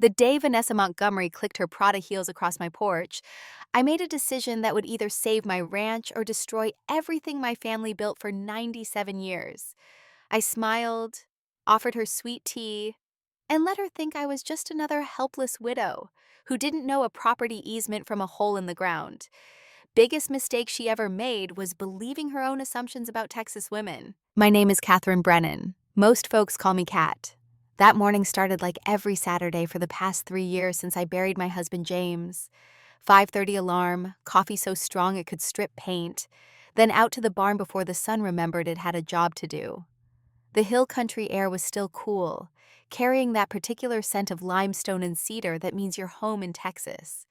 The day Vanessa Montgomery clicked her Prada heels across my porch, I made a decision that would either save my ranch or destroy everything my family built for 97 years. I smiled, offered her sweet tea, and let her think I was just another helpless widow who didn't know a property easement from a hole in the ground. Biggest mistake she ever made was believing her own assumptions about Texas women. My name is Catherine Brennan. Most folks call me Kat. That morning started like every Saturday for the past 3 years since I buried my husband James. 5:30 alarm, coffee so strong it could strip paint, then out to the barn before the sun remembered it had a job to do. The hill country air was still cool, carrying that particular scent of limestone and cedar that means you're home in Texas.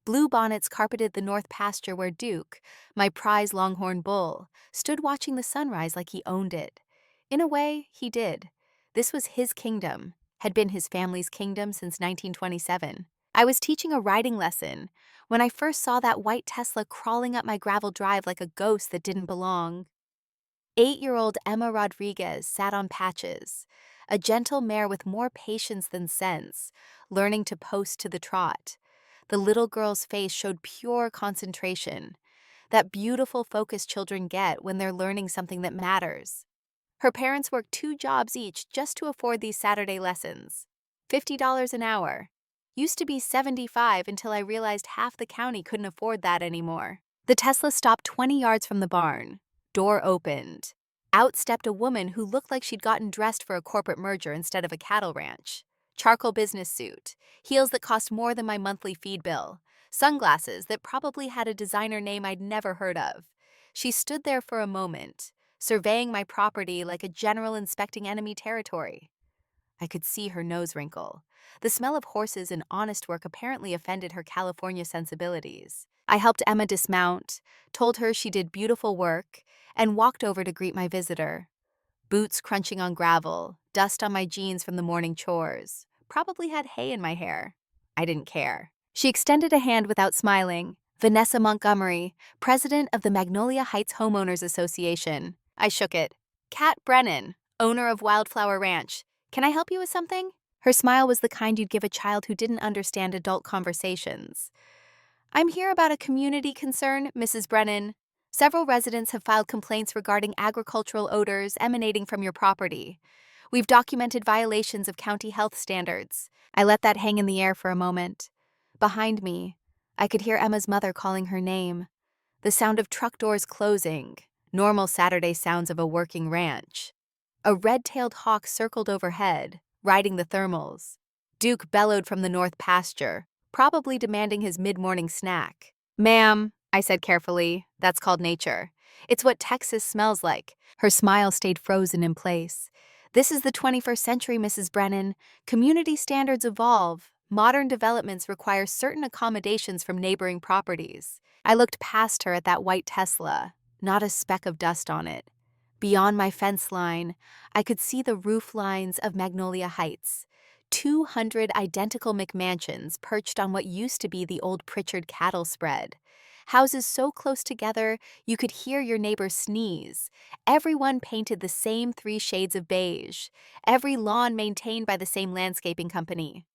Blue bonnets carpeted the north pasture where Duke, my prize longhorn bull, stood watching the sunrise like he owned it. In a way, he did. This was his kingdom, had been his family's kingdom since 1927. I was teaching a riding lesson when I first saw that white Tesla crawling up my gravel drive like a ghost that didn't belong. 8-year-old Emma Rodriguez sat on Patches, a gentle mare with more patience than sense, learning to post to the trot. The little girl's face showed pure concentration, that beautiful focus children get when they're learning something that matters. Her parents worked 2 jobs each just to afford these Saturday lessons. $50 an hour. Used to be $75 until I realized half the county couldn't afford that anymore. The Tesla stopped 20 yards from the barn. Door opened. Out stepped a woman who looked like she'd gotten dressed for a corporate merger instead of a cattle ranch. Charcoal business suit, heels that cost more than my monthly feed bill, sunglasses that probably had a designer name I'd never heard of. She stood there for a moment, surveying my property like a general inspecting enemy territory. I could see her nose wrinkle. The smell of horses and honest work apparently offended her California sensibilities. I helped Emma dismount, told her she did beautiful work, and walked over to greet my visitor. Boots crunching on gravel, dust on my jeans from the morning chores. Probably had hay in my hair. I didn't care. She extended a hand without smiling. Vanessa Montgomery, president of the Magnolia Heights Homeowners Association. I shook it. Kat Brennan, owner of Wildflower Ranch. Can I help you with something? Her smile was the kind you'd give a child who didn't understand adult conversations. I'm here about a community concern, Mrs. Brennan. Several residents have filed complaints regarding agricultural odors emanating from your property. We've documented violations of county health standards. I let that hang in the air for a moment. Behind me, I could hear Emma's mother calling her name. The sound of truck doors closing, normal Saturday sounds of a working ranch. A red-tailed hawk circled overhead, riding the thermals. Duke bellowed from the north pasture, probably demanding his mid-morning snack. Ma'am, I said carefully, that's called nature. It's what Texas smells like. Her smile stayed frozen in place. This is the 21st century, Mrs. Brennan. Community standards evolve. Modern developments require certain accommodations from neighboring properties. I looked past her at that white Tesla, not a speck of dust on it. Beyond my fence line, I could see the roof lines of Magnolia Heights. 200 identical McMansions perched on what used to be the old Pritchard cattle spread. Houses so close together you could hear your neighbor sneeze. Everyone painted the same 3 shades of beige. Every lawn maintained by the same landscaping company.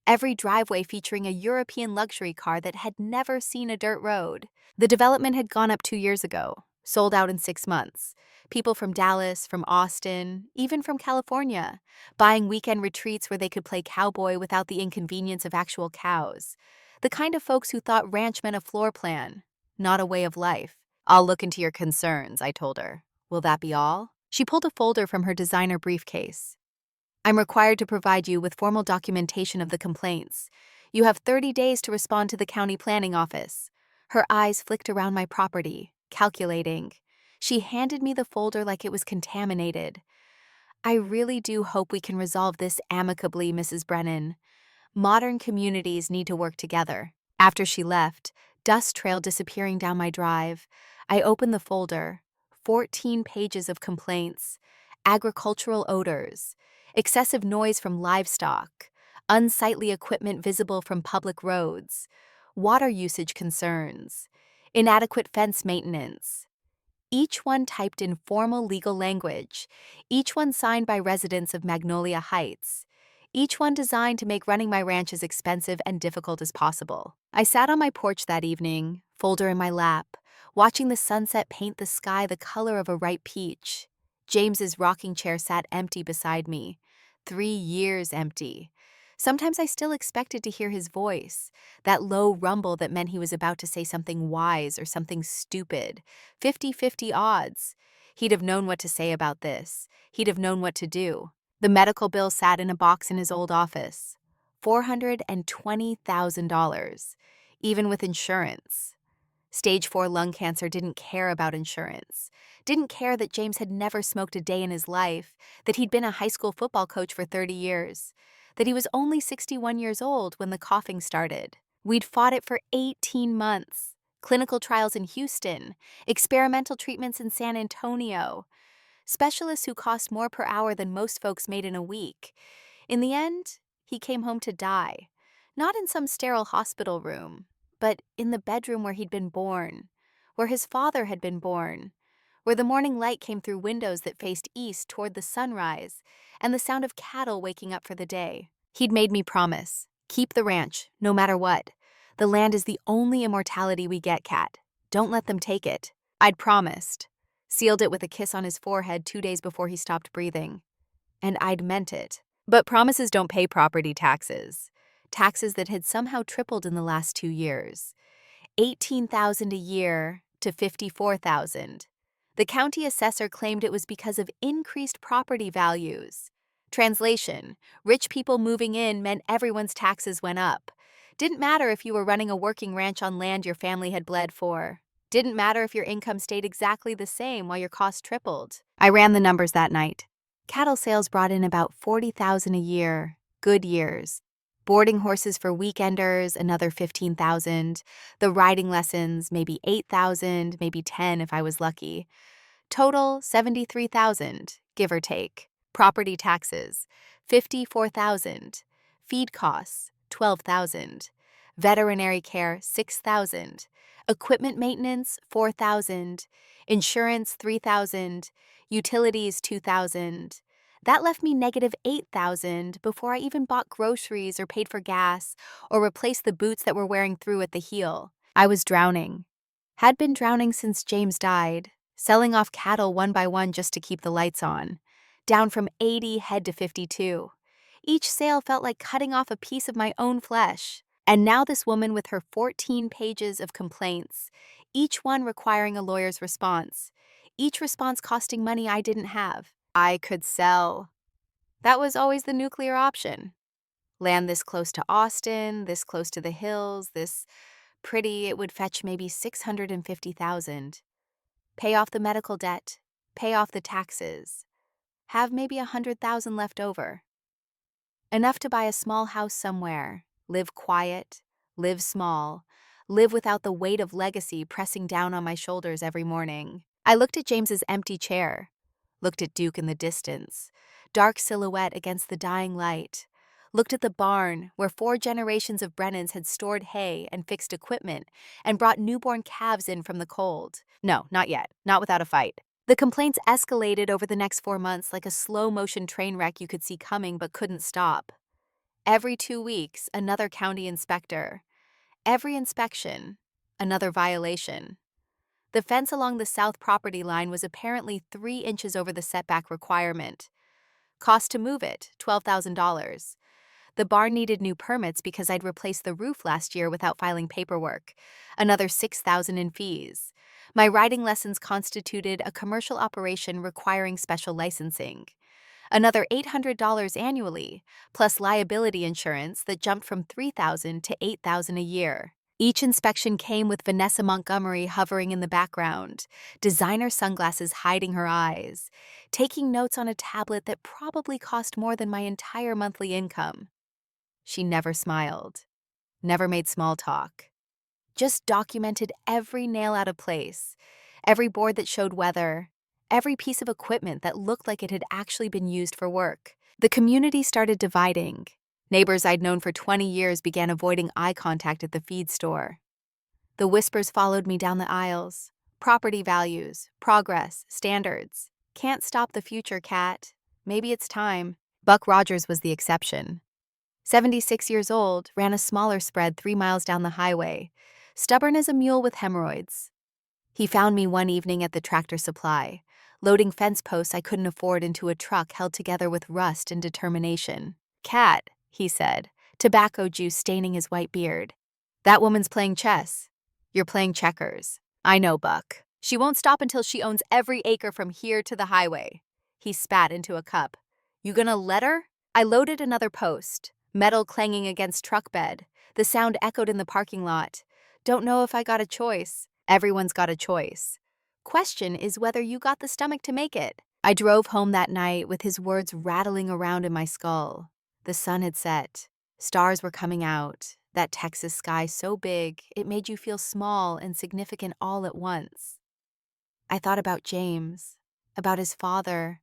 Every driveway featuring a European luxury car that had never seen a dirt road. The development had gone up 2 years ago, sold out in 6 months. People from Dallas, from Austin, even from California, buying weekend retreats where they could play cowboy without the inconvenience of actual cows. The kind of folks who thought ranch meant a floor plan, not a way of life. I'll look into your concerns, I told her. Will that be all? She pulled a folder from her designer briefcase. I'm required to provide you with formal documentation of the complaints. You have 30 days to respond to the county planning office. Her eyes flicked around my property, calculating. She handed me the folder like it was contaminated. I really do hope we can resolve this amicably, Mrs. Brennan. Modern communities need to work together. After she left, dust trailed disappearing down my drive. I opened the folder. 14 pages of complaints. Agricultural odors. Excessive noise from livestock. Unsightly equipment visible from public roads. Water usage concerns. Inadequate fence maintenance. Each one typed in formal legal language, each one signed by residents of Magnolia Heights. each one designed to make running my ranch as expensive and difficult as possible. I sat on my porch that evening, folder in my lap, watching the sunset paint the sky the color of a ripe peach. James's rocking chair sat empty beside me, 3 years empty. Sometimes I still expected to hear his voice, that low rumble that meant he was about to say something wise or something stupid. 50-50 odds. He'd have known what to say about this. He'd have known what to do. The medical bill sat in a box in his old office. $420,000, even with insurance. Stage 4 lung cancer didn't care about insurance. Didn't care that James had never smoked a day in his life, that he'd been a high school football coach for 30 years, that he was only 61 years old when the coughing started. We'd fought it for 18 months. Clinical trials in Houston, experimental treatments in San Antonio, specialists who cost more per hour than most folks made in a week. In the end, he came home to die. Not in some sterile hospital room, but in the bedroom where he'd been born, where his father had been born, where the morning light came through windows that faced east toward the sunrise, and the sound of cattle waking up for the day. He'd made me promise, keep the ranch, no matter what. The land is the only immortality we get, Kat. Don't let them take it. I'd promised. Sealed it with a kiss on his forehead 2 days before he stopped breathing. And I'd meant it. But promises don't pay property taxes. Taxes that had somehow tripled in the last 2 years. $18,000 a year to $54,000. The county assessor claimed it was because of increased property values. Translation: rich people moving in meant everyone's taxes went up. Didn't matter if you were running a working ranch on land your family had bled for. Didn't matter if your income stayed exactly the same while your costs tripled. I ran the numbers that night. Cattle sales brought in about $40,000 a year, good years. Boarding horses for weekenders, another $15,000. The riding lessons, maybe $8,000, maybe $10,000 if I was lucky. Total $73,000, give or take. Property taxes, $54,000. Feed costs, $12,000. Veterinary care, $6,000. Equipment maintenance, $4,000. Insurance, $3,000. Utilities, $2,000. That left me negative $8,000 before I even bought groceries or paid for gas or replaced the boots that were wearing through at the heel. I was drowning. Had been drowning since James died, selling off cattle one by one just to keep the lights on. Down from 80 head to 52. Each sale felt like cutting off a piece of my own flesh. And now this woman with her 14 pages of complaints, each one requiring a lawyer's response, each response costing money I didn't have. I could sell. That was always the nuclear option. Land this close to Austin, this close to the hills, this pretty, it would fetch maybe $650,000. Pay off the medical debt, pay off the taxes, have maybe $100,000 left over. Enough to buy a small house somewhere, live quiet, live small, live without the weight of legacy pressing down on my shoulders every morning. I looked at James's empty chair, looked at Duke in the distance, dark silhouette against the dying light, looked at the barn where 4 generations of Brennans had stored hay and fixed equipment and brought newborn calves in from the cold. No, not yet, not without a fight. The complaints escalated over the next 4 months like a slow-motion train wreck you could see coming but couldn't stop. Every 2 weeks, another county inspector. Every inspection, another violation. The fence along the south property line was apparently 3 inches over the setback requirement. Cost to move it, $12,000. The barn needed new permits because I'd replaced the roof last year without filing paperwork. Another $6,000 in fees. My riding lessons constituted a commercial operation requiring special licensing. Another $800 annually, plus liability insurance that jumped from $3,000 to $8,000 a year. Each inspection came with Vanessa Montgomery hovering in the background, designer sunglasses hiding her eyes, taking notes on a tablet that probably cost more than my entire monthly income. She never smiled, never made small talk, just documented every nail out of place, every board that showed weather, every piece of equipment that looked like it had actually been used for work. The community started dividing. Neighbors I'd known for 20 years began avoiding eye contact at the feed store. The whispers followed me down the aisles. Property values, progress, standards. Can't stop the future, Kat. Maybe it's time. Buck Rogers was the exception. 76 years old, ran a smaller spread 3 miles down the highway, stubborn as a mule with hemorrhoids. He found me one evening at the Tractor Supply, loading fence posts I couldn't afford into a truck held together with rust and determination. "Cat," he said, tobacco juice staining his white beard. "That woman's playing chess. You're playing checkers. I know, Buck. She won't stop until she owns every acre from here to the highway." He spat into a cup. "You gonna let her?" I loaded another post, metal clanging against truck bed. The sound echoed in the parking lot. "Don't know if I got a choice." Everyone's got a choice. Question is whether you got the stomach to make it. I drove home that night with his words rattling around in my skull. The sun had set. Stars were coming out. That Texas sky so big, it made you feel small and significant all at once. I thought about James, about his father,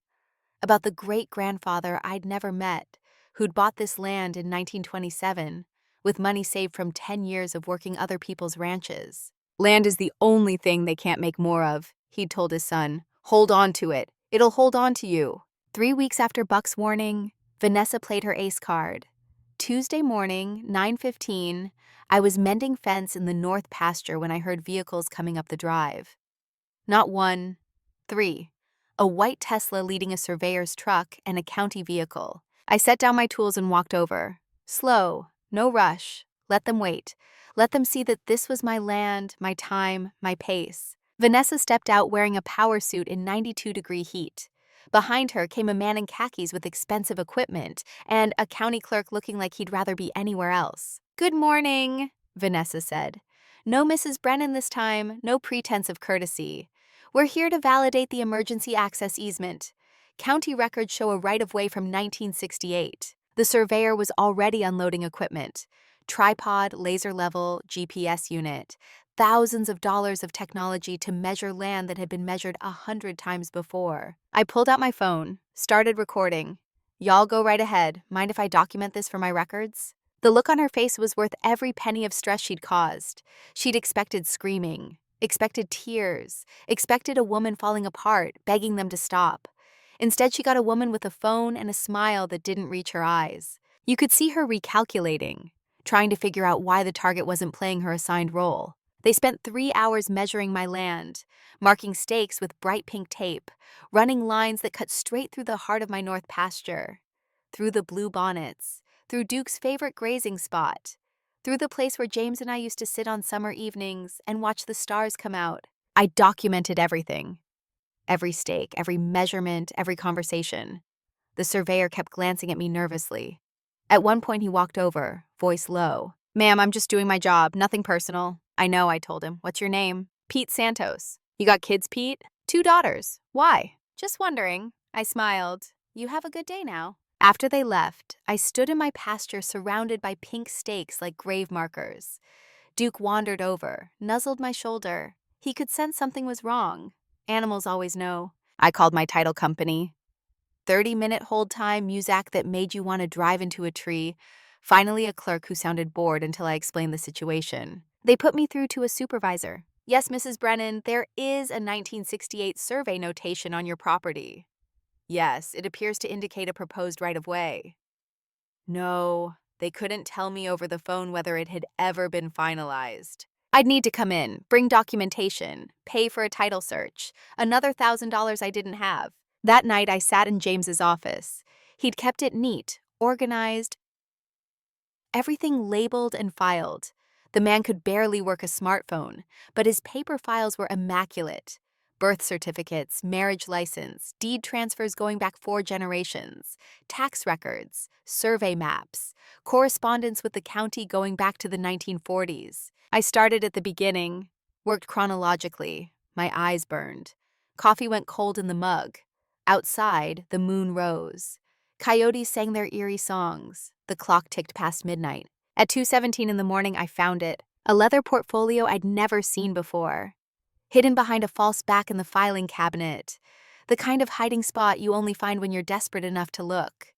about the great-grandfather I'd never met, who'd bought this land in 1927, with money saved from 10 years of working other people's ranches. "Land is the only thing they can't make more of," he'd told his son. "Hold on to it. It'll hold on to you." 3 weeks after Buck's warning, Vanessa played her ace card. Tuesday morning, 9:15, I was mending fence in the north pasture when I heard vehicles coming up the drive. Not one, 3. A white Tesla leading a surveyor's truck and a county vehicle. I set down my tools and walked over. Slow, no rush. Let them wait. Let them see that this was my land, my time, my pace. Vanessa stepped out wearing a power suit in 92-degree heat. Behind her came a man in khakis with expensive equipment and a county clerk looking like he'd rather be anywhere else. "Good morning," Vanessa said. "No Mrs. Brennan this time, no pretense of courtesy. We're here to validate the emergency access easement. County records show a right-of-way from 1968. The surveyor was already unloading equipment. Tripod, laser level, GPS unit. Thousands of dollars of technology to measure land that had been measured 100 times before. I pulled out my phone, started recording. "Y'all go right ahead. Mind if I document this for my records?" The look on her face was worth every penny of stress she'd caused. She'd expected screaming, expected tears, expected a woman falling apart, begging them to stop. Instead, she got a woman with a phone and a smile that didn't reach her eyes. You could see her recalculating, trying to figure out why the target wasn't playing her assigned role. They spent 3 hours measuring my land, marking stakes with bright pink tape, running lines that cut straight through the heart of my north pasture, through the blue bonnets, through Duke's favorite grazing spot, through the place where James and I used to sit on summer evenings and watch the stars come out. I documented everything. Every stake, every measurement, every conversation. The surveyor kept glancing at me nervously. At one point he walked over, voice low. "Ma'am, I'm just doing my job, nothing personal." "I know," I told him. "What's your name?" "Pete Santos." "You got kids, Pete?" "2 daughters. Why?" "Just wondering." I smiled. "You have a good day now." After they left, I stood in my pasture surrounded by pink stakes like grave markers. Duke wandered over, nuzzled my shoulder. He could sense something was wrong. Animals always know. I called my title company. 30-minute hold time, muzak that made you want to drive into a tree. Finally, a clerk who sounded bored until I explained the situation. They put me through to a supervisor. "Yes, Mrs. Brennan, there is a 1968 survey notation on your property." "Yes, it appears to indicate a proposed right-of-way." No, they couldn't tell me over the phone whether it had ever been finalized. I'd need to come in, bring documentation, pay for a title search, another $1,000 I didn't have. That night, I sat in James's office. He'd kept it neat, organized, everything labeled and filed. The man could barely work a smartphone, but his paper files were immaculate. Birth certificates, marriage license, deed transfers going back 4 generations, tax records, survey maps, correspondence with the county going back to the 1940s. I started at the beginning, worked chronologically. My eyes burned. Coffee went cold in the mug. Outside, the moon rose. Coyotes sang their eerie songs. The clock ticked past midnight. At 2:17 in the morning, I found it. A leather portfolio I'd never seen before. Hidden behind a false back in the filing cabinet. The kind of hiding spot you only find when you're desperate enough to look.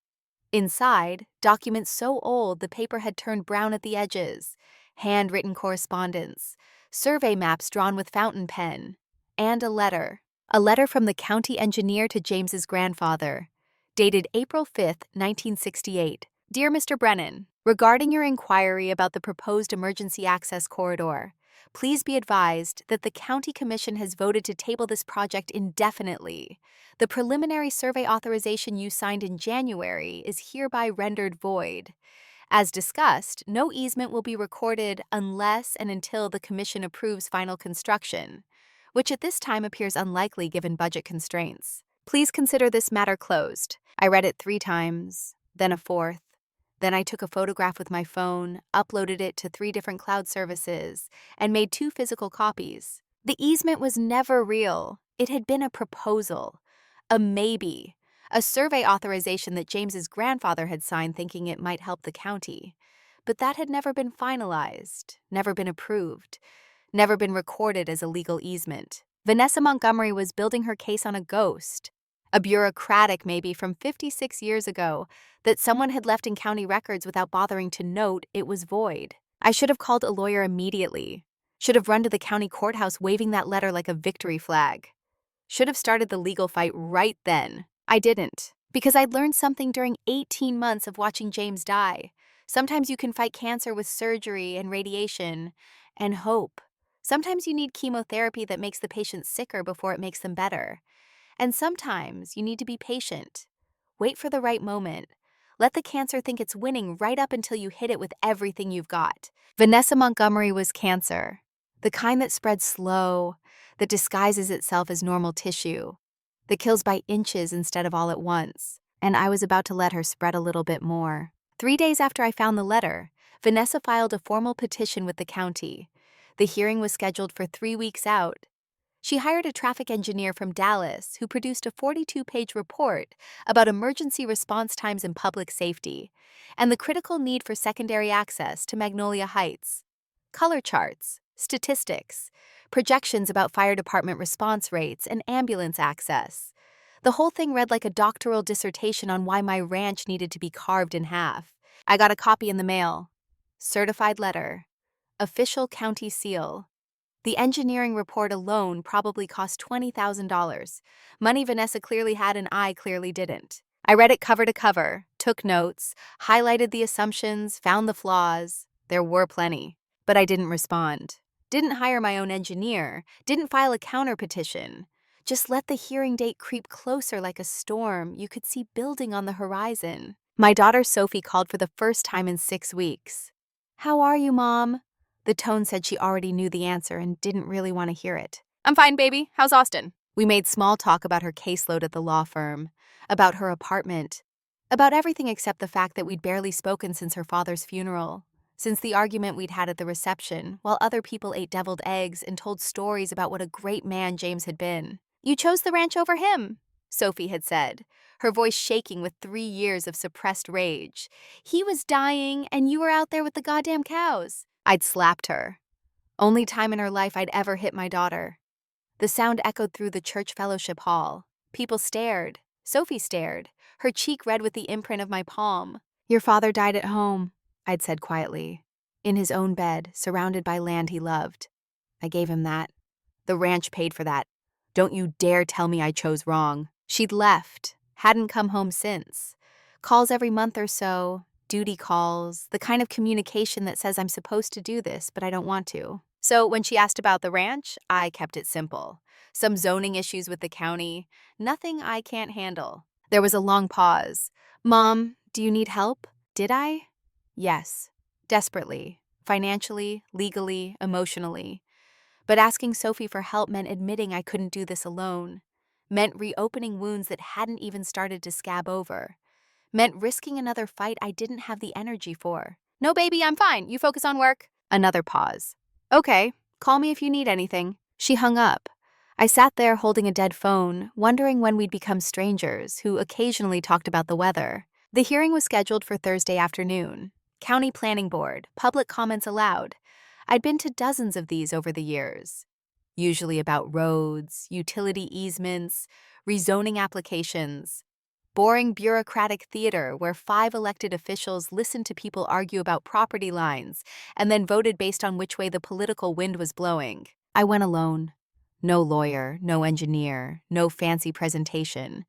Inside, documents so old the paper had turned brown at the edges. Handwritten correspondence. Survey maps drawn with fountain pen. And a letter. A letter from the county engineer to James's grandfather. Dated April 5th, 1968. Dear Mr. Brennan, regarding your inquiry about the proposed emergency access corridor, please be advised that the County Commission has voted to table this project indefinitely. The preliminary survey authorization you signed in January is hereby rendered void. As discussed, no easement will be recorded unless and until the Commission approves final construction, which at this time appears unlikely given budget constraints. Please consider this matter closed. I read it 3 times, then a fourth. Then I took a photograph with my phone, uploaded it to 3 different cloud services, and made 2 physical copies. The easement was never real. It had been a proposal, a maybe, a survey authorization that James's grandfather had signed thinking it might help the county. But that had never been finalized, never been approved, never been recorded as a legal easement. Vanessa Montgomery was building her case on a ghost, a bureaucratic maybe from 56 years ago that someone had left in county records without bothering to note it was void. I should have called a lawyer immediately, should have run to the county courthouse waving that letter like a victory flag, should have started the legal fight right then. I didn't, because I'd learned something during 18 months of watching James die. Sometimes you can fight cancer with surgery and radiation and hope. Sometimes you need chemotherapy that makes the patient sicker before it makes them better. And sometimes you need to be patient. Wait for the right moment. Let the cancer think it's winning right up until you hit it with everything you've got. Vanessa Montgomery was cancer, the kind that spreads slow, that disguises itself as normal tissue, that kills by inches instead of all at once. And I was about to let her spread a little bit more. 3 days after I found the letter, Vanessa filed a formal petition with the county. The hearing was scheduled for 3 weeks out. She hired a traffic engineer from Dallas who produced a 42-page report about emergency response times and public safety, and the critical need for secondary access to Magnolia Heights. Color charts, statistics, projections about fire department response rates, and ambulance access. The whole thing read like a doctoral dissertation on why my ranch needed to be carved in half. I got a copy in the mail. Certified letter. Official county seal. The engineering report alone probably cost $20,000. Money Vanessa clearly had and I clearly didn't. I read it cover to cover, took notes, highlighted the assumptions, found the flaws. There were plenty. But I didn't respond. Didn't hire my own engineer. Didn't file a counter petition. Just let the hearing date creep closer like a storm you could see building on the horizon. My daughter Sophie called for the first time in 6 weeks. "How are you, Mom?" The tone said she already knew the answer and didn't really want to hear it. "I'm fine, baby. How's Austin?" We made small talk about her caseload at the law firm, about her apartment, about everything except the fact that we'd barely spoken since her father's funeral, since the argument we'd had at the reception, while other people ate deviled eggs and told stories about what a great man James had been. "You chose the ranch over him," Sophie had said, her voice shaking with 3 years of suppressed rage. "He was dying, and you were out there with the goddamn cows." I'd slapped her. Only time in her life I'd ever hit my daughter. The sound echoed through the church fellowship hall. People stared. Sophie stared, her cheek red with the imprint of my palm. "Your father died at home," I'd said quietly. "In his own bed, surrounded by land he loved. I gave him that. The ranch paid for that. Don't you dare tell me I chose wrong." She'd left, hadn't come home since. Calls every month or so. Duty calls, the kind of communication that says I'm supposed to do this, but I don't want to. So when she asked about the ranch, I kept it simple. Some zoning issues with the county, nothing I can't handle. There was a long pause. "Mom, do you need help?" Did I? Yes, desperately, financially, legally, emotionally. But asking Sophie for help meant admitting I couldn't do this alone, meant reopening wounds that hadn't even started to scab over. Meant risking another fight I didn't have the energy for. "No, baby, I'm fine. You focus on work." Another pause. "Okay, call me if you need anything." She hung up. I sat there holding a dead phone, wondering when we'd become strangers who occasionally talked about the weather. The hearing was scheduled for Thursday afternoon. County Planning Board, public comments allowed. I'd been to dozens of these over the years. Usually about roads, utility easements, rezoning applications. Boring bureaucratic theater where 5 elected officials listened to people argue about property lines and then voted based on which way the political wind was blowing. I went alone. No lawyer, no engineer, no fancy presentation.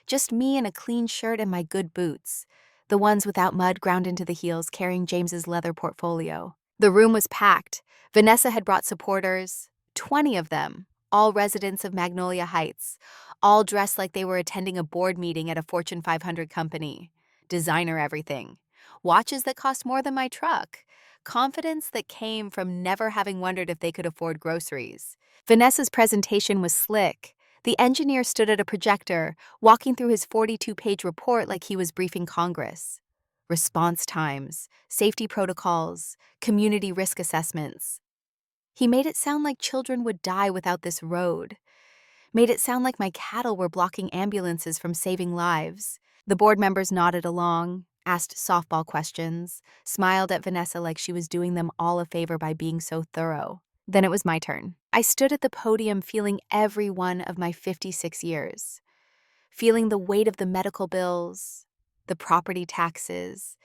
Just me in a clean shirt and my good boots. the ones without mud ground into the heels carrying James's leather portfolio. The room was packed. Vanessa had brought supporters, 20 of them, all residents of Magnolia Heights, all dressed like they were attending a board meeting at a Fortune 500 company. Designer everything. Watches that cost more than my truck. Confidence that came from never having wondered if they could afford groceries. Vanessa's presentation was slick. The engineer stood at a projector, walking through his 42-page report like he was briefing Congress. Response times, safety protocols, community risk assessments. He made it sound like children would die without this road. Made it sound like my cattle were blocking ambulances from saving lives. The board members nodded along, asked softball questions, smiled at Vanessa like she was doing them all a favor by being so thorough. Then it was my turn. I stood at the podium feeling every one of my 56 years. Feeling the weight of the medical bills, the property taxes,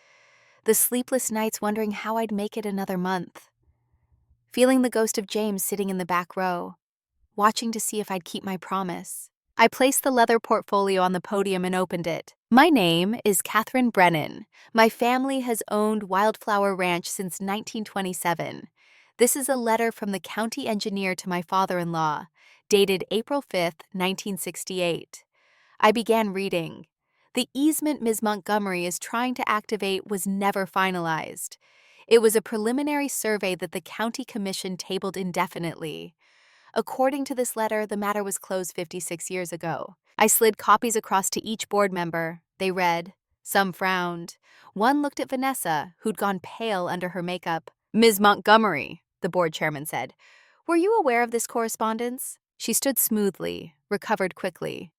the sleepless nights wondering how I'd make it another month. Feeling the ghost of James sitting in the back row, watching to see if I'd keep my promise. I placed the leather portfolio on the podium and opened it. My name is Catherine Brennan. My family has owned Wildflower Ranch since 1927. This is a letter from the county engineer to my father-in-law, dated April 5th, 1968. I began reading. The easement Ms. Montgomery is trying to activate was never finalized. It was a preliminary survey that the county commission tabled indefinitely. According to this letter, the matter was closed 56 years ago. I slid copies across to each board member. They read. Some frowned. One looked at Vanessa, who'd gone pale under her makeup. Ms. Montgomery, the board chairman said, were you aware of this correspondence? She stood smoothly, recovered quickly.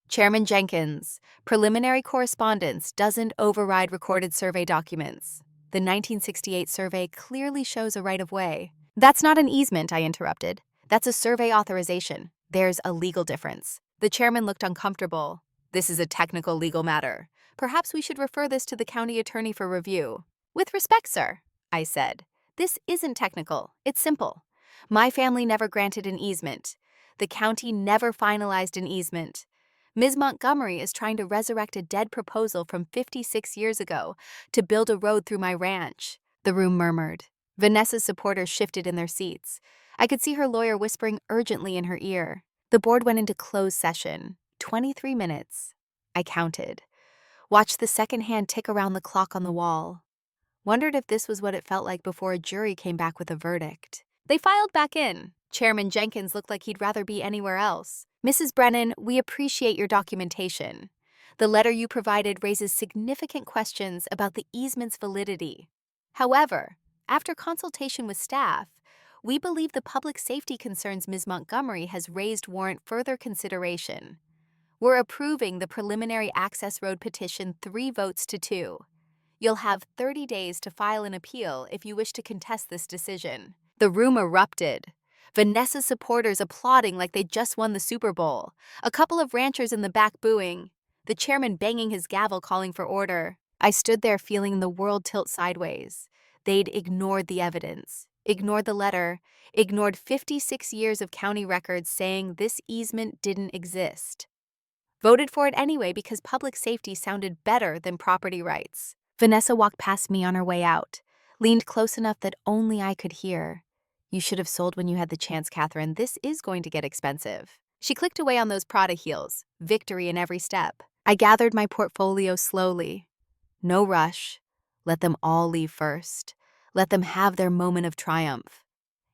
Chairman Jenkins, preliminary correspondence doesn't override recorded survey documents. The 1968 survey clearly shows a right-of-way. That's not an easement, I interrupted. That's a survey authorization. There's a legal difference. The chairman looked uncomfortable. This is a technical legal matter. Perhaps we should refer this to the county attorney for review. With respect, sir, I said. This isn't technical. It's simple. My family never granted an easement. The county never finalized an easement. Ms. Montgomery is trying to resurrect a dead proposal from 56 years ago to build a road through my ranch. The room murmured. Vanessa's supporters shifted in their seats. I could see her lawyer whispering urgently in her ear. The board went into closed session. 23 minutes. I counted. Watched the second hand tick around the clock on the wall. Wondered if this was what it felt like before a jury came back with a verdict. They filed back in. Chairman Jenkins looked like he'd rather be anywhere else. Mrs. Brennan, we appreciate your documentation. The letter you provided raises significant questions about the easement's validity. However, after consultation with staff, we believe the public safety concerns Ms. Montgomery has raised warrant further consideration. We're approving the preliminary access road petition 3 votes to 2. You'll have 30 days to file an appeal if you wish to contest this decision. The room erupted. Vanessa's supporters applauding like they'd just won the Super Bowl. A couple of ranchers in the back booing. The chairman banging his gavel calling for order. I stood there feeling the world tilt sideways. They'd ignored the evidence, ignored the letter, ignored 56 years of county records saying this easement didn't exist. Voted for it anyway because public safety sounded better than property rights. Vanessa walked past me on her way out, leaned close enough that only I could hear. You should have sold when you had the chance, Catherine. This is going to get expensive. She clicked away on those Prada heels, victory in every step. I gathered my portfolio slowly. No rush. Let them all leave first. Let them have their moment of triumph.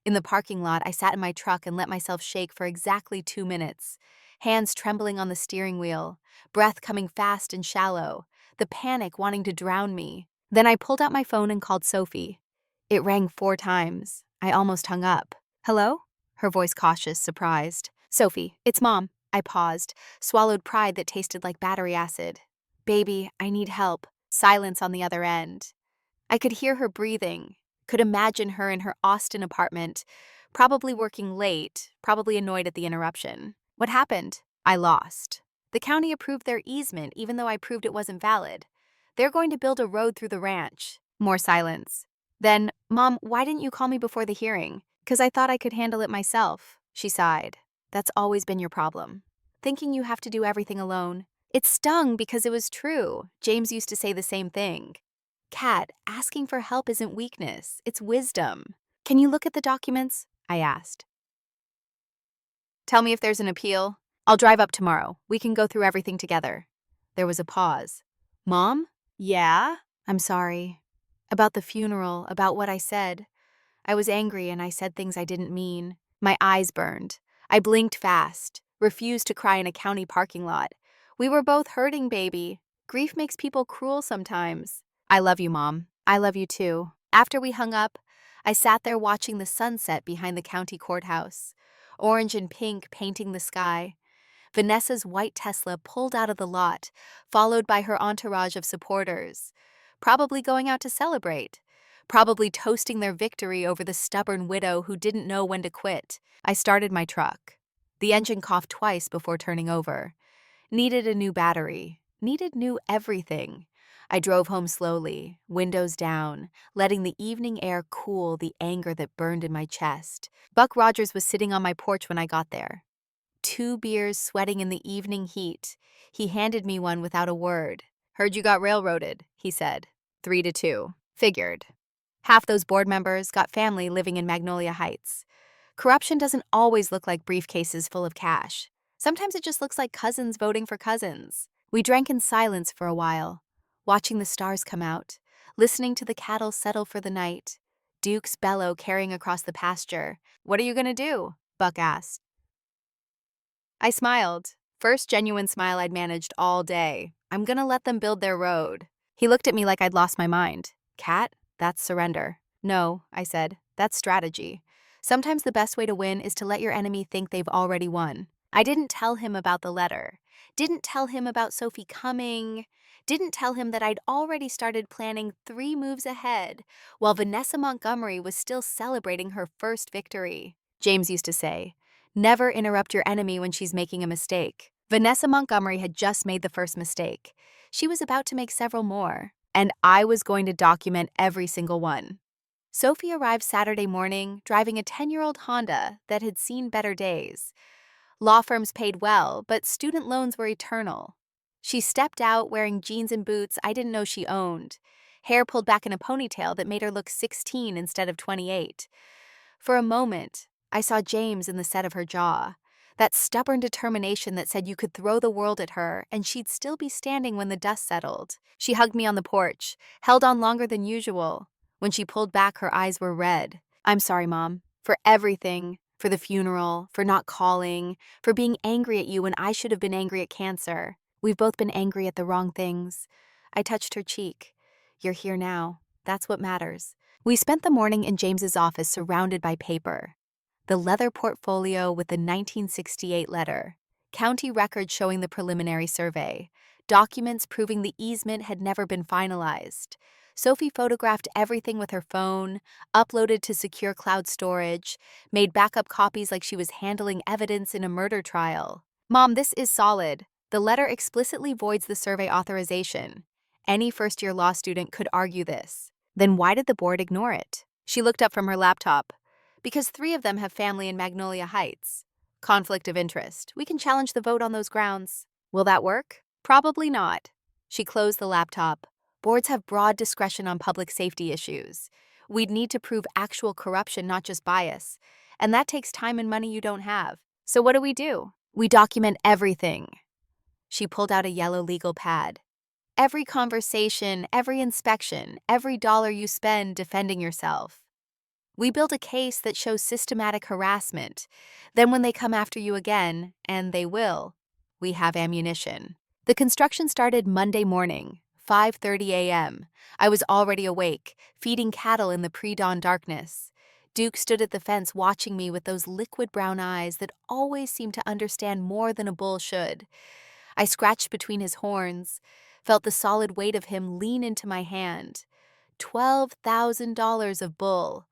In the parking lot, I sat in my truck and let myself shake for exactly 2 minutes, hands trembling on the steering wheel, breath coming fast and shallow, the panic wanting to drown me. Then I pulled out my phone and called Sophie. It rang 4 times. I almost hung up. Hello? Her voice cautious, surprised. Sophie, it's Mom. I paused, swallowed pride that tasted like battery acid. Baby, I need help. Silence on the other end. I could hear her breathing, could imagine her in her Austin apartment, probably working late, probably annoyed at the interruption. What happened? I lost. The county approved their easement even though I proved it wasn't valid. They're going to build a road through the ranch. More silence. Then, Mom, why didn't you call me before the hearing? 'Cause I thought I could handle it myself. She sighed. That's always been your problem. Thinking you have to do everything alone. It stung because it was true. James used to say the same thing. Kat, asking for help isn't weakness, it's wisdom. Can you look at the documents? I asked. Tell me if there's an appeal. I'll drive up tomorrow. We can go through everything together. There was a pause. Mom? Yeah? I'm sorry. About the funeral, about what I said. I was angry and I said things I didn't mean. My eyes burned. I blinked fast, refused to cry in a county parking lot. We were both hurting, baby. Grief makes people cruel sometimes. I love you, Mom. I love you too. After we hung up, I sat there watching the sunset behind the county courthouse. Orange and pink painting the sky. Vanessa's white Tesla pulled out of the lot, followed by her entourage of supporters. Probably going out to celebrate. Probably toasting their victory over the stubborn widow who didn't know when to quit. I started my truck. The engine coughed twice before turning over. Needed a new battery. Needed new everything. I drove home slowly, windows down, letting the evening air cool the anger that burned in my chest. Buck Rogers was sitting on my porch when I got there. 2 beers sweating in the evening heat. He handed me one without a word. Heard you got railroaded, he said. 3-2. Figured. Half those board members got family living in Magnolia Heights. Corruption doesn't always look like briefcases full of cash. Sometimes it just looks like cousins voting for cousins. We drank in silence for a while, watching the stars come out, listening to the cattle settle for the night. Duke's bellow carrying across the pasture. What are you gonna do? Buck asked. I smiled. First genuine smile I'd managed all day. I'm gonna let them build their road. He looked at me like I'd lost my mind. Kat, that's surrender. No, I said, that's strategy. Sometimes the best way to win is to let your enemy think they've already won. I didn't tell him about the letter. Didn't tell him about Sophie coming. Didn't tell him that I'd already started planning 3 moves ahead, while Vanessa Montgomery was still celebrating her first victory. James used to say, never interrupt your enemy when she's making a mistake. Vanessa Montgomery had just made the first mistake. She was about to make several more, and I was going to document every single one. Sophie arrived Saturday morning, driving a 10-year-old Honda that had seen better days. Law firms paid well, but student loans were eternal. She stepped out wearing jeans and boots I didn't know she owned, hair pulled back in a ponytail that made her look 16 instead of 28. For a moment, I saw James in the set of her jaw, that stubborn determination that said you could throw the world at her and she'd still be standing when the dust settled. She hugged me on the porch, held on longer than usual. When she pulled back, her eyes were red. I'm sorry, Mom, for everything, for the funeral, for not calling, for being angry at you when I should have been angry at cancer. We've both been angry at the wrong things. I touched her cheek. You're here now. That's what matters. We spent the morning in James's office surrounded by paper. The leather portfolio with the 1968 letter, county records showing the preliminary survey, documents proving the easement had never been finalized. Sophie photographed everything with her phone, uploaded to secure cloud storage, made backup copies like she was handling evidence in a murder trial. Mom, this is solid. The letter explicitly voids the survey authorization. Any first-year law student could argue this. Then why did the board ignore it? She looked up from her laptop. Because 3 of them have family in Magnolia Heights. Conflict of interest. We can challenge the vote on those grounds. Will that work? Probably not. She closed the laptop. Boards have broad discretion on public safety issues. We'd need to prove actual corruption, not just bias. And that takes time and money you don't have. So what do? We document everything. She pulled out a yellow legal pad. Every conversation, every inspection, every dollar you spend defending yourself. We build a case that shows systematic harassment. Then when they come after you again, and they will, we have ammunition. The construction started Monday morning, 5:30 a.m. I was already awake, feeding cattle in the pre-dawn darkness. Duke stood at the fence watching me with those liquid brown eyes that always seemed to understand more than a bull should. I scratched between his horns, felt the solid weight of him lean into my hand. $12,000 of bull.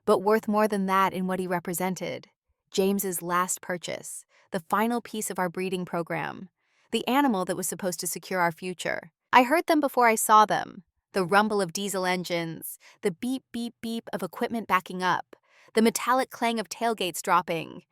But worth more than that in what he represented. James's last purchase, the final piece of our breeding program, the animal that was supposed to secure our future. I heard them before I saw them, the rumble of diesel engines, the beep, beep, beep of equipment backing up, the metallic clang of tailgates dropping.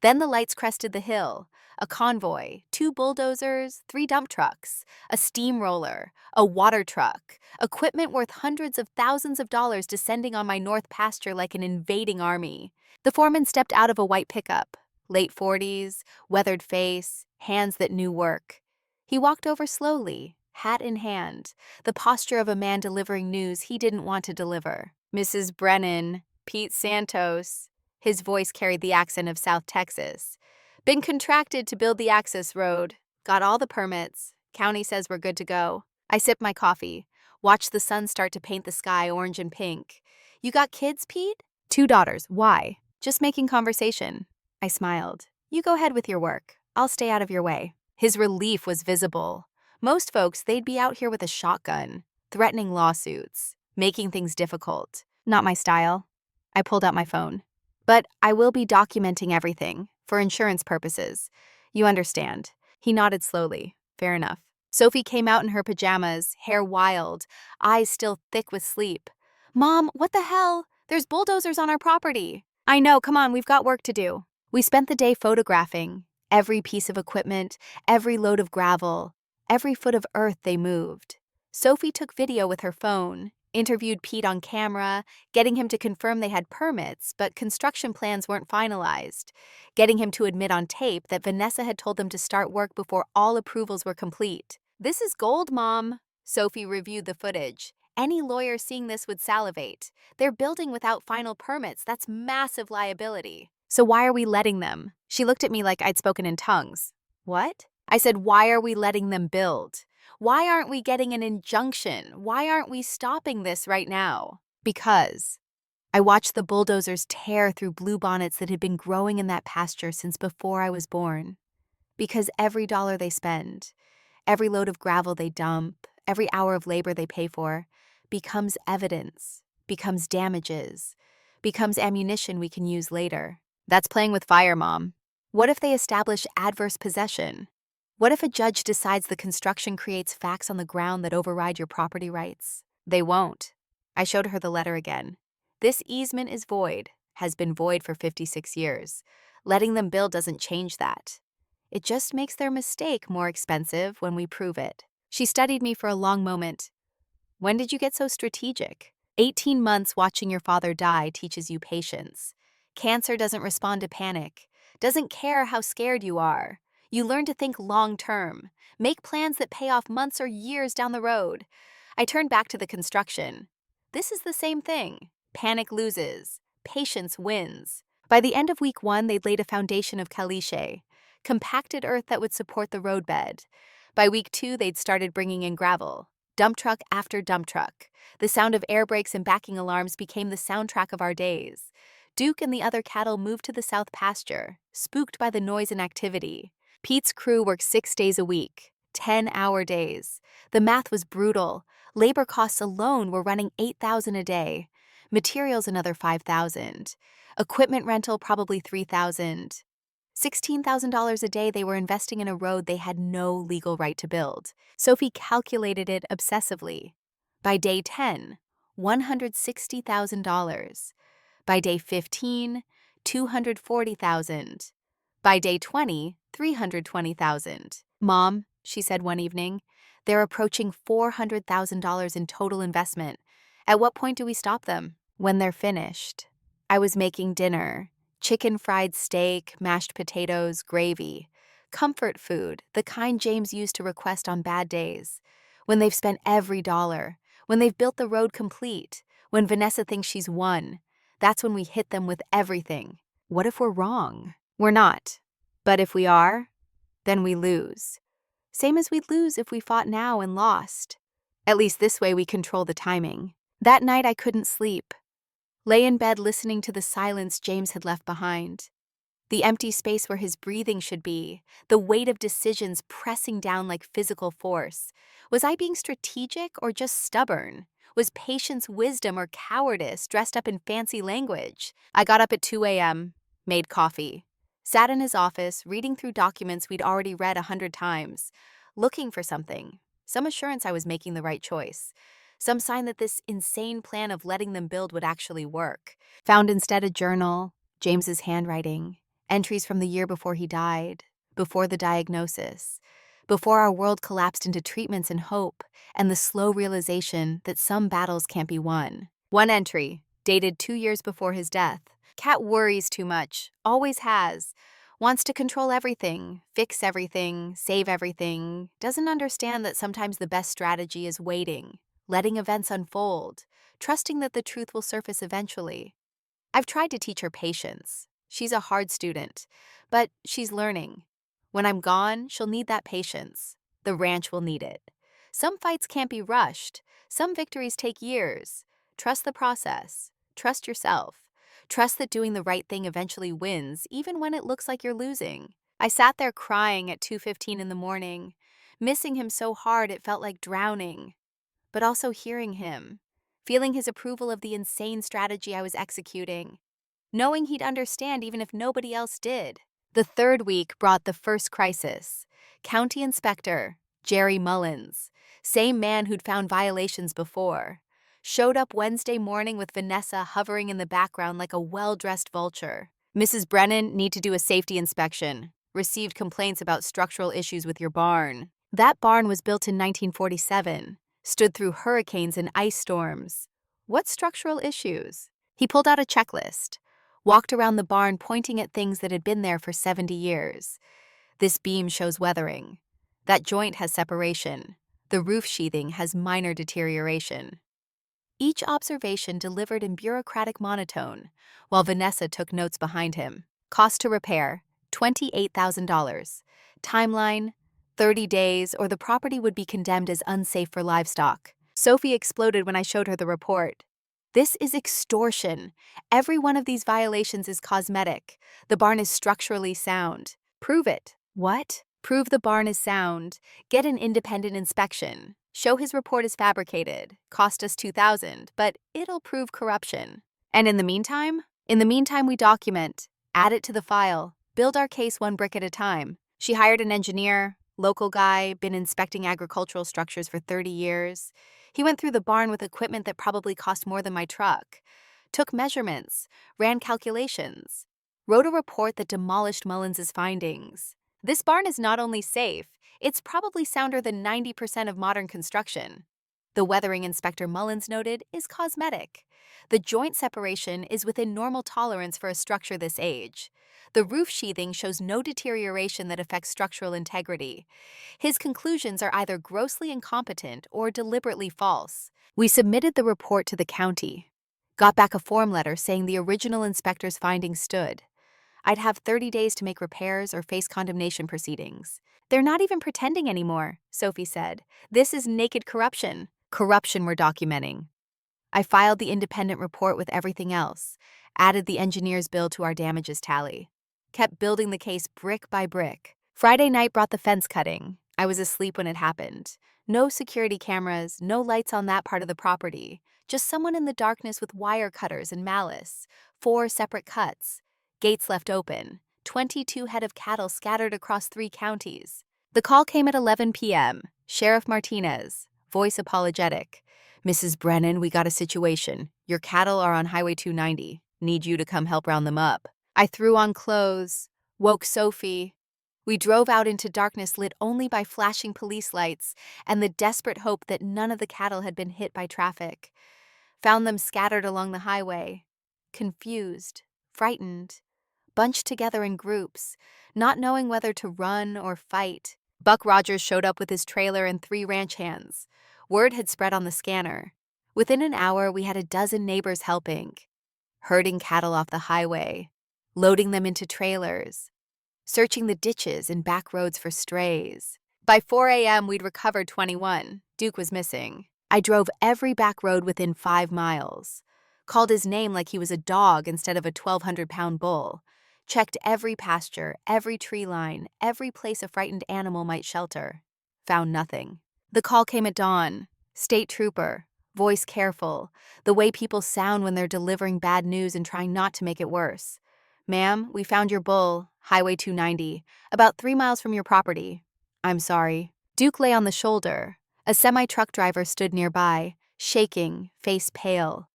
Then the lights crested the hill. A convoy, 2 bulldozers, 3 dump trucks, a steamroller, a water truck, equipment worth hundreds of thousands of dollars descending on my north pasture like an invading army. The foreman stepped out of a white pickup, late 40s, weathered face, hands that knew work. He walked over slowly, hat in hand, the posture of a man delivering news he didn't want to deliver. "Mrs. Brennan, Pete Santos." His voice carried the accent of South Texas. "Been contracted to build the access road. Got all the permits. County says we're good to go." I sipped my coffee, watched the sun start to paint the sky orange and pink. "You got kids, Pete?" "2 daughters. Why?" "Just making conversation." I smiled. "You go ahead with your work. I'll stay out of your way." His relief was visible. Most folks, they'd be out here with a shotgun, threatening lawsuits, making things difficult. Not my style. I pulled out my phone. "But I will be documenting everything, for insurance purposes. You understand." He nodded slowly. "Fair enough." Sophie came out in her pajamas, hair wild, eyes still thick with sleep. "Mom, what the hell? There's bulldozers on our property." "I know, come on, we've got work to do." We spent the day photographing every piece of equipment, every load of gravel, every foot of earth they moved. Sophie took video with her phone, interviewed Pete on camera, getting him to confirm they had permits, but construction plans weren't finalized, getting him to admit on tape that Vanessa had told them to start work before all approvals were complete. "This is gold, Mom." Sophie reviewed the footage. "Any lawyer seeing this would salivate. They're building without final permits. That's massive liability. So why are we letting them?" She looked at me like I'd spoken in tongues. "What?" I said, "Why are we letting them build? Why aren't we getting an injunction? Why aren't we stopping this right now?" "Because." I watched the bulldozers tear through bluebonnets that had been growing in that pasture since before I was born. Because every dollar they spend, every load of gravel they dump, every hour of labor they pay for, becomes evidence, becomes damages, becomes ammunition we can use later. That's playing with fire, Mom. What if they establish adverse possession? What if a judge decides the construction creates facts on the ground that override your property rights? They won't. I showed her the letter again. This easement is void, has been void for 56 years. Letting them build doesn't change that. It just makes their mistake more expensive when we prove it. She studied me for a long moment. "When did you get so strategic?" 18 months watching your father die teaches you patience. Cancer doesn't respond to panic, doesn't care how scared you are. You learn to think long-term, make plans that pay off months or years down the road. I turned back to the construction. This is the same thing. Panic loses, patience wins. By the end of week 1, they'd laid a foundation of caliche, compacted earth that would support the roadbed. By week 2, they'd started bringing in gravel. Dump truck after dump truck. The sound of air brakes and backing alarms became the soundtrack of our days. Duke and the other cattle moved to the south pasture, spooked by the noise and activity. Pete's crew worked 6 days a week, 10-hour days. The math was brutal. Labor costs alone were running $8,000 a day. Materials another $5,000. Equipment rental probably $3,000. $16,000 a day they were investing in a road they had no legal right to build. Sophie calculated it obsessively. By day 10, $160,000. By day 15, $240,000. By day 20, $320,000. "Mom," she said one evening, "they're approaching $400,000 in total investment. At what point do we stop them?" "When they're finished." I was making dinner. Chicken fried steak, mashed potatoes, gravy. Comfort food, the kind James used to request on bad days. When they've spent every dollar. When they've built the road complete. When Vanessa thinks she's won. That's when we hit them with everything. What if we're wrong? We're not. But if we are, then we lose. Same as we'd lose if we fought now and lost. At least this way we control the timing. That night I couldn't sleep. Lay in bed listening to the silence James had left behind. The empty space where his breathing should be, the weight of decisions pressing down like physical force. Was I being strategic or just stubborn? Was patience wisdom or cowardice dressed up in fancy language? I got up at 2 a.m., made coffee, sat in his office, reading through documents we'd already read 100 times, looking for something, some assurance I was making the right choice, some sign that this insane plan of letting them build would actually work. Found instead a journal, James's handwriting, Entries from the year before he died, before the diagnosis, before our world collapsed into treatments and hope, and the slow realization that some battles can't be won. One entry, dated 2 years before his death. Cat worries too much, always has. Wants to control everything, fix everything, save everything. Doesn't understand that sometimes the best strategy is waiting, letting events unfold, trusting that the truth will surface eventually. I've tried to teach her patience. She's a hard student, but she's learning. When I'm gone, she'll need that patience. The ranch will need it. Some fights can't be rushed. Some victories take years. Trust the process. Trust yourself. Trust that doing the right thing eventually wins, even when it looks like you're losing. I sat there crying at 2:15 in the morning, missing him so hard it felt like drowning, but also hearing him, feeling his approval of the insane strategy I was executing, knowing he'd understand even if nobody else did. The third week brought the first crisis. County Inspector Jerry Mullins, same man who'd found violations before, showed up Wednesday morning with Vanessa hovering in the background like a well-dressed vulture. "Mrs. Brennan, need to do a safety inspection. Received complaints about structural issues with your barn." That barn was built in 1947, stood through hurricanes and ice storms. What structural issues? He pulled out a checklist, walked around the barn pointing at things that had been there for 70 years. This beam shows weathering. That joint has separation. The roof sheathing has minor deterioration. Each observation delivered in bureaucratic monotone, while Vanessa took notes behind him. Cost to repair, $28,000. Timeline, 30 days, or the property would be condemned as unsafe for livestock. Sophie exploded when I showed her the report. "This is extortion. Every one of these violations is cosmetic. The barn is structurally sound. Prove it." "What?" "Prove the barn is sound. Get an independent inspection. Show his report is fabricated. Cost us $2,000, but it'll prove corruption." "And in the meantime?" "In the meantime, we document, add it to the file, build our case one brick at a time." She hired an engineer, local guy, been inspecting agricultural structures for 30 years. He went through the barn with equipment that probably cost more than my truck, took measurements, ran calculations, wrote a report that demolished Mullins's findings. "This barn is not only safe, it's probably sounder than 90% of modern construction." The weathering inspector Mullins noted is cosmetic. The joint separation is within normal tolerance for a structure this age. The roof sheathing shows no deterioration that affects structural integrity. His conclusions are either grossly incompetent or deliberately false. We submitted the report to the county. Got back a form letter saying the original inspector's findings stood. I'd have 30 days to make repairs or face condemnation proceedings. "They're not even pretending anymore," Sophie said. "This is naked corruption. Corruption we're documenting." I filed the independent report with everything else, added the engineer's bill to our damages tally, kept building the case brick by brick. Friday night brought the fence cutting. I was asleep when it happened. No security cameras, no lights on that part of the property, just someone in the darkness with wire cutters and malice. 4 separate cuts. Gates left open, 22 head of cattle scattered across 3 counties. The call came at 11 p.m. Sheriff Martinez, voice apologetic. "Mrs. Brennan, we got a situation. Your cattle are on Highway 290. Need you to come help round them up." I threw on clothes, woke Sophie. We drove out into darkness lit only by flashing police lights and the desperate hope that none of the cattle had been hit by traffic. Found them scattered along the highway, confused, frightened, bunched together in groups, not knowing whether to run or fight. Buck Rogers showed up with his trailer and 3 ranch hands. Word had spread on the scanner. Within an hour, we had a dozen neighbors helping, herding cattle off the highway, loading them into trailers, searching the ditches and back roads for strays. By 4 a.m., we'd recovered 21. Duke was missing. I drove every back road within 5 miles, called his name like he was a dog instead of a 1,200-pound bull, checked every pasture, every tree line, every place a frightened animal might shelter. Found nothing. The call came at dawn. State trooper, voice careful, the way people sound when they're delivering bad news and trying not to make it worse. "Ma'am, we found your bull, Highway 290, about 3 miles from your property." "I'm sorry." Duke lay on the shoulder. A semi-truck driver stood nearby, shaking, face pale.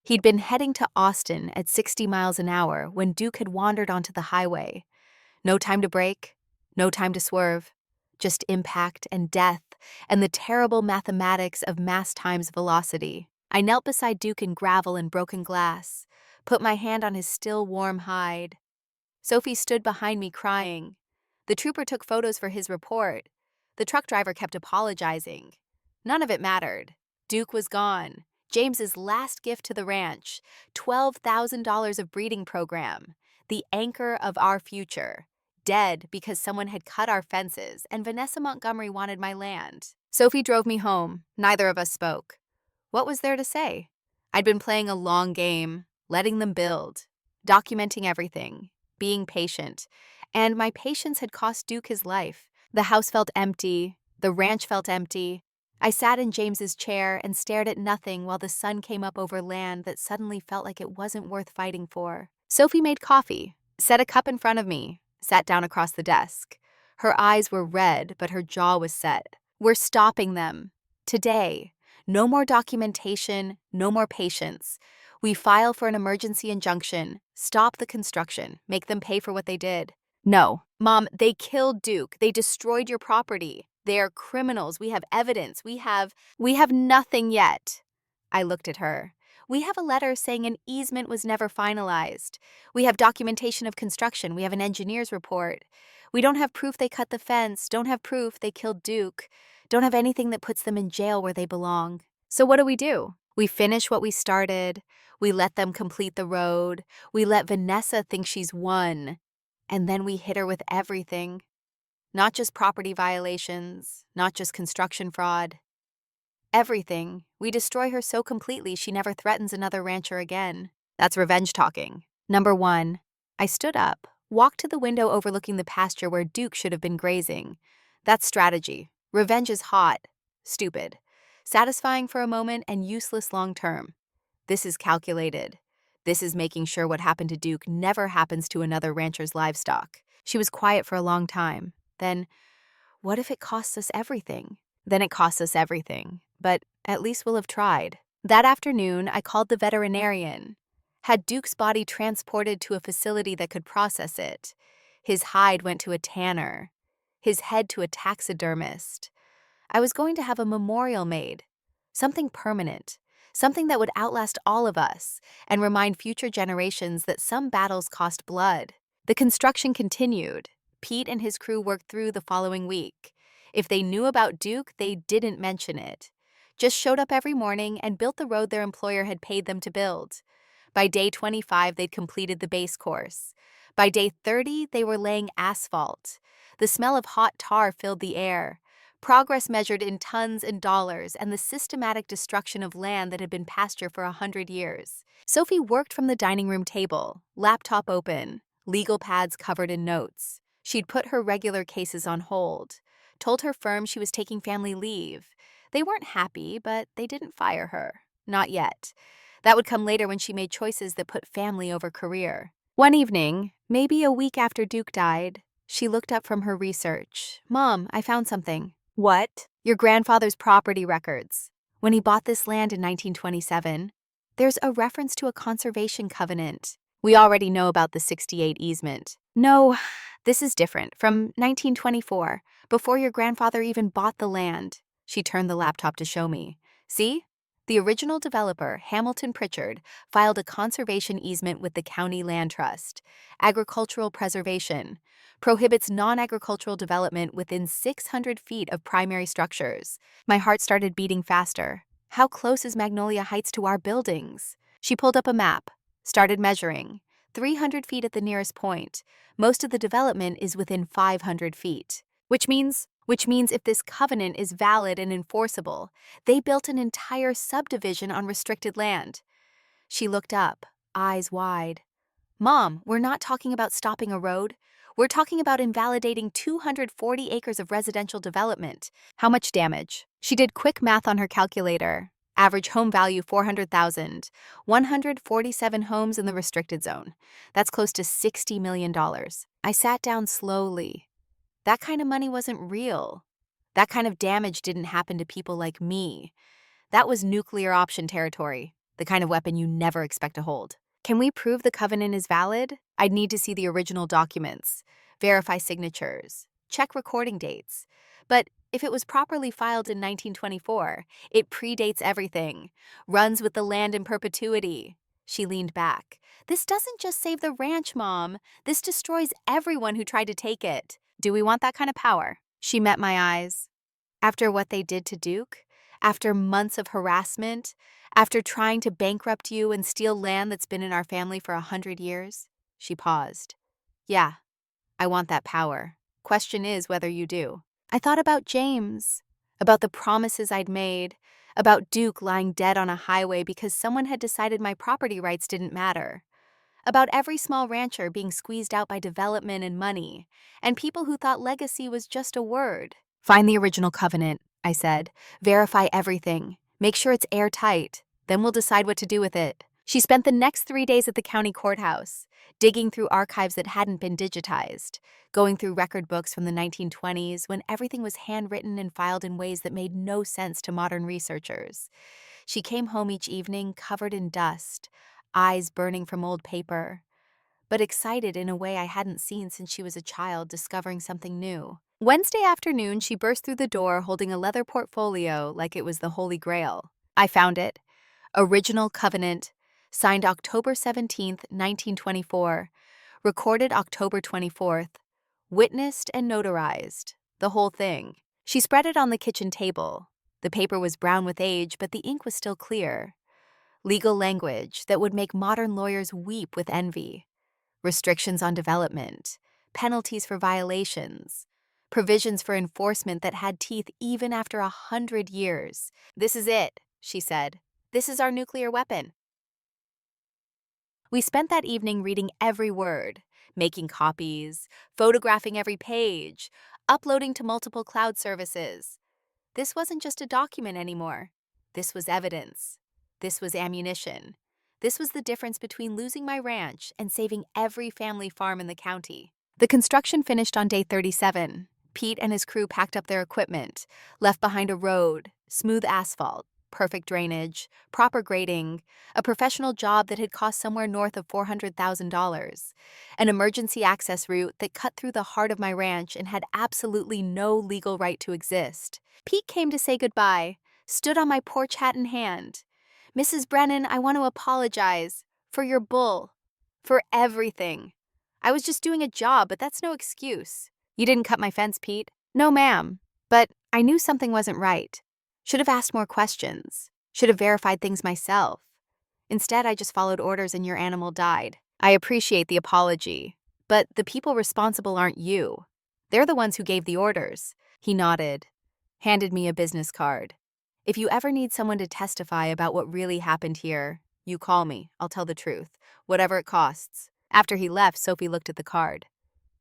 He'd been heading to Austin at 60 miles an hour when Duke had wandered onto the highway. No time to brake, no time to swerve, just impact and death and the terrible mathematics of mass times velocity. I knelt beside Duke in gravel and broken glass, put my hand on his still warm hide. Sophie stood behind me crying. The trooper took photos for his report. The truck driver kept apologizing. None of it mattered. Duke was gone. James's last gift to the ranch, $12,000 of breeding program, the anchor of our future, dead because someone had cut our fences and Vanessa Montgomery wanted my land. Sophie drove me home. Neither of us spoke. What was there to say? I'd been playing a long game, letting them build, documenting everything, being patient, and my patience had cost Duke his life. The house felt empty. The ranch felt empty. I sat in James's chair and stared at nothing while the sun came up over land that suddenly felt like it wasn't worth fighting for. Sophie made coffee, set a cup in front of me, sat down across the desk. Her eyes were red, but her jaw was set. We're stopping them. Today. No more documentation, no more patience. We file for an emergency injunction, stop the construction, make them pay for what they did. No. Mom, they killed Duke. They destroyed your property. They are criminals. We have evidence. We have nothing yet. I looked at her. We have a letter saying an easement was never finalized. We have documentation of construction. We have an engineer's report. We don't have proof they cut the fence. Don't have proof they killed Duke. Don't have anything that puts them in jail where they belong. So what do? We finish what we started. We let them complete the road. We let Vanessa think she's won. And then we hit her with everything. Not just property violations, not just construction fraud. Everything. We destroy her so completely she never threatens another rancher again. That's revenge talking. Number 1. I stood up, walked to the window overlooking the pasture where Duke should have been grazing. That's strategy. Revenge is hot, stupid, satisfying for a moment and useless long term. This is calculated. This is making sure what happened to Duke never happens to another rancher's livestock. She was quiet for a long time. Then, what if it costs us everything? Then it costs us everything, but at least we'll have tried. That afternoon, I called the veterinarian. Had Duke's body transported to a facility that could process it. His hide went to a tanner. His head to a taxidermist. I was going to have a memorial made. Something permanent. Something that would outlast all of us and remind future generations that some battles cost blood. The construction continued. Pete and his crew worked through the following week. If they knew about Duke, they didn't mention it. Just showed up every morning and built the road their employer had paid them to build. By day 25, they'd completed the base course. By day 30, they were laying asphalt. The smell of hot tar filled the air. Progress measured in tons and dollars and the systematic destruction of land that had been pasture for 100 years. Sophie worked from the dining room table, laptop open, legal pads covered in notes. She'd put her regular cases on hold, told her firm she was taking family leave. They weren't happy, but they didn't fire her. Not yet. That would come later when she made choices that put family over career. One evening, maybe a week after Duke died, she looked up from her research. Mom, I found something. What? Your grandfather's property records. When he bought this land in 1927, there's a reference to a conservation covenant. We already know about the 68 easement. No, this is different, from 1924, before your grandfather even bought the land. She turned the laptop to show me. See? The original developer, Hamilton Pritchard, filed a conservation easement with the County Land Trust. Agricultural preservation. Prohibits non-agricultural development within 600 feet of primary structures. My heart started beating faster. How close is Magnolia Heights to our buildings? She pulled up a map, started measuring. 300 feet at the nearest point. Most of the development is within 500 feet. Which means if this covenant is valid and enforceable, they built an entire subdivision on restricted land. She looked up, eyes wide. Mom, we're not talking about stopping a road. We're talking about invalidating 240 acres of residential development. How much damage? She did quick math on her calculator. Average home value $400,000. 147 homes in the restricted zone. That's close to $60 million. I sat down slowly. That kind of money wasn't real. That kind of damage didn't happen to people like me. That was nuclear option territory. the kind of weapon you never expect to hold. Can we prove the covenant is valid? I'd need to see the original documents, verify signatures, check recording dates. But if it was properly filed in 1924, it predates everything, runs with the land in perpetuity. She leaned back. This doesn't just save the ranch, Mom. This destroys everyone who tried to take it. Do we want that kind of power? She met my eyes. After what they did to Duke, after months of harassment, after trying to bankrupt you and steal land that's been in our family for 100 years, she paused. Yeah, I want that power. Question is whether you do. I thought about James, about the promises I'd made, about Duke lying dead on a highway because someone had decided my property rights didn't matter, about every small rancher being squeezed out by development and money, and people who thought legacy was just a word. Find the original covenant, I said. Verify everything. Make sure it's airtight. Then we'll decide what to do with it. She spent the next 3 days at the county courthouse, digging through archives that hadn't been digitized, going through record books from the 1920s when everything was handwritten and filed in ways that made no sense to modern researchers. She came home each evening covered in dust, eyes burning from old paper, but excited in a way I hadn't seen since she was a child discovering something new. Wednesday afternoon, she burst through the door holding a leather portfolio like it was the Holy Grail. I found it. Original Covenant, signed October 17th, 1924, recorded October 24th, witnessed and notarized, the whole thing. She spread it on the kitchen table. The paper was brown with age, but the ink was still clear. Legal language that would make modern lawyers weep with envy. Restrictions on development, penalties for violations, provisions for enforcement that had teeth even after 100 years. This is it, she said. This is our nuclear weapon. We spent that evening reading every word, making copies, photographing every page, uploading to multiple cloud services. This wasn't just a document anymore. This was evidence. This was ammunition. This was the difference between losing my ranch and saving every family farm in the county. The construction finished on day 37. Pete and his crew packed up their equipment, left behind a road, smooth asphalt, perfect drainage, proper grading, a professional job that had cost somewhere north of $400,000, an emergency access route that cut through the heart of my ranch and had absolutely no legal right to exist. Pete came to say goodbye, stood on my porch, hat in hand. Mrs. Brennan, I want to apologize for your bull, for everything. I was just doing a job, but that's no excuse. You didn't cut my fence, Pete. No, ma'am. But I knew something wasn't right. Should have asked more questions. Should have verified things myself. Instead, I just followed orders and your animal died. I appreciate the apology, but the people responsible aren't you. They're the ones who gave the orders. He nodded, handed me a business card. If you ever need someone to testify about what really happened here, you call me. I'll tell the truth, whatever it costs. After he left, Sophie looked at the card.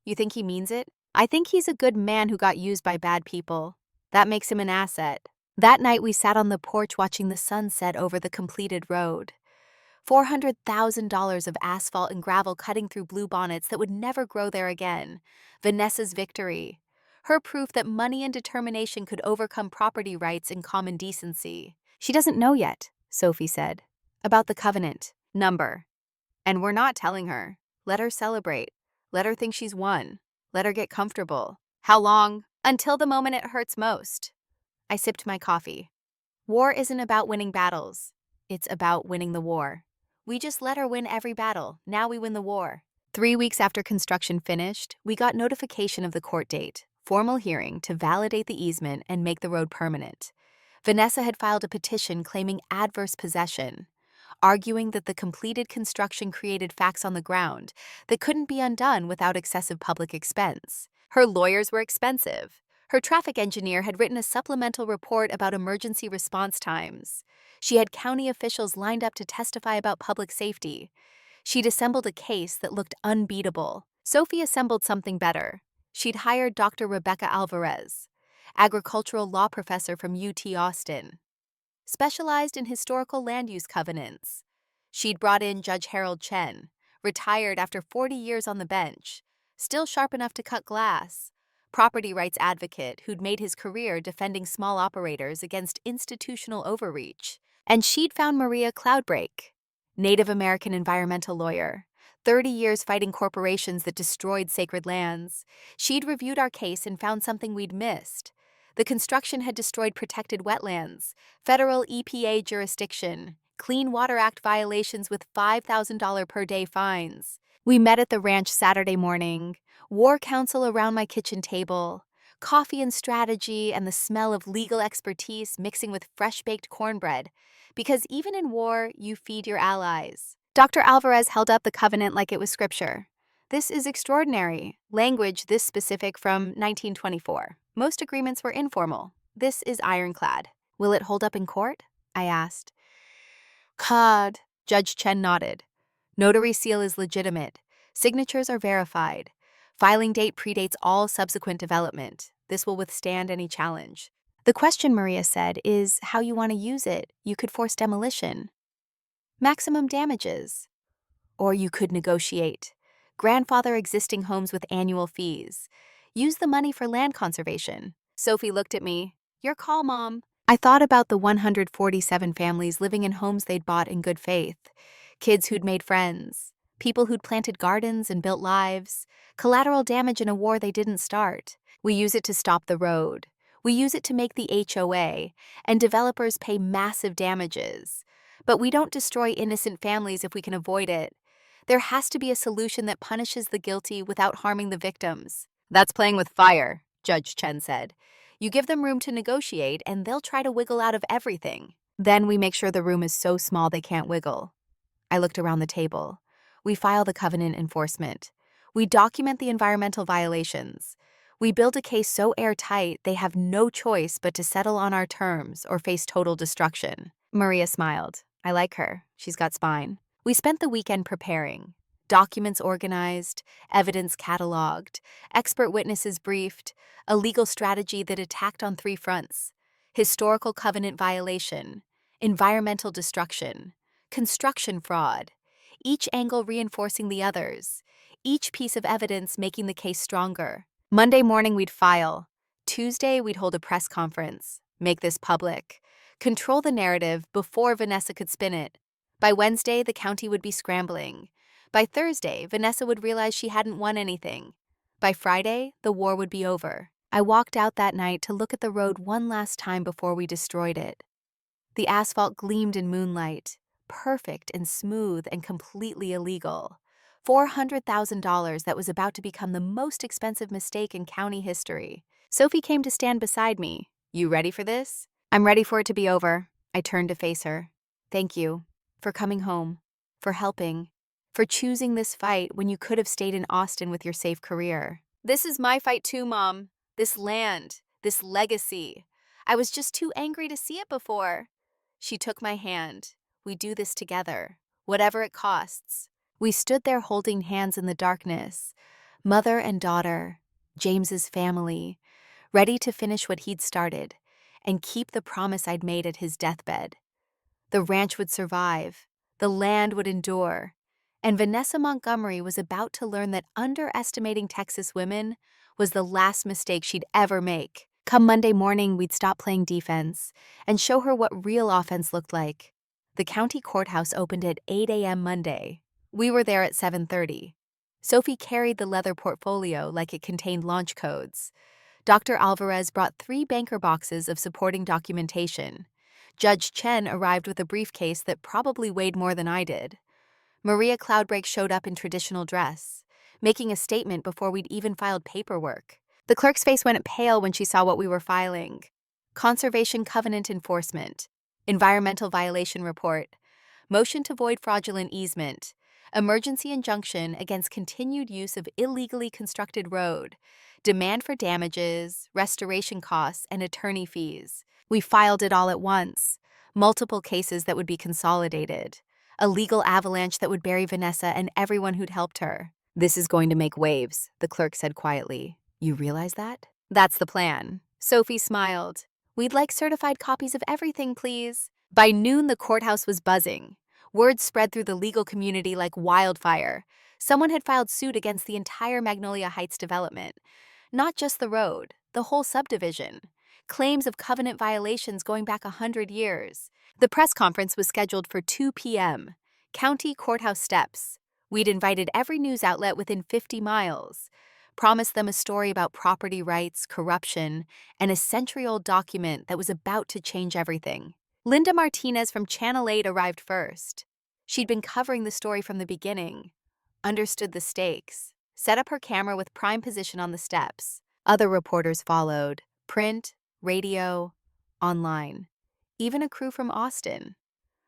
You think he means it? I think he's a good man who got used by bad people. That makes him an asset. That night we sat on the porch watching the sunset over the completed road. $400,000 of asphalt and gravel cutting through bluebonnets that would never grow there again. Vanessa's victory. Her proof that money and determination could overcome property rights and common decency. She doesn't know yet, Sophie said. About the covenant. Number. And we're not telling her. Let her celebrate. Let her think she's won. Let her get comfortable. How long? Until the moment it hurts most. I sipped my coffee. War isn't about winning battles. It's about winning the war. We just let her win every battle. Now we win the war. 3 weeks after construction finished, we got notification of the court date, formal hearing to validate the easement and make the road permanent. Vanessa had filed a petition claiming adverse possession, arguing that the completed construction created facts on the ground that couldn't be undone without excessive public expense. Her lawyers were expensive. Her traffic engineer had written a supplemental report about emergency response times. She had county officials lined up to testify about public safety. She'd assembled a case that looked unbeatable. Sophie assembled something better. She'd hired Dr. Rebecca Alvarez, agricultural law professor from UT Austin, specialized in historical land use covenants. She'd brought in Judge Harold Chen, retired after 40 years on the bench, still sharp enough to cut glass, property rights advocate who'd made his career defending small operators against institutional overreach. And she'd found Maria Cloudbreak, Native American environmental lawyer, 30 years fighting corporations that destroyed sacred lands. She'd reviewed our case and found something we'd missed. The construction had destroyed protected wetlands, federal EPA jurisdiction, Clean Water Act violations with $5,000 per day fines. We met at the ranch Saturday morning, war counsel around my kitchen table, coffee and strategy and the smell of legal expertise mixing with fresh-baked cornbread. Because even in war, you feed your allies. Dr. Alvarez held up the covenant like it was scripture. This is extraordinary. Language this specific from 1924. Most agreements were informal. This is ironclad. Will it hold up in court? I asked. God. Judge Chen nodded. Notary seal is legitimate. Signatures are verified. Filing date predates all subsequent development. This will withstand any challenge. The question, Maria said, is how you want to use it. You could force demolition. Maximum damages. Or you could negotiate. Grandfather existing homes with annual fees. Use the money for land conservation. Sophie looked at me. Your call, Mom. I thought about the 147 families living in homes they'd bought in good faith. Kids who'd made friends. People who'd planted gardens and built lives. Collateral damage in a war they didn't start. We use it to stop the road. We use it to make the HOA, and developers pay massive damages. But we don't destroy innocent families if we can avoid it. There has to be a solution that punishes the guilty without harming the victims. That's playing with fire, Judge Chen said. You give them room to negotiate, and they'll try to wiggle out of everything. Then we make sure the room is so small they can't wiggle. I looked around the table. We file the covenant enforcement. We document the environmental violations. We build a case so airtight they have no choice but to settle on our terms or face total destruction. Maria smiled. I like her. She's got spine. We spent the weekend preparing. Documents organized, evidence cataloged, expert witnesses briefed, a legal strategy that attacked on 3 fronts: historical covenant violation, environmental destruction, construction fraud, each angle reinforcing the others, each piece of evidence making the case stronger. Monday morning we'd file. Tuesday we'd hold a press conference, make this public, control the narrative before Vanessa could spin it. By Wednesday, the county would be scrambling. By Thursday, Vanessa would realize she hadn't won anything. By Friday, the war would be over. I walked out that night to look at the road one last time before we destroyed it. The asphalt gleamed in moonlight, perfect and smooth and completely illegal. $400,000 that was about to become the most expensive mistake in county history. Sophie came to stand beside me. You ready for this? I'm ready for it to be over. I turned to face her. Thank you for coming home, for helping, for choosing this fight when you could have stayed in Austin with your safe career. This is my fight too, Mom. This land, this legacy. I was just too angry to see it before. She took my hand. We do this together, whatever it costs. We stood there holding hands in the darkness, mother and daughter, James's family, ready to finish what he'd started and keep the promise I'd made at his deathbed. The ranch would survive, the land would endure, and Vanessa Montgomery was about to learn that underestimating Texas women was the last mistake she'd ever make. Come Monday morning, we'd stop playing defense and show her what real offense looked like. The county courthouse opened at 8 a.m. Monday. We were there at 7:30. Sophie carried the leather portfolio like it contained launch codes. Dr. Alvarez brought 3 banker boxes of supporting documentation. Judge Chen arrived with a briefcase that probably weighed more than I did. Maria Cloudbreak showed up in traditional dress, making a statement before we'd even filed paperwork. The clerk's face went pale when she saw what we were filing. Conservation Covenant Enforcement, Environmental Violation Report, Motion to Void Fraudulent Easement, Emergency Injunction against continued use of illegally constructed road, Demand for damages, restoration costs, and attorney fees. We filed it all at once. Multiple cases that would be consolidated. A legal avalanche that would bury Vanessa and everyone who'd helped her. This is going to make waves, the clerk said quietly. You realize that? That's the plan. Sophie smiled. We'd like certified copies of everything, please. By noon, the courthouse was buzzing. Word spread through the legal community like wildfire. Someone had filed suit against the entire Magnolia Heights development. Not just the road, the whole subdivision. Claims of covenant violations going back 100 years. The press conference was scheduled for 2 p.m. County courthouse steps. We'd invited every news outlet within 50 miles, promised them a story about property rights, corruption, and a century-old document that was about to change everything. Linda Martinez from Channel 8 arrived first. She'd been covering the story from the beginning, understood the stakes, set up her camera with prime position on the steps. Other reporters followed, print, radio, online. Even a crew from Austin.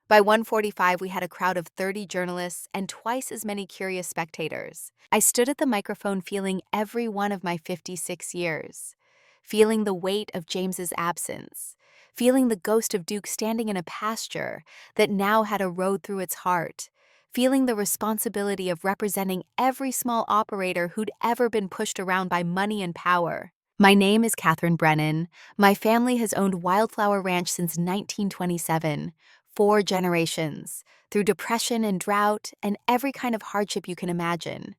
By 1:45, we had a crowd of 30 journalists and twice as many curious spectators. I stood at the microphone feeling every one of my 56 years, feeling the weight of James's absence, feeling the ghost of Duke standing in a pasture that now had a road through its heart, feeling the responsibility of representing every small operator who'd ever been pushed around by money and power. My name is Catherine Brennan. My family has owned Wildflower Ranch since 1927, 4 generations, through depression and drought and every kind of hardship you can imagine.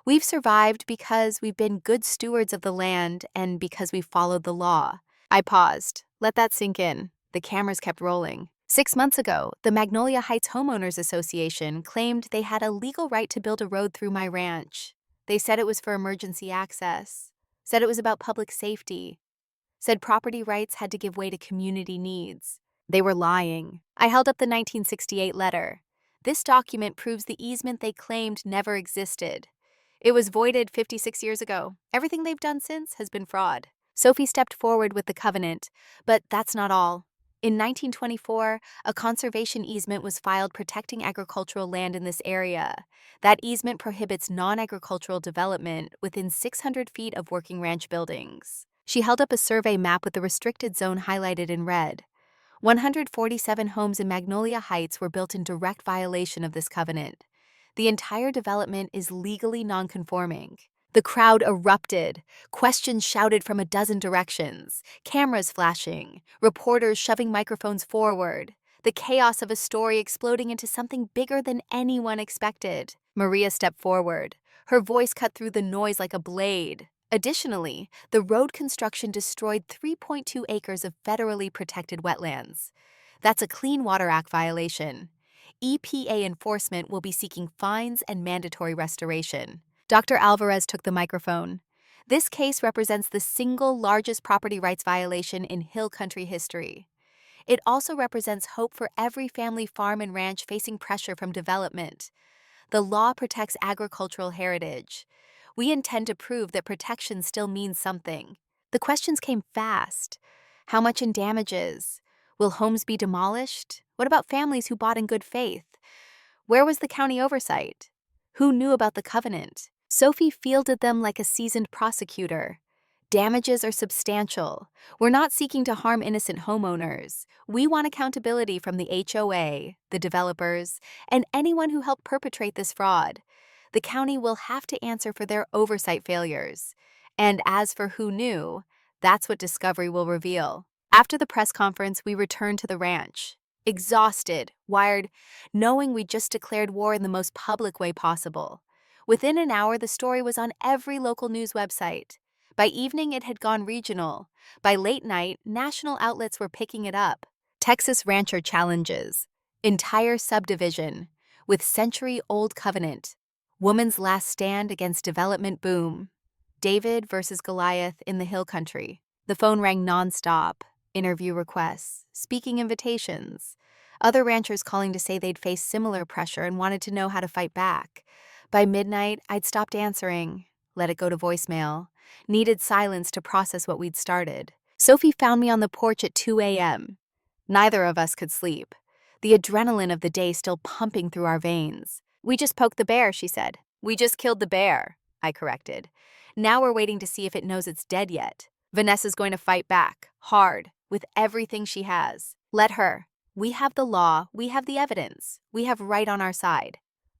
We've survived because we've been good stewards of the land and because we followed the law. I paused. Let that sink in. The cameras kept rolling. 6 months ago, the Magnolia Heights Homeowners Association claimed they had a legal right to build a road through my ranch. They said it was for emergency access. Said it was about public safety, said property rights had to give way to community needs. They were lying. I held up the 1968 letter. This document proves the easement they claimed never existed. It was voided 56 years ago. Everything they've done since has been fraud. Sophie stepped forward with the covenant, but that's not all. In 1924, a conservation easement was filed protecting agricultural land in this area. That easement prohibits non-agricultural development within 600 feet of working ranch buildings. She held up a survey map with the restricted zone highlighted in red. 147 homes in Magnolia Heights were built in direct violation of this covenant. The entire development is legally non-conforming. The crowd erupted, questions shouted from a dozen directions, cameras flashing, reporters shoving microphones forward, the chaos of a story exploding into something bigger than anyone expected. Maria stepped forward. Her voice cut through the noise like a blade. Additionally, the road construction destroyed 3.2 acres of federally protected wetlands. That's a Clean Water Act violation. EPA enforcement will be seeking fines and mandatory restoration. Dr. Alvarez took the microphone. This case represents the single largest property rights violation in Hill Country history. It also represents hope for every family farm and ranch facing pressure from development. The law protects agricultural heritage. We intend to prove that protection still means something. The questions came fast. How much in damages? Will homes be demolished? What about families who bought in good faith? Where was the county oversight? Who knew about the covenant? Sophie fielded them like a seasoned prosecutor. Damages are substantial. We're not seeking to harm innocent homeowners. We want accountability from the HOA, the developers, and anyone who helped perpetrate this fraud. The county will have to answer for their oversight failures. And as for who knew, that's what discovery will reveal. After the press conference, we returned to the ranch. Exhausted, wired, knowing we just declared war in the most public way possible. Within an hour, the story was on every local news website. By evening, it had gone regional. By late night, national outlets were picking it up. Texas rancher challenges. Entire subdivision. With century-old covenant. Woman's last stand against development boom. David versus Goliath in the Hill Country. The phone rang nonstop. Interview requests. Speaking invitations. Other ranchers calling to say they'd faced similar pressure and wanted to know how to fight back. By midnight, I'd stopped answering, let it go to voicemail, needed silence to process what we'd started. Sophie found me on the porch at 2 a.m. Neither of us could sleep, the adrenaline of the day still pumping through our veins. We just poked the bear, she said. We just killed the bear, I corrected. Now we're waiting to see if it knows it's dead yet. Vanessa's going to fight back, hard, with everything she has. Let her. We have the law, we have the evidence, we have right on our side.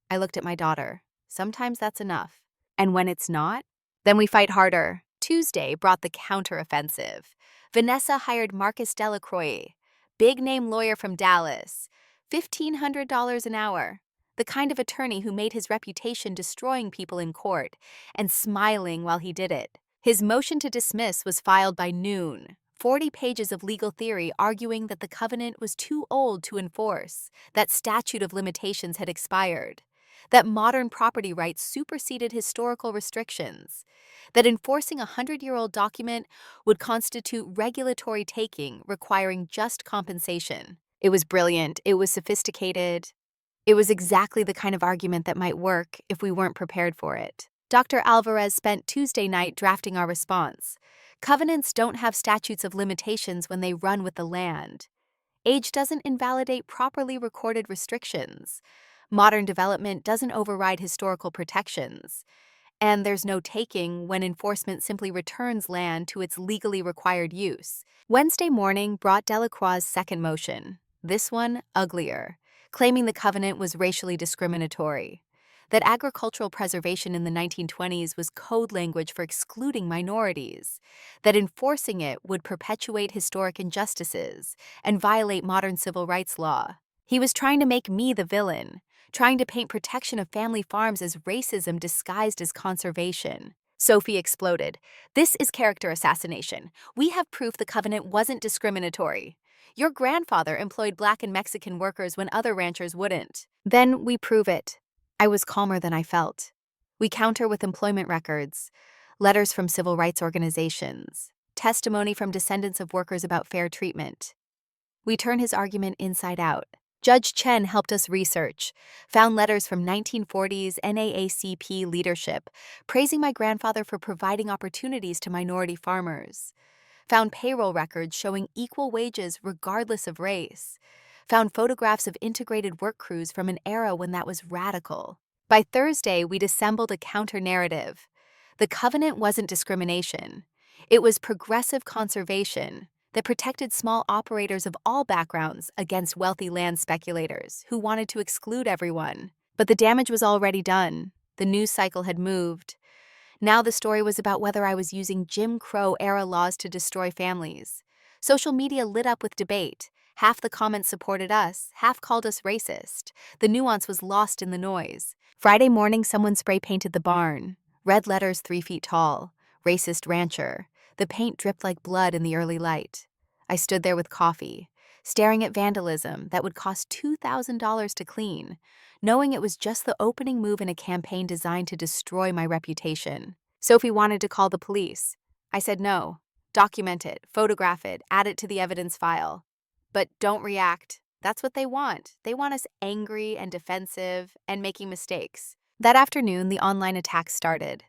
I looked at my daughter. Sometimes that's enough. And when it's not, then we fight harder. Tuesday brought the counteroffensive. Vanessa hired Marcus Delacroix, big-name lawyer from Dallas, $1,500 an hour, the kind of attorney who made his reputation destroying people in court and smiling while he did it. His motion to dismiss was filed by noon. 40 pages of legal theory arguing that the covenant was too old to enforce, that statute of limitations had expired, that modern property rights superseded historical restrictions, that enforcing a 100-year-old document would constitute regulatory taking requiring just compensation. It was brilliant, it was sophisticated, it was exactly the kind of argument that might work if we weren't prepared for it. Dr. Alvarez spent Tuesday night drafting our response. Covenants don't have statutes of limitations when they run with the land. Age doesn't invalidate properly recorded restrictions. Modern development doesn't override historical protections. And there's no taking when enforcement simply returns land to its legally required use. Wednesday morning brought Delacroix's second motion, this one uglier, claiming the covenant was racially discriminatory, that agricultural preservation in the 1920s was code language for excluding minorities, that enforcing it would perpetuate historic injustices and violate modern civil rights law. He was trying to make me the villain, trying to paint protection of family farms as racism disguised as conservation. Sophie exploded. "This is character assassination. We have proof the covenant wasn't discriminatory. Your grandfather employed Black and Mexican workers when other ranchers wouldn't." "Then we prove it." I was calmer than I felt. We counter with employment records, letters from civil rights organizations, testimony from descendants of workers about fair treatment. We turn his argument inside out. Judge Chen helped us research, found letters from 1940s NAACP leadership praising my grandfather for providing opportunities to minority farmers, found payroll records showing equal wages regardless of race, found photographs of integrated work crews from an era when that was radical. By Thursday, we'd assembled a counter-narrative. The covenant wasn't discrimination. It was progressive conservation that protected small operators of all backgrounds against wealthy land speculators who wanted to exclude everyone. But the damage was already done. The news cycle had moved. Now the story was about whether I was using Jim Crow-era laws to destroy families. Social media lit up with debate. Half the comments supported us, half called us racist. The nuance was lost in the noise. Friday morning, someone spray-painted the barn. Red letters 3 feet tall. Racist rancher. The paint dripped like blood in the early light. I stood there with coffee, staring at vandalism that would cost $2,000 to clean, knowing it was just the opening move in a campaign designed to destroy my reputation. Sophie wanted to call the police. I said no. Document it, photograph it, add it to the evidence file. But don't react. That's what they want. They want us angry and defensive and making mistakes. That afternoon, the online attacks started.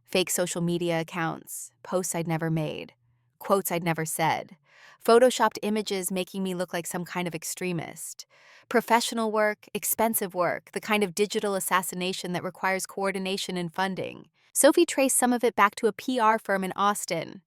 Fake social media accounts, posts I'd never made, quotes I'd never said, photoshopped images making me look like some kind of extremist. Professional work, expensive work, the kind of digital assassination that requires coordination and funding. Sophie traced some of it back to a PR firm in Austin.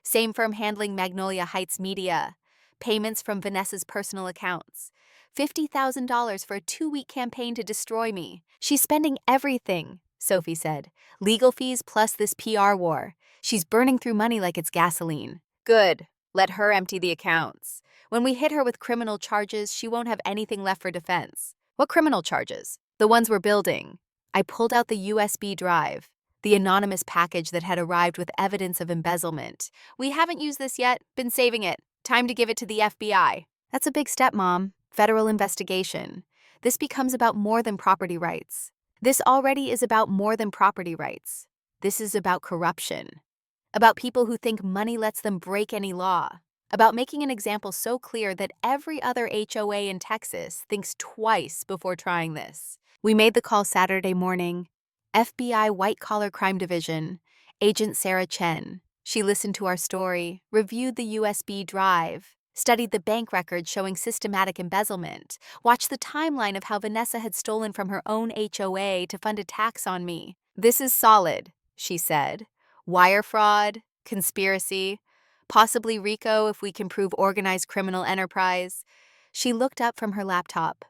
Same firm handling Magnolia Heights Media. Payments from Vanessa's personal accounts. $50,000 for a 2-week campaign to destroy me. "She's spending everything," Sophie said. "Legal fees plus this PR war. She's burning through money like it's gasoline." "Good. Let her empty the accounts. When we hit her with criminal charges, she won't have anything left for defense." "What criminal charges?" "The ones we're building." I pulled out the USB drive, the anonymous package that had arrived with evidence of embezzlement. "We haven't used this yet. Been saving it. Time to give it to the FBI." "That's a big step, Mom. Federal investigation. This becomes about more than property rights. This already is about more than property rights. This is about corruption. About people who think money lets them break any law. About making an example so clear that every other HOA in Texas thinks twice before trying this." We made the call Saturday morning. FBI White Collar Crime Division, Agent Sarah Chen. She listened to our story, reviewed the USB drive, studied the bank records showing systematic embezzlement, watched the timeline of how Vanessa had stolen from her own HOA to fund attacks on me. "This is solid," she said. "Wire fraud, conspiracy, possibly RICO if we can prove organized criminal enterprise." She looked up from her laptop.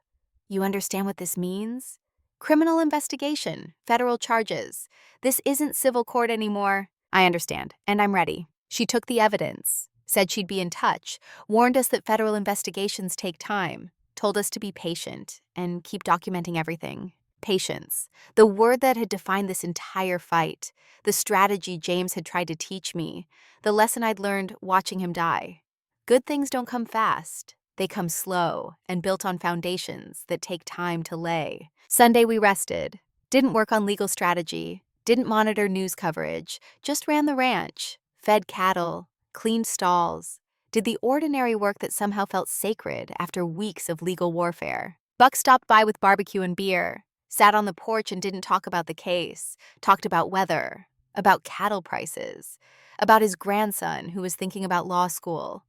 "You understand what this means? Criminal investigation, federal charges. This isn't civil court anymore." "I understand, and I'm ready." She took the evidence, said she'd be in touch, warned us that federal investigations take time, told us to be patient and keep documenting everything. Patience. The word that had defined this entire fight. The strategy James had tried to teach me. The lesson I'd learned watching him die. Good things don't come fast. They come slow and built on foundations that take time to lay. Sunday we rested. Didn't work on legal strategy. Didn't monitor news coverage. Just ran the ranch. Fed cattle. Cleaned stalls. Did the ordinary work that somehow felt sacred after weeks of legal warfare. Buck stopped by with barbecue and beer. Sat on the porch and didn't talk about the case. Talked about weather. About cattle prices. About his grandson who was thinking about law school.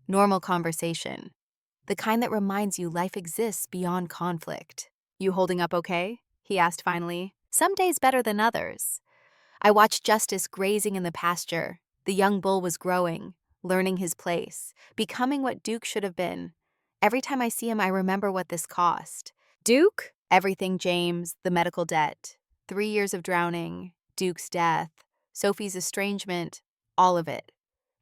Normal conversation. The kind that reminds you life exists beyond conflict. "You holding up okay?" he asked finally. "Some days better than others." I watched Justice grazing in the pasture. The young bull was growing, learning his place, becoming what Duke should have been. Every time I see him, I remember what this cost. Duke? Everything, James, the medical debt, 3 years of drowning, Duke's death, Sophie's estrangement, all of it.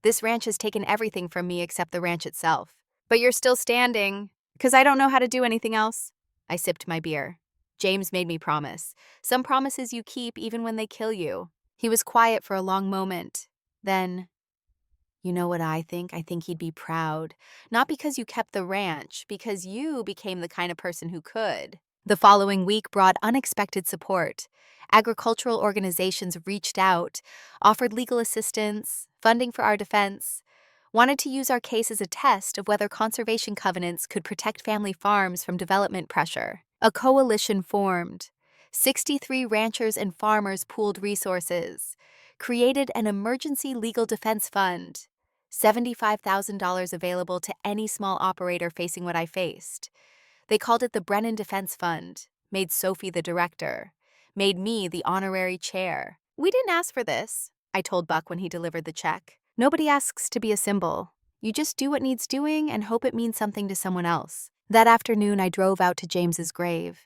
This ranch has taken everything from me except the ranch itself. But you're still standing, 'cause I don't know how to do anything else. I sipped my beer. James made me promise. Some promises you keep even when they kill you. He was quiet for a long moment. Then, "You know what I think? I think he'd be proud. Not because you kept the ranch, because you became the kind of person who could." The following week brought unexpected support. Agricultural organizations reached out, offered legal assistance, funding for our defense, wanted to use our case as a test of whether conservation covenants could protect family farms from development pressure. A coalition formed. 63 ranchers and farmers pooled resources, created an emergency legal defense fund, $75,000 available to any small operator facing what I faced. They called it the Brennan Defense Fund, made Sophie the director, made me the honorary chair. "We didn't ask for this," I told Buck when he delivered the check. "Nobody asks to be a symbol. You just do what needs doing and hope it means something to someone else." That afternoon, I drove out to James's grave.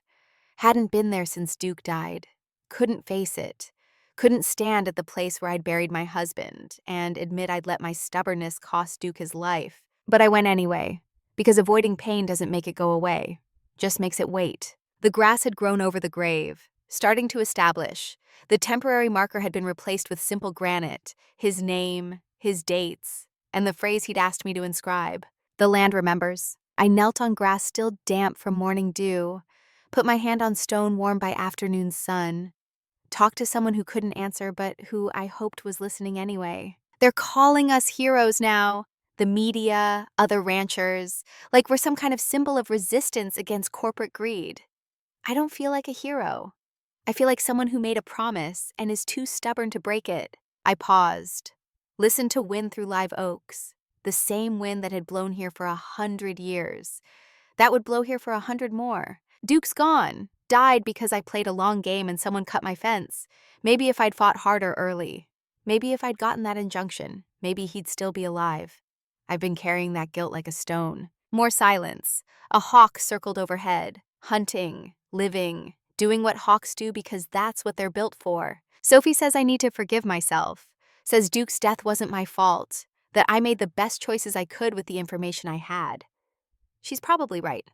Hadn't been there since Duke died. Couldn't face it. Couldn't stand at the place where I'd buried my husband and admit I'd let my stubbornness cost Duke his life. But I went anyway, because avoiding pain doesn't make it go away, just makes it wait. The grass had grown over the grave, starting to establish. The temporary marker had been replaced with simple granite, his name, his dates, and the phrase he'd asked me to inscribe. "The land remembers." I knelt on grass still damp from morning dew, put my hand on stone warmed by afternoon sun, talked to someone who couldn't answer but who I hoped was listening anyway. They're calling us heroes now. The media, other ranchers, like we're some kind of symbol of resistance against corporate greed. I don't feel like a hero. I feel like someone who made a promise and is too stubborn to break it. I paused, listened to wind through live oaks, the same wind that had blown here for 100 years. That would blow here for 100 more. Duke's gone, died because I played a long game and someone cut my fence. Maybe if I'd fought harder early, maybe if I'd gotten that injunction, maybe he'd still be alive. I've been carrying that guilt like a stone. More silence. A hawk circled overhead, hunting, living, doing what hawks do because that's what they're built for. Sophie says I need to forgive myself, says Duke's death wasn't my fault, that I made the best choices I could with the information I had. She's probably right.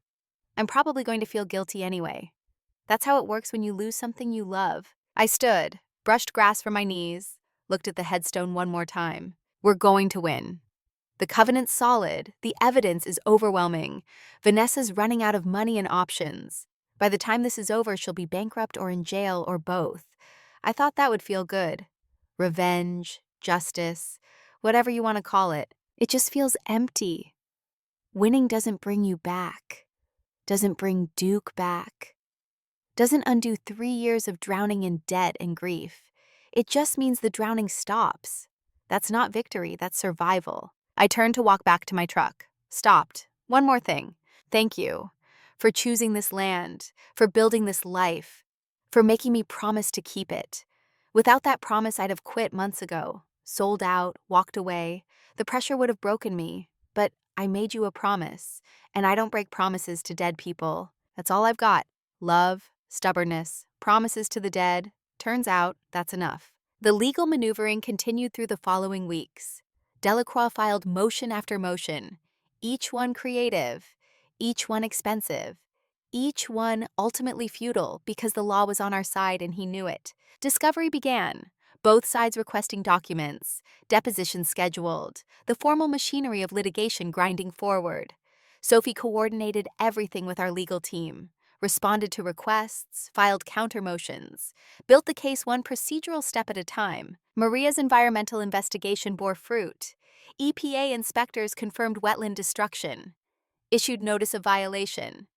I'm probably going to feel guilty anyway. That's how it works when you lose something you love. I stood, brushed grass from my knees, looked at the headstone one more time. We're going to win. The covenant's solid. The evidence is overwhelming. Vanessa's running out of money and options. By the time this is over, she'll be bankrupt or in jail or both. I thought that would feel good. Revenge, justice, whatever you want to call it. It just feels empty. Winning doesn't bring you back. Doesn't bring Duke back. Doesn't undo 3 years of drowning in debt and grief. It just means the drowning stops. That's not victory, that's survival. I turned to walk back to my truck. Stopped. One more thing. Thank you for choosing this land, for building this life, for making me promise to keep it. Without that promise, I'd have quit months ago, sold out, walked away. The pressure would have broken me, but I made you a promise, and I don't break promises to dead people. That's all I've got. Love, stubbornness, promises to the dead. Turns out, that's enough. The legal maneuvering continued through the following weeks. Delacroix filed motion after motion, each one creative, each one expensive, each one ultimately futile because the law was on our side and he knew it. Discovery began, both sides requesting documents, depositions scheduled, the formal machinery of litigation grinding forward. Sophie coordinated everything with our legal team, responded to requests, filed counter motions, built the case one procedural step at a time. Maria's environmental investigation bore fruit. EPA inspectors confirmed wetland destruction, issued notice of violation,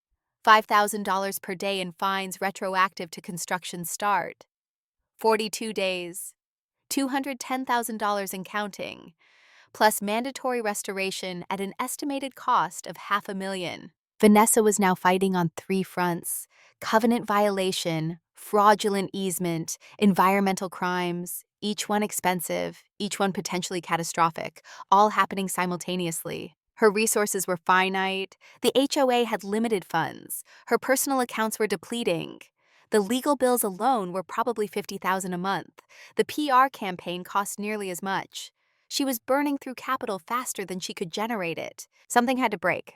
$5,000 per day in fines retroactive to construction start, 42 days, $210,000 in counting, plus mandatory restoration at an estimated cost of $500,000. Vanessa was now fighting on 3 fronts: covenant violation, fraudulent easement, environmental crimes, each one expensive, each one potentially catastrophic, all happening simultaneously. Her resources were finite, the HOA had limited funds, her personal accounts were depleting. The legal bills alone were probably $50,000 a month. The PR campaign cost nearly as much. She was burning through capital faster than she could generate it. Something had to break.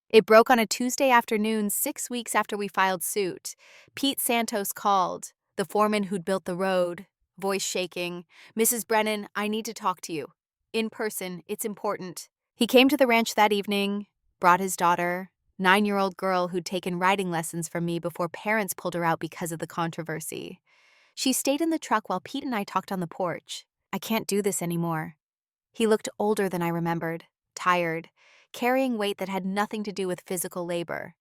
It broke on a Tuesday afternoon 6 weeks after we filed suit. Pete Santos called, the foreman who'd built the road, voice shaking. "Mrs. Brennan, I need to talk to you. In person, it's important." He came to the ranch that evening, brought his daughter, 9-year-old girl who'd taken riding lessons from me before parents pulled her out because of the controversy. She stayed in the truck while Pete and I talked on the porch. "I can't do this anymore." He looked older than I remembered, tired, carrying weight that had nothing to do with physical labor.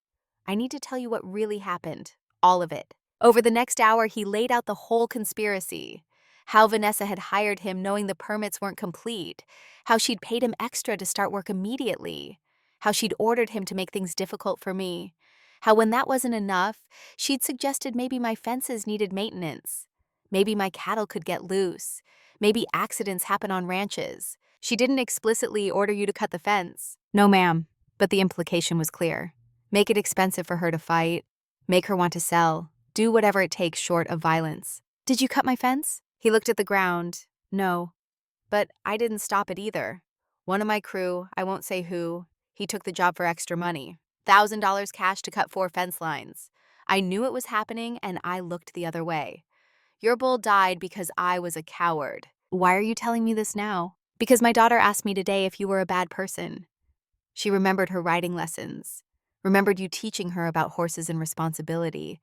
"I need to tell you what really happened, all of it." Over the next hour, he laid out the whole conspiracy. How Vanessa had hired him knowing the permits weren't complete, how she'd paid him extra to start work immediately, how she'd ordered him to make things difficult for me, how when that wasn't enough, she'd suggested maybe my fences needed maintenance, maybe my cattle could get loose, maybe accidents happen on ranches. She didn't explicitly order you to cut the fence. No, ma'am, but the implication was clear. Make it expensive for her to fight, make her want to sell, do whatever it takes short of violence. "Did you cut my fence?" He looked at the ground. "No. But I didn't stop it either. One of my crew, I won't say who, he took the job for extra money. $1,000 cash to cut 4 fence lines. I knew it was happening and I looked the other way. Your bull died because I was a coward." "Why are you telling me this now?" "Because my daughter asked me today if you were a bad person." She remembered her riding lessons, remembered you teaching her about horses and responsibility,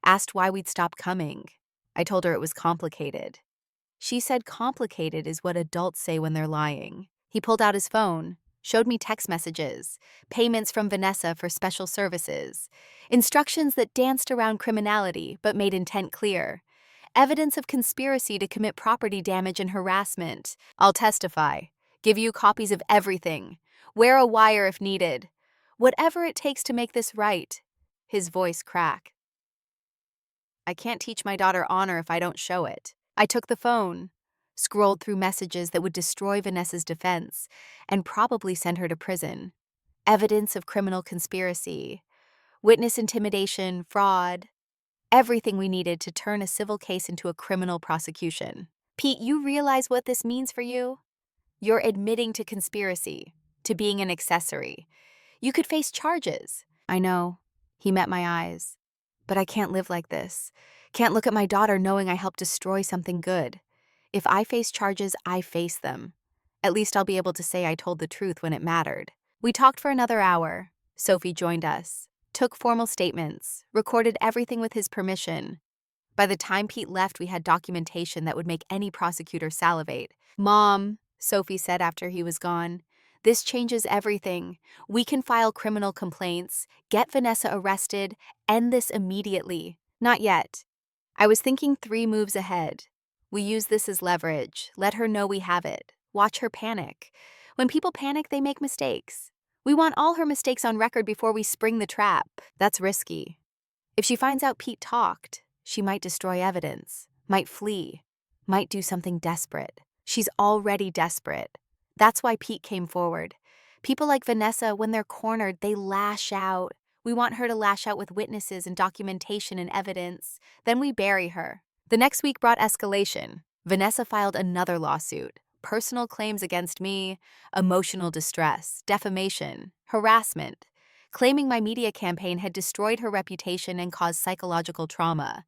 asked why we'd stop coming. I told her it was complicated. She said complicated is what adults say when they're lying. He pulled out his phone, showed me text messages, payments from Vanessa for special services, instructions that danced around criminality but made intent clear, evidence of conspiracy to commit property damage and harassment. "I'll testify, give you copies of everything, wear a wire if needed, whatever it takes to make this right." His voice cracked. "I can't teach my daughter honor if I don't show it." I took the phone, scrolled through messages that would destroy Vanessa's defense and probably send her to prison. Evidence of criminal conspiracy, witness intimidation, fraud, everything we needed to turn a civil case into a criminal prosecution. "Pete, you realize what this means for you? You're admitting to conspiracy, to being an accessory. You could face charges." "I know." He met my eyes. "But I can't live like this. Can't look at my daughter knowing I helped destroy something good. If I face charges, I face them. At least I'll be able to say I told the truth when it mattered." We talked for another hour. Sophie joined us, took formal statements, recorded everything with his permission. By the time Pete left, we had documentation that would make any prosecutor salivate. "Mom," Sophie said after he was gone, "this changes everything. We can file criminal complaints, get Vanessa arrested, end this immediately." "Not yet. I was thinking 3 moves ahead. We use this as leverage, let her know we have it, watch her panic. When people panic, they make mistakes. We want all her mistakes on record before we spring the trap. That's risky. If she finds out Pete talked, she might destroy evidence, might flee, might do something desperate. She's already desperate. That's why Pete came forward. People like Vanessa, when they're cornered, they lash out. We want her to lash out with witnesses and documentation and evidence. Then we bury her." The next week brought escalation. Vanessa filed another lawsuit. Personal claims against me, emotional distress, defamation, harassment. claiming my media campaign had destroyed her reputation and caused psychological trauma,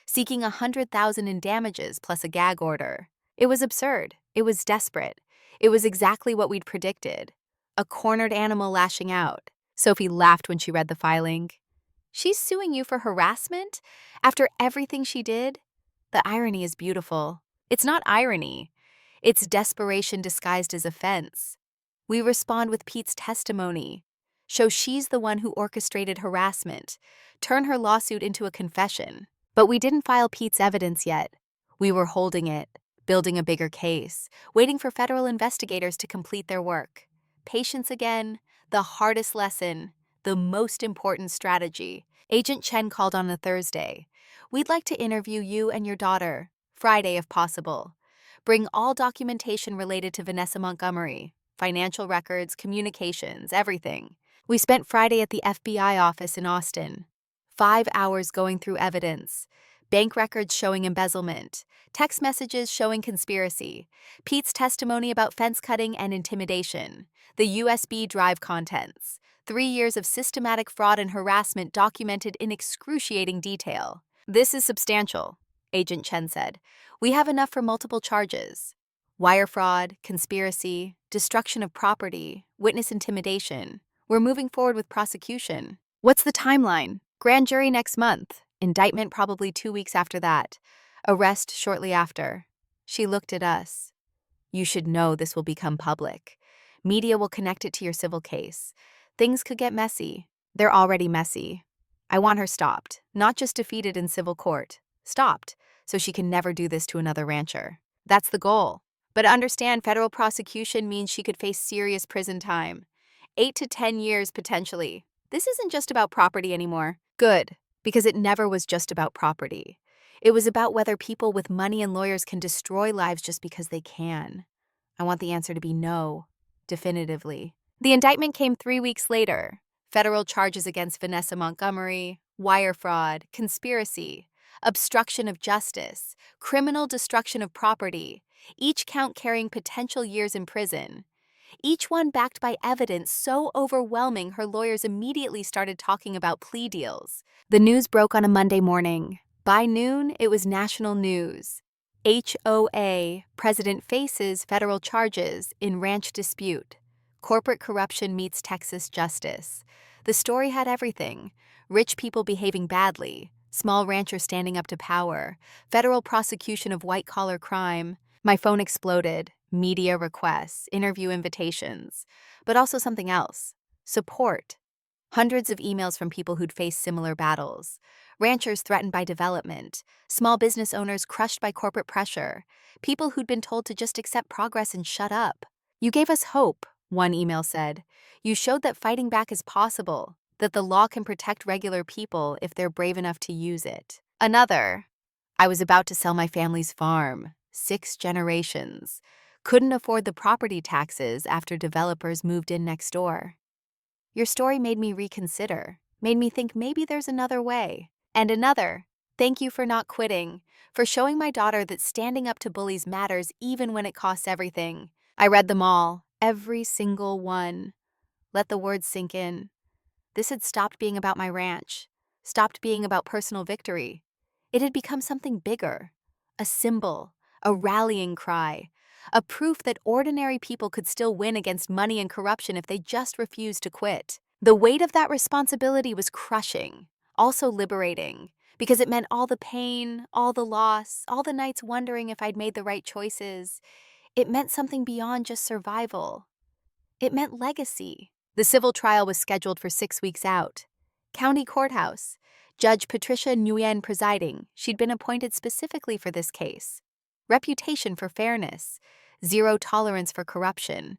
seeking $100,000 in damages plus a gag order. It was absurd. It was desperate. It was exactly what we'd predicted. A cornered animal lashing out. Sophie laughed when she read the filing. She's suing you for harassment? After everything she did? The irony is beautiful. It's not irony. It's desperation disguised as offense. We respond with Pete's testimony. Show she's the one who orchestrated harassment. Turn her lawsuit into a confession. But we didn't file Pete's evidence yet. We were holding it, building a bigger case, waiting for federal investigators to complete their work. Patience again, the hardest lesson, the most important strategy. Agent Chen called on a Thursday. We'd like to interview you and your daughter, Friday if possible. Bring all documentation related to Vanessa Montgomery, financial records, communications, everything. We spent Friday at the FBI office in Austin. 5 hours going through evidence. Bank records showing embezzlement. Text messages showing conspiracy. Pete's testimony about fence cutting and intimidation. The USB drive contents. 3 years of systematic fraud and harassment documented in excruciating detail. This is substantial, Agent Chen said. We have enough for multiple charges. Wire fraud, conspiracy, destruction of property, witness intimidation. We're moving forward with prosecution. What's the timeline? Grand jury next month. Indictment probably 2 weeks after that. Arrest shortly after. She looked at us. You should know this will become public. Media will connect it to your civil case. Things could get messy. They're already messy. I want her stopped, not just defeated in civil court. Stopped, so she can never do this to another rancher. That's the goal. But understand, federal prosecution means she could face serious prison time. 8 to 10 years potentially. This isn't just about property anymore. Good, because it never was just about property. It was about whether people with money and lawyers can destroy lives just because they can. I want the answer to be no, definitively. The indictment came 3 weeks later. Federal charges against Vanessa Montgomery, wire fraud, conspiracy, obstruction of justice, criminal destruction of property, each count carrying potential years in prison. Each one backed by evidence so overwhelming her lawyers immediately started talking about plea deals. The news broke on a Monday morning. By noon, it was national news. HOA, president faces federal charges in ranch dispute. Corporate corruption meets Texas justice. The story had everything. Rich people behaving badly, small ranchers standing up to power, federal prosecution of white-collar crime. My phone exploded. Media requests, interview invitations, but also something else. Support. Hundreds of emails from people who'd faced similar battles. Ranchers threatened by development, small business owners crushed by corporate pressure, people who'd been told to just accept progress and shut up. You gave us hope, one email said. You showed that fighting back is possible, that the law can protect regular people if they're brave enough to use it. Another. I was about to sell my family's farm, 6 generations. Couldn't afford the property taxes after developers moved in next door. Your story made me reconsider, made me think maybe there's another way. And another. Thank you for not quitting, for showing my daughter that standing up to bullies matters even when it costs everything. I read them all, every single one. Let the words sink in. This had stopped being about my ranch, stopped being about personal victory. It had become something bigger, a symbol, a rallying cry, a proof that ordinary people could still win against money and corruption if they just refused to quit. The weight of that responsibility was crushing, also liberating, because it meant all the pain, all the loss, all the nights wondering if I'd made the right choices. It meant something beyond just survival. It meant legacy. The civil trial was scheduled for 6 weeks out. County courthouse. Judge Patricia Nguyen presiding. She'd been appointed specifically for this case. Reputation for fairness. Zero tolerance for corruption.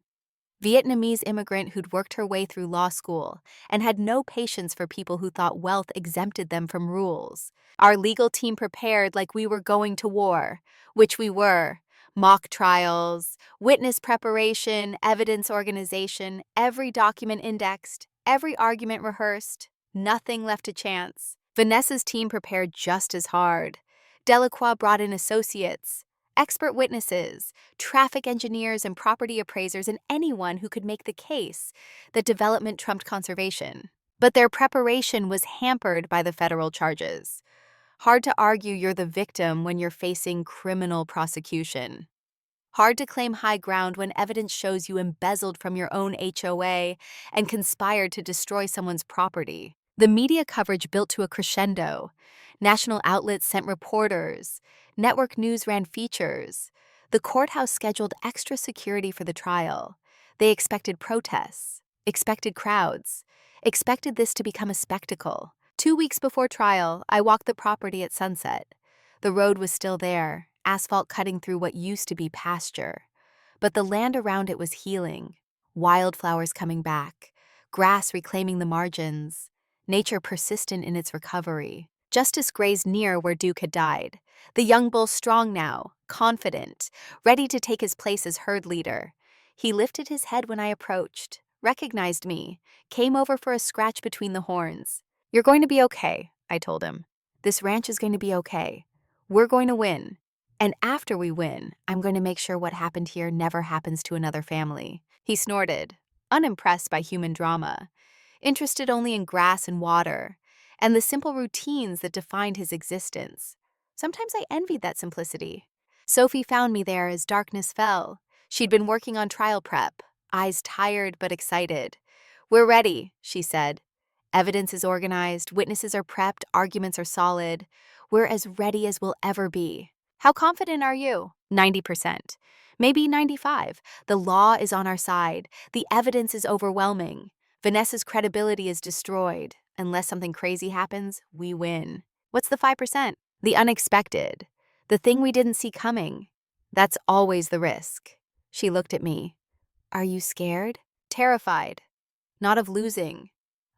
Vietnamese immigrant who'd worked her way through law school and had no patience for people who thought wealth exempted them from rules. Our legal team prepared like we were going to war, which we were. Mock trials, witness preparation, evidence organization, every document indexed, every argument rehearsed, nothing left to chance. Vanessa's team prepared just as hard. Delacroix brought in associates, expert witnesses, traffic engineers and property appraisers, and anyone who could make the case that development trumped conservation. But their preparation was hampered by the federal charges. Hard to argue you're the victim when you're facing criminal prosecution. Hard to claim high ground when evidence shows you embezzled from your own HOA and conspired to destroy someone's property. The media coverage built to a crescendo. National outlets sent reporters. Network news ran features. The courthouse scheduled extra security for the trial. They expected protests, expected crowds, expected this to become a spectacle. 2 weeks before trial, I walked the property at sunset. The road was still there, asphalt cutting through what used to be pasture. But the land around it was healing, wildflowers coming back, grass reclaiming the margins, nature persistent in its recovery. Justice grazed near where Duke had died. The young bull strong now, confident, ready to take his place as herd leader. He lifted his head when I approached, recognized me, came over for a scratch between the horns. "You're going to be okay," I told him. "This ranch is going to be okay. We're going to win. And after we win, I'm going to make sure what happened here never happens to another family." He snorted, unimpressed by human drama, interested only in grass and water, and the simple routines that defined his existence. Sometimes I envied that simplicity. Sophie found me there as darkness fell. She'd been working on trial prep, eyes tired but excited. "We're ready," she said. "Evidence is organized, witnesses are prepped, arguments are solid. We're as ready as we'll ever be." "How confident are you?" 90%. Maybe 95. The law is on our side. The evidence is overwhelming. Vanessa's credibility is destroyed. Unless something crazy happens, we win. What's the 5%? The unexpected. The thing we didn't see coming. That's always the risk. She looked at me. "Are you scared?" "Terrified. Not of losing.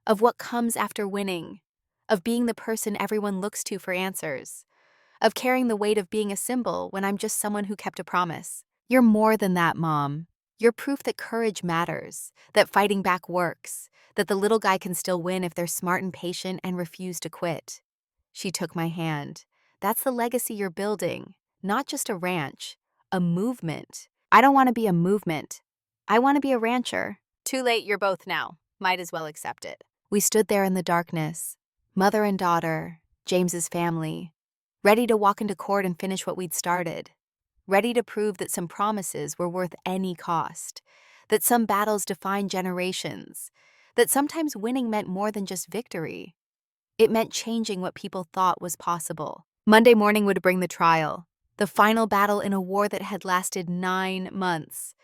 Of what comes after winning. Of being the person everyone looks to for answers. Of carrying the weight of being a symbol when I'm just someone who kept a promise." "You're more than that, Mom. You're proof that courage matters, that fighting back works, that the little guy can still win if they're smart and patient and refuse to quit." She took my hand. "That's the legacy you're building. Not just a ranch, a movement." "I don't want to be a movement. I want to be a rancher." "Too late, you're both now. Might as well accept it." We stood there in the darkness, mother and daughter, James's family, ready to walk into court and finish what we'd started, ready to prove that some promises were worth any cost, that some battles defined generations, that sometimes winning meant more than just victory. It meant changing what people thought was possible. Monday morning would bring the trial, the final battle in a war that had lasted 9 months.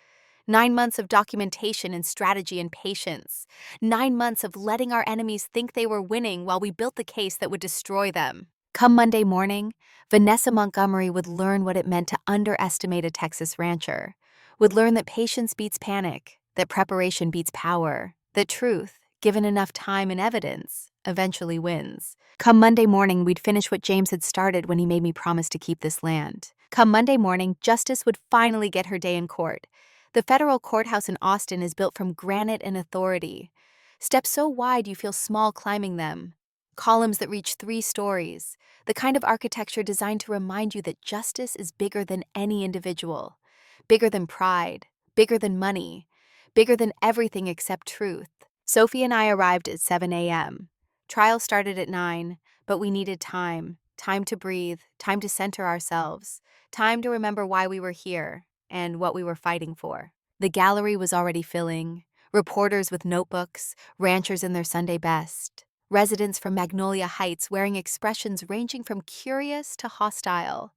9 months of documentation and strategy and patience. 9 months of letting our enemies think they were winning while we built the case that would destroy them. Come Monday morning, Vanessa Montgomery would learn what it meant to underestimate a Texas rancher, would learn that patience beats panic, that preparation beats power, that truth, given enough time and evidence, eventually wins. Come Monday morning, we'd finish what James had started when he made me promise to keep this land. Come Monday morning, justice would finally get her day in court. The federal courthouse in Austin is built from granite and authority. Steps so wide you feel small climbing them. Columns that reach 3 stories. The kind of architecture designed to remind you that justice is bigger than any individual. Bigger than pride. Bigger than money. Bigger than everything except truth. Sophie and I arrived at 7 a.m. Trial started at 9, but we needed time. Time to breathe. Time to center ourselves. Time to remember why we were here and what we were fighting for. The gallery was already filling. Reporters with notebooks, ranchers in their Sunday best, residents from Magnolia Heights wearing expressions ranging from curious to hostile.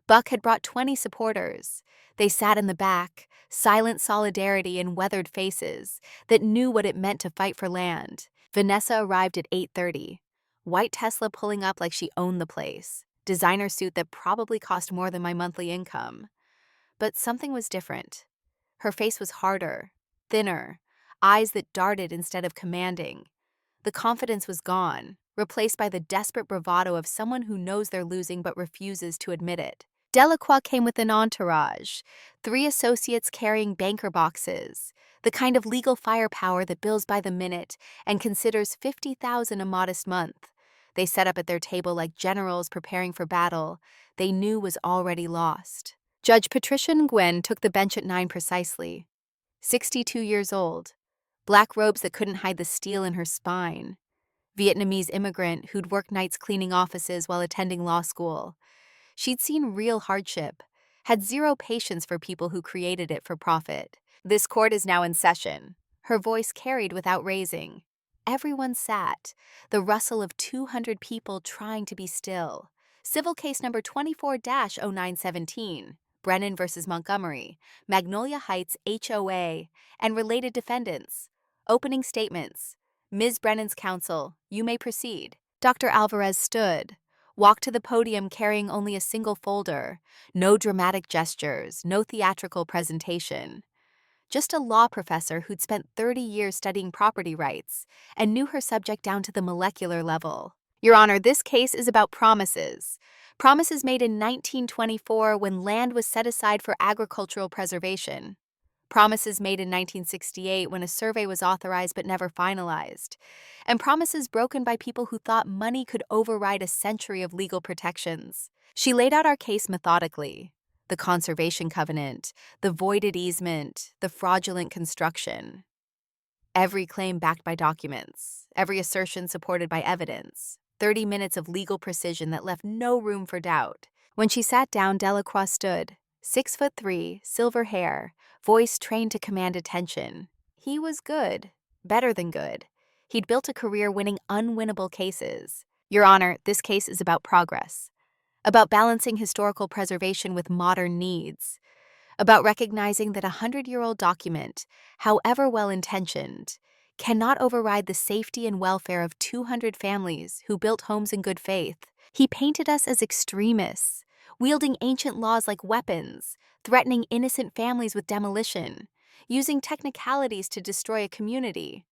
Buck had brought 20 supporters. They sat in the back, silent solidarity in weathered faces that knew what it meant to fight for land. Vanessa arrived at 8:30. White Tesla pulling up like she owned the place. Designer suit that probably cost more than my monthly income. But something was different. Her face was harder, thinner, eyes that darted instead of commanding. The confidence was gone, replaced by the desperate bravado of someone who knows they're losing but refuses to admit it. Delacroix came with an entourage, 3 associates carrying banker boxes, the kind of legal firepower that bills by the minute and considers $50,000 a modest month. They set up at their table like generals preparing for battle they knew was already lost. Judge Patricia Nguyen took the bench at 9 precisely. 62 years old, black robes that couldn't hide the steel in her spine, Vietnamese immigrant who'd worked nights cleaning offices while attending law school. She'd seen real hardship, had zero patience for people who created it for profit. This court is now in session. Her voice carried without raising. Everyone sat, the rustle of 200 people trying to be still. Civil case number 24-0917, Brennan versus Montgomery, Magnolia Heights HOA, and related defendants. Opening statements. Ms. Brennan's counsel, you may proceed. Dr. Alvarez stood, walked to the podium carrying only a single folder. No dramatic gestures, no theatrical presentation. Just a law professor who'd spent 30 years studying property rights and knew her subject down to the molecular level. Your Honor, this case is about promises. Promises made in 1924 when land was set aside for agricultural preservation. Promises made in 1968 when a survey was authorized but never finalized. And promises broken by people who thought money could override a century of legal protections. She laid out our case methodically. The conservation covenant, the voided easement, the fraudulent construction. Every claim backed by documents, every assertion supported by evidence. 30 minutes of legal precision that left no room for doubt. When she sat down, Delacroix stood, 6'3", silver hair, voice trained to command attention. He was good, better than good. He'd built a career winning unwinnable cases. Your Honor, this case is about progress. About balancing historical preservation with modern needs, about recognizing that a 100-year-old document, however well-intentioned, cannot override the safety and welfare of 200 families who built homes in good faith. He painted us as extremists, wielding ancient laws like weapons, threatening innocent families with demolition, using technicalities to destroy a community.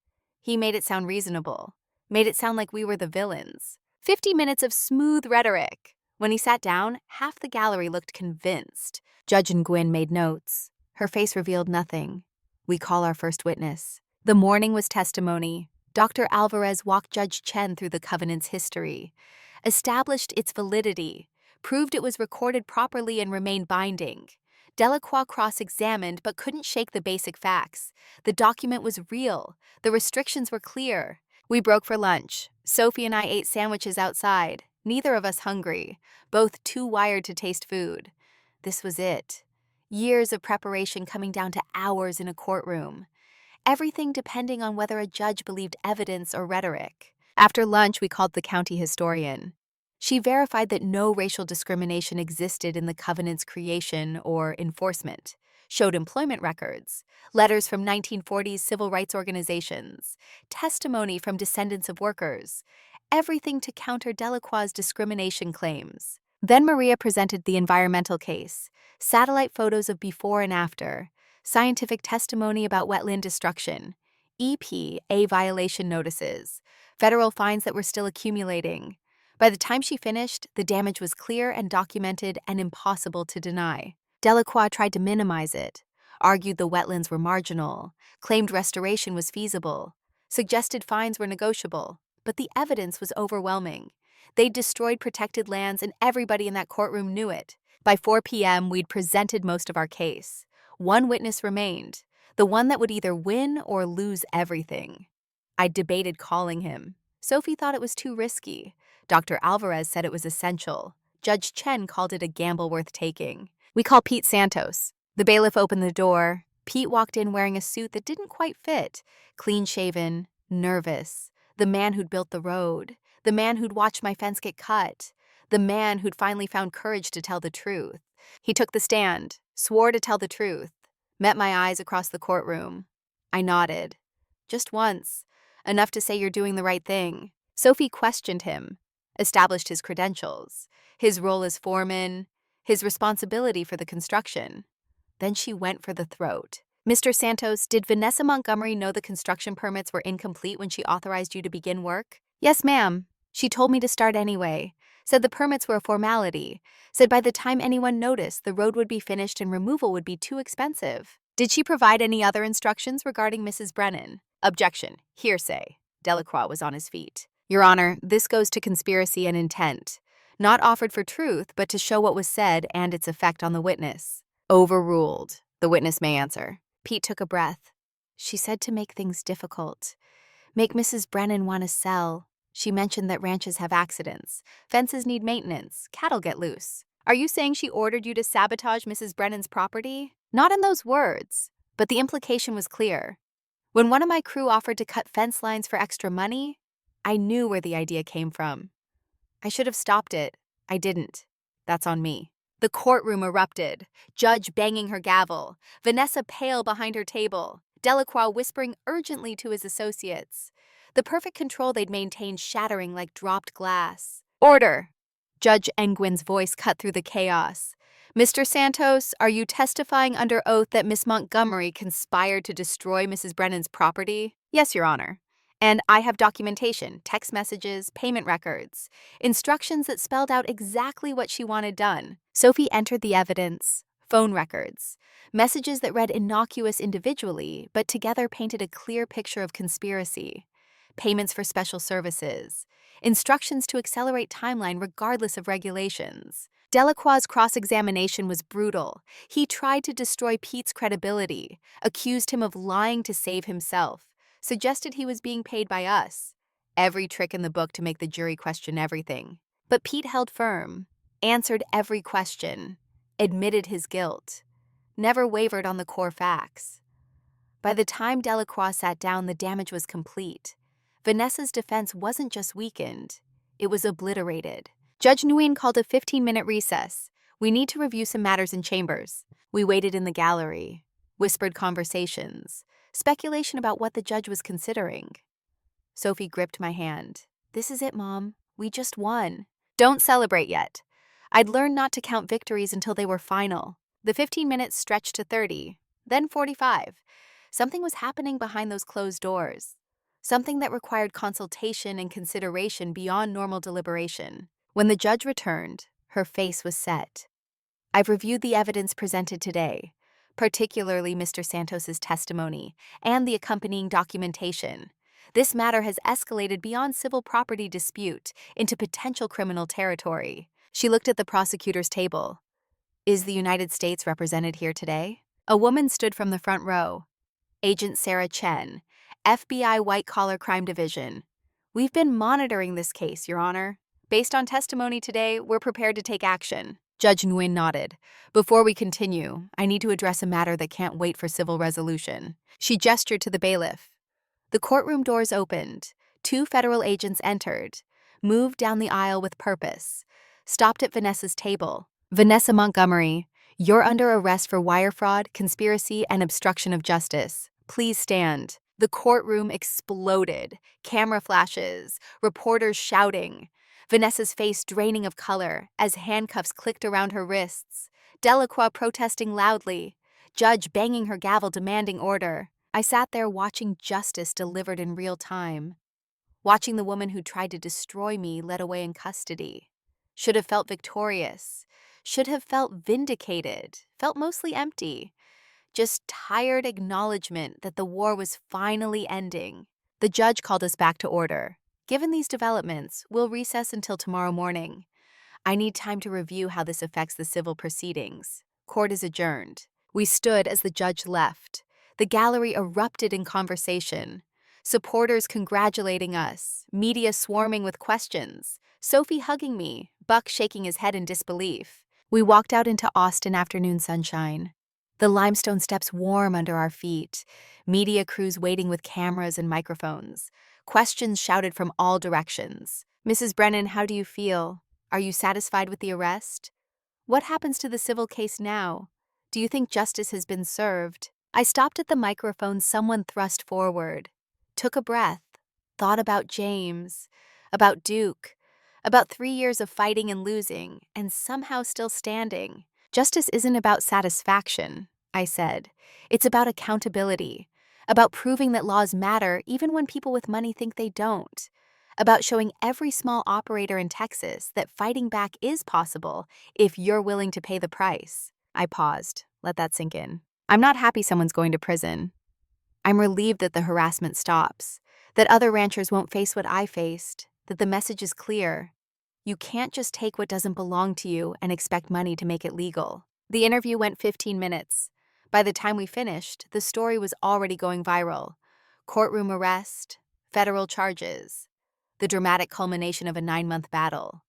He made it sound reasonable, made it sound like we were the villains. 50 minutes of smooth rhetoric. When he sat down, half the gallery looked convinced. Judge Nguyen made notes. Her face revealed nothing. We call our first witness. The morning was testimony. Dr. Alvarez walked Judge Chen through the covenant's history, established its validity, proved it was recorded properly and remained binding. Delacroix cross-examined but couldn't shake the basic facts. The document was real. The restrictions were clear. We broke for lunch. Sophie and I ate sandwiches outside. Neither of us hungry, both too wired to taste food. This was it. Years of preparation coming down to hours in a courtroom. Everything depending on whether a judge believed evidence or rhetoric. After lunch, we called the county historian. She verified that no racial discrimination existed in the covenant's creation or enforcement, showed employment records, letters from 1940s civil rights organizations, testimony from descendants of workers, everything to counter Delacroix's discrimination claims. Then Maria presented the environmental case, satellite photos of before and after, scientific testimony about wetland destruction, EPA violation notices, federal fines that were still accumulating. By the time she finished, the damage was clear and documented and impossible to deny. Delacroix tried to minimize it, argued the wetlands were marginal, claimed restoration was feasible, suggested fines were negotiable, but the evidence was overwhelming. They'd destroyed protected lands and everybody in that courtroom knew it. By 4 p.m., we'd presented most of our case. One witness remained, the one that would either win or lose everything. I debated calling him. Sophie thought it was too risky. Dr. Alvarez said it was essential. Judge Chen called it a gamble worth taking. We called Pete Santos. The bailiff opened the door. Pete walked in wearing a suit that didn't quite fit, clean-shaven, nervous. The man who'd built the road, the man who'd watched my fence get cut, the man who'd finally found courage to tell the truth. He took the stand, swore to tell the truth, met my eyes across the courtroom. I nodded. Just once, enough to say you're doing the right thing. Sophie questioned him, established his credentials, his role as foreman, his responsibility for the construction. Then she went for the throat. Mr. Santos, did Vanessa Montgomery know the construction permits were incomplete when she authorized you to begin work? Yes, ma'am. She told me to start anyway. Said the permits were a formality. Said by the time anyone noticed, the road would be finished and removal would be too expensive. Did she provide any other instructions regarding Mrs. Brennan? Objection. Hearsay. Delacroix was on his feet. Your Honor, this goes to conspiracy and intent. Not offered for truth, but to show what was said and its effect on the witness. Overruled. The witness may answer. Pete took a breath. She said to make things difficult. Make Mrs. Brennan want to sell. She mentioned that ranches have accidents, fences need maintenance, cattle get loose. Are you saying she ordered you to sabotage Mrs. Brennan's property? Not in those words, but the implication was clear. When one of my crew offered to cut fence lines for extra money, I knew where the idea came from. I should have stopped it. I didn't. That's on me. The courtroom erupted, Judge banging her gavel, Vanessa pale behind her table, Delacroix whispering urgently to his associates. The perfect control they'd maintained shattering like dropped glass. Order! Judge Engwin's voice cut through the chaos. Mr. Santos, are you testifying under oath that Miss Montgomery conspired to destroy Mrs. Brennan's property? Yes, Your Honor. And I have documentation, text messages, payment records, instructions that spelled out exactly what she wanted done. Sophie entered the evidence, phone records, messages that read innocuous individually, but together painted a clear picture of conspiracy. Payments for special services, instructions to accelerate timeline regardless of regulations. Delacroix's cross-examination was brutal. He tried to destroy Pete's credibility, accused him of lying to save himself, suggested he was being paid by us. Every trick in the book to make the jury question everything. But Pete held firm, answered every question, admitted his guilt, never wavered on the core facts. By the time Delacroix sat down, the damage was complete. Vanessa's defense wasn't just weakened, it was obliterated. Judge Nguyen called a 15-minute recess. We need to review some matters in chambers. We waited in the gallery, whispered conversations, speculation about what the judge was considering. Sophie gripped my hand. This is it, Mom. We just won. Don't celebrate yet. I'd learned not to count victories until they were final. The 15 minutes stretched to 30, then 45. Something was happening behind those closed doors. Something that required consultation and consideration beyond normal deliberation. When the judge returned, her face was set. I've reviewed the evidence presented today, particularly Mr. Santos's testimony and the accompanying documentation. This matter has escalated beyond civil property dispute into potential criminal territory. She looked at the prosecutor's table. Is the United States represented here today? A woman stood from the front row. Agent Sarah Chen, FBI White Collar Crime Division. We've been monitoring this case, Your Honor. Based on testimony today, we're prepared to take action. Judge Nguyen nodded. Before we continue, I need to address a matter that can't wait for civil resolution. She gestured to the bailiff. The courtroom doors opened. 2 federal agents entered, moved down the aisle with purpose, stopped at Vanessa's table. Vanessa Montgomery, you're under arrest for wire fraud, conspiracy, and obstruction of justice. Please stand. The courtroom exploded. Camera flashes, reporters shouting. Vanessa's face draining of color as handcuffs clicked around her wrists. Delacroix protesting loudly. Judge banging her gavel demanding order. I sat there watching justice delivered in real time. Watching the woman who tried to destroy me led away in custody. Should have felt victorious. Should have felt vindicated. Felt mostly empty. Just tired acknowledgement that the war was finally ending. The judge called us back to order. Given these developments, we'll recess until tomorrow morning. I need time to review how this affects the civil proceedings. Court is adjourned. We stood as the judge left. The gallery erupted in conversation. Supporters congratulating us, media swarming with questions, Sophie hugging me, Buck shaking his head in disbelief. We walked out into Austin afternoon sunshine. The limestone steps warm under our feet, media crews waiting with cameras and microphones. Questions shouted from all directions. Mrs. Brennan, how do you feel? Are you satisfied with the arrest? What happens to the civil case now? Do you think justice has been served? I stopped at the microphone someone thrust forward, took a breath, thought about James, about Duke, about 3 years of fighting and losing, and somehow still standing. Justice isn't about satisfaction, I said. It's about accountability, about proving that laws matter even when people with money think they don't, about showing every small operator in Texas that fighting back is possible if you're willing to pay the price. I paused, let that sink in. I'm not happy someone's going to prison. I'm relieved that the harassment stops, that other ranchers won't face what I faced, that the message is clear. You can't just take what doesn't belong to you and expect money to make it legal. The interview went 15 minutes. By the time we finished, the story was already going viral. Courtroom arrest, federal charges, the dramatic culmination of a 9-month battle.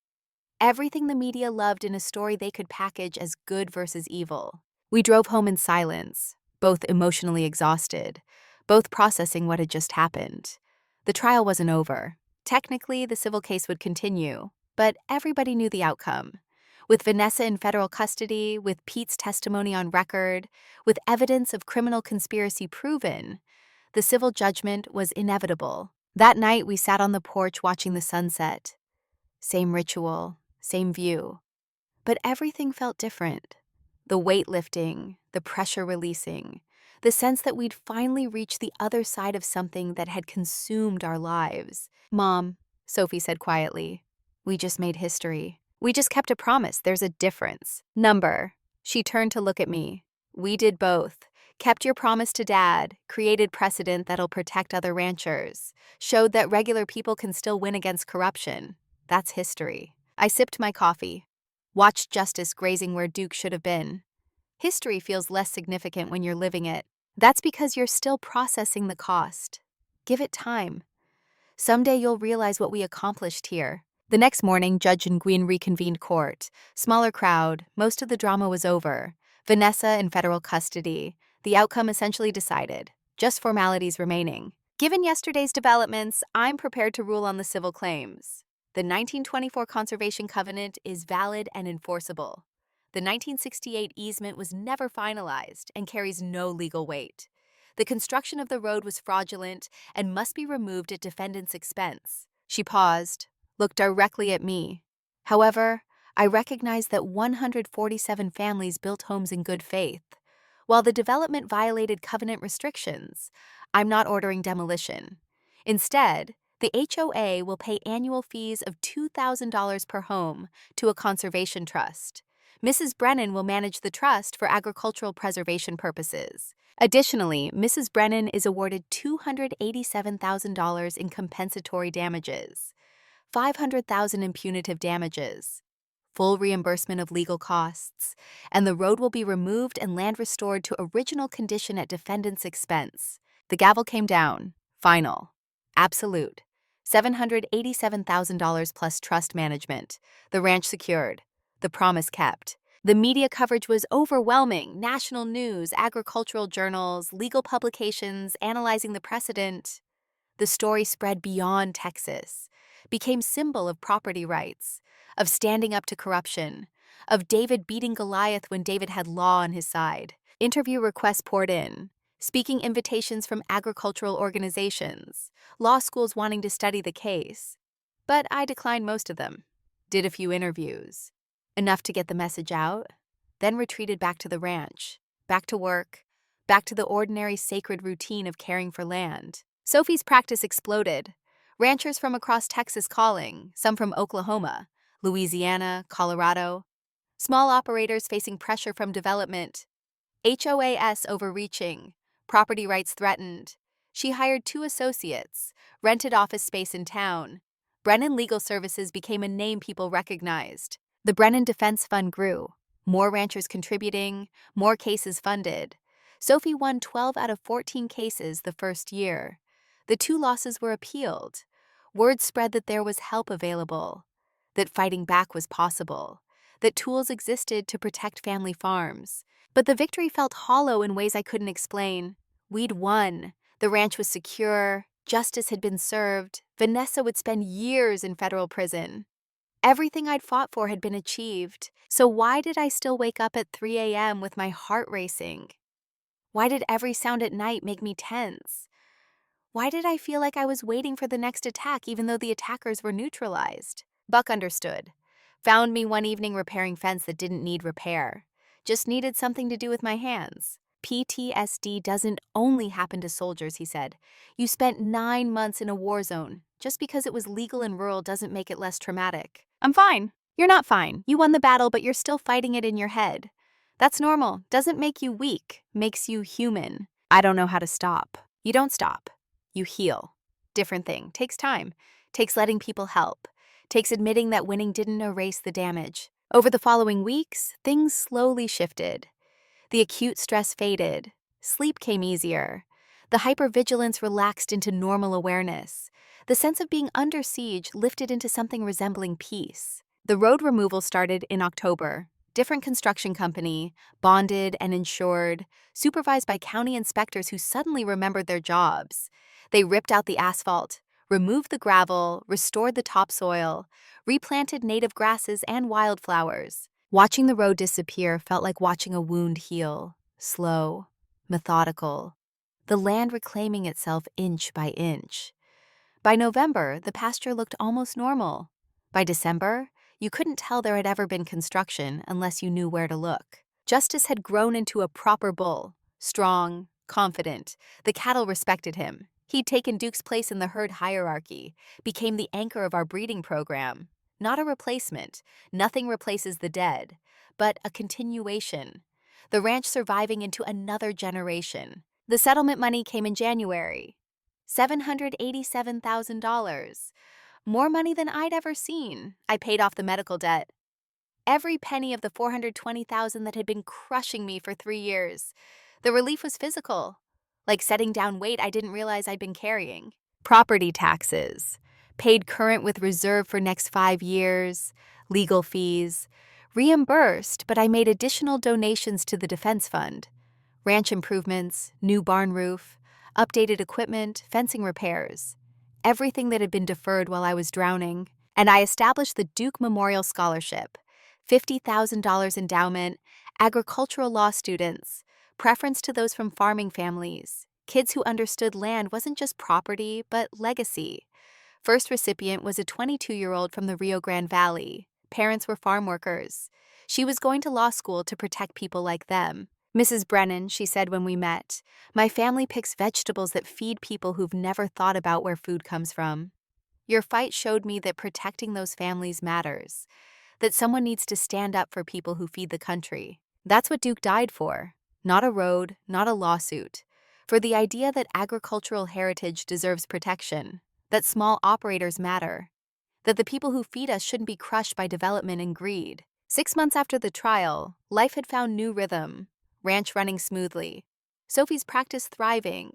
Everything the media loved in a story they could package as good versus evil. We drove home in silence, both emotionally exhausted, both processing what had just happened. The trial wasn't over. Technically, the civil case would continue, but everybody knew the outcome. With Vanessa in federal custody, with Pete's testimony on record, with evidence of criminal conspiracy proven, the civil judgment was inevitable. That night, we sat on the porch watching the sunset. Same ritual, same view. But everything felt different. The weight lifting, the pressure releasing, the sense that we'd finally reached the other side of something that had consumed our lives. "Mom," Sophie said quietly, "we just made history. We just kept a promise. There's a difference." Number. She turned to look at me. "We did both. Kept your promise to Dad, created precedent that'll protect other ranchers, showed that regular people can still win against corruption. That's history." I sipped my coffee. Watched justice grazing where Duke should have been. History feels less significant when you're living it. That's because you're still processing the cost. Give it time. Someday you'll realize what we accomplished here. The next morning, Judge Nguyen reconvened court. Smaller crowd, most of the drama was over. Vanessa in federal custody. The outcome essentially decided. Just formalities remaining. Given yesterday's developments, I'm prepared to rule on the civil claims. The 1924 Conservation Covenant is valid and enforceable. The 1968 easement was never finalized and carries no legal weight. The construction of the road was fraudulent and must be removed at defendant's expense. She paused, looked directly at me. However, I recognized that 147 families built homes in good faith. While the development violated covenant restrictions, I'm not ordering demolition. Instead, the HOA will pay annual fees of $2,000 per home to a conservation trust. Mrs. Brennan will manage the trust for agricultural preservation purposes. Additionally, Mrs. Brennan is awarded $287,000 in compensatory damages, $500,000 in punitive damages, full reimbursement of legal costs, and the road will be removed and land restored to original condition at defendant's expense. The gavel came down. Final. Absolute. $787,000 plus trust management. The ranch secured. The promise kept. The media coverage was overwhelming. National news, agricultural journals, legal publications analyzing the precedent. The story spread beyond Texas, became symbol of property rights, of standing up to corruption, of David beating Goliath when David had law on his side. Interview requests poured in, speaking invitations from agricultural organizations, law schools wanting to study the case. But I declined most of them, did a few interviews. Enough to get the message out, then retreated back to the ranch, back to work, back to the ordinary sacred routine of caring for land. Sophie's practice exploded. Ranchers from across Texas calling, some from Oklahoma, Louisiana, Colorado. Small operators facing pressure from development. HOAS overreaching, property rights threatened. She hired 2 associates, rented office space in town. Brennan Legal Services became a name people recognized. The Brennan Defense Fund grew, more ranchers contributing, more cases funded. Sophie won 12 out of 14 cases the first year. The 2 losses were appealed. Word spread that there was help available, that fighting back was possible, that tools existed to protect family farms. But the victory felt hollow in ways I couldn't explain. We'd won. The ranch was secure. Justice had been served. Vanessa would spend years in federal prison. Everything I'd fought for had been achieved. So why did I still wake up at 3 a.m. with my heart racing? Why did every sound at night make me tense? Why did I feel like I was waiting for the next attack even though the attackers were neutralized? Buck understood. Found me one evening repairing fence that didn't need repair. Just needed something to do with my hands. PTSD doesn't only happen to soldiers, he said. You spent 9 months in a war zone. Just because it was legal and rural doesn't make it less traumatic. I'm fine. You're not fine. You won the battle, but you're still fighting it in your head. That's normal. Doesn't make you weak. Makes you human. I don't know how to stop. You don't stop. You heal. Different thing. Takes time. Takes letting people help. Takes admitting that winning didn't erase the damage. Over the following weeks, things slowly shifted. The acute stress faded. Sleep came easier. The hypervigilance relaxed into normal awareness. The sense of being under siege lifted into something resembling peace. The road removal started in October. Different construction company, bonded and insured, supervised by county inspectors who suddenly remembered their jobs. They ripped out the asphalt, removed the gravel, restored the topsoil, replanted native grasses and wildflowers. Watching the road disappear felt like watching a wound heal, slow, methodical, the land reclaiming itself inch by inch. By November, the pasture looked almost normal. By December, you couldn't tell there had ever been construction unless you knew where to look. Justice had grown into a proper bull, strong, confident. The cattle respected him. He'd taken Duke's place in the herd hierarchy, became the anchor of our breeding program. Not a replacement. Nothing replaces the dead, but a continuation. The ranch surviving into another generation. The settlement money came in January. $787,000. More money than I'd ever seen. I paid off the medical debt. Every penny of the $420,000 that had been crushing me for 3 years. The relief was physical, like setting down weight I didn't realize I'd been carrying. Property taxes, paid current with reserve for next 5 years, legal fees, reimbursed, but I made additional donations to the defense fund. Ranch improvements, new barn roof, updated equipment, fencing repairs. Everything that had been deferred while I was drowning. And I established the Duke Memorial Scholarship, $50,000 endowment, agricultural law students, preference to those from farming families, kids who understood land wasn't just property, but legacy. First recipient was a 22-year-old from the Rio Grande Valley. Parents were farm workers. She was going to law school to protect people like them. Mrs. Brennan, she said when we met, my family picks vegetables that feed people who've never thought about where food comes from. Your fight showed me that protecting those families matters, that someone needs to stand up for people who feed the country. That's what Duke died for. Not a road, not a lawsuit. For the idea that agricultural heritage deserves protection, that small operators matter, that the people who feed us shouldn't be crushed by development and greed. 6 months after the trial, life had found new rhythm. Ranch running smoothly. Sophie's practice thriving.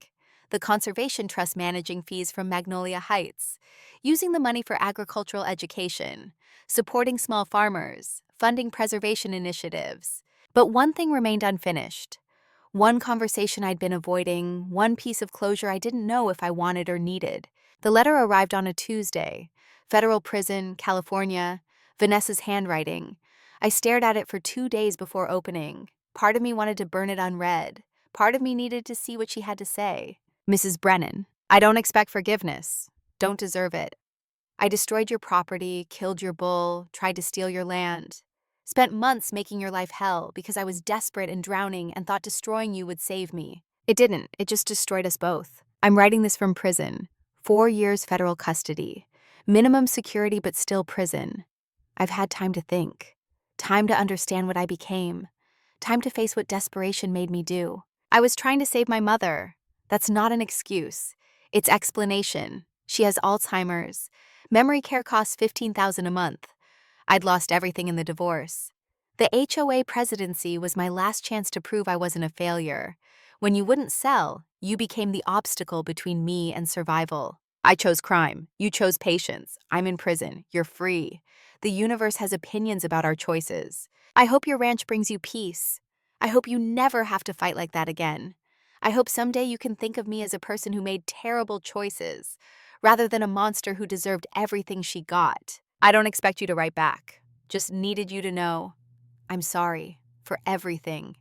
The Conservation Trust managing fees from Magnolia Heights. Using the money for agricultural education. Supporting small farmers. Funding preservation initiatives. But one thing remained unfinished. One conversation I'd been avoiding, one piece of closure I didn't know if I wanted or needed. The letter arrived on a Tuesday. Federal prison, California. Vanessa's handwriting. I stared at it for 2 days before opening. Part of me wanted to burn it unread. Part of me needed to see what she had to say. Mrs. Brennan, I don't expect forgiveness. Don't deserve it. I destroyed your property, killed your bull, tried to steal your land. Spent months making your life hell because I was desperate and drowning and thought destroying you would save me. It didn't. It just destroyed us both. I'm writing this from prison. 4 years federal custody. Minimum security but still prison. I've had time to think. Time to understand what I became. Time to face what desperation made me do. I was trying to save my mother. That's not an excuse. It's explanation. She has Alzheimer's. Memory care costs $15,000 a month. I'd lost everything in the divorce. The HOA presidency was my last chance to prove I wasn't a failure. When you wouldn't sell, you became the obstacle between me and survival. I chose crime. You chose patience. I'm in prison. You're free. The universe has opinions about our choices. I hope your ranch brings you peace. I hope you never have to fight like that again. I hope someday you can think of me as a person who made terrible choices, rather than a monster who deserved everything she got. I don't expect you to write back. Just needed you to know, I'm sorry for everything.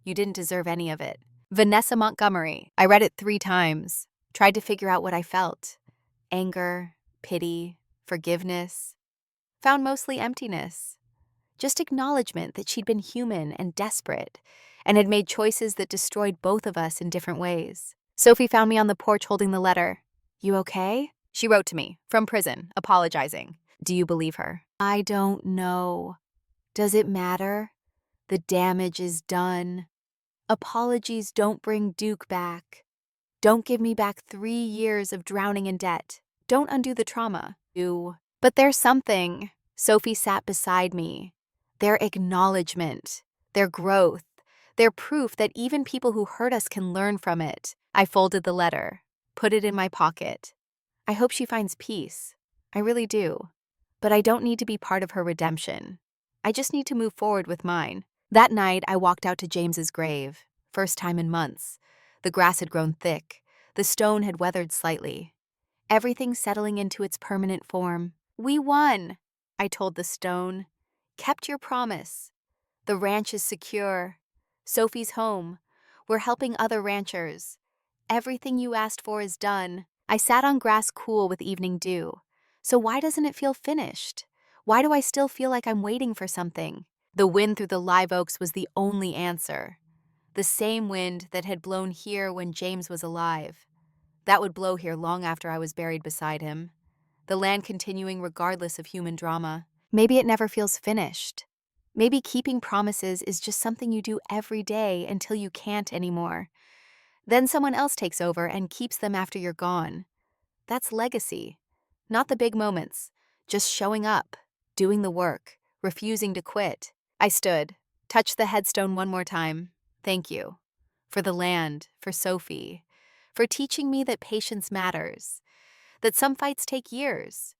You didn't deserve any of it. Vanessa Montgomery. I read it 3 times, tried to figure out what I felt. Anger, pity, forgiveness. Found mostly emptiness. Just acknowledgement that she'd been human and desperate, and had made choices that destroyed both of us in different ways. Sophie found me on the porch holding the letter. You okay? She wrote to me, from prison, apologizing. Do you believe her? I don't know. Does it matter? The damage is done. Apologies don't bring Duke back. Don't give me back 3 years of drowning in debt. Don't undo the trauma. But there's something. Sophie sat beside me. Their acknowledgement, their growth, They're proof that even people who hurt us can learn from it. I folded the letter, put it in my pocket. I hope she finds peace. I really do. But I don't need to be part of her redemption. I just need to move forward with mine. That night, I walked out to James's grave, first time in months. The grass had grown thick. The stone had weathered slightly. Everything settling into its permanent form. We won, I told the stone. Kept your promise. The ranch is secure. Sophie's home. We're helping other ranchers. Everything you asked for is done. I sat on grass cool with evening dew. So why doesn't it feel finished? Why do I still feel like I'm waiting for something? The wind through the live oaks was the only answer. The same wind that had blown here when James was alive. That would blow here long after I was buried beside him. The land continuing regardless of human drama. Maybe it never feels finished. Maybe keeping promises is just something you do every day until you can't anymore. Then someone else takes over and keeps them after you're gone. That's legacy. Not the big moments, just showing up, doing the work, refusing to quit. I stood, touched the headstone one more time. Thank you. For the land, for Sophie, for teaching me that patience matters, that some fights take years,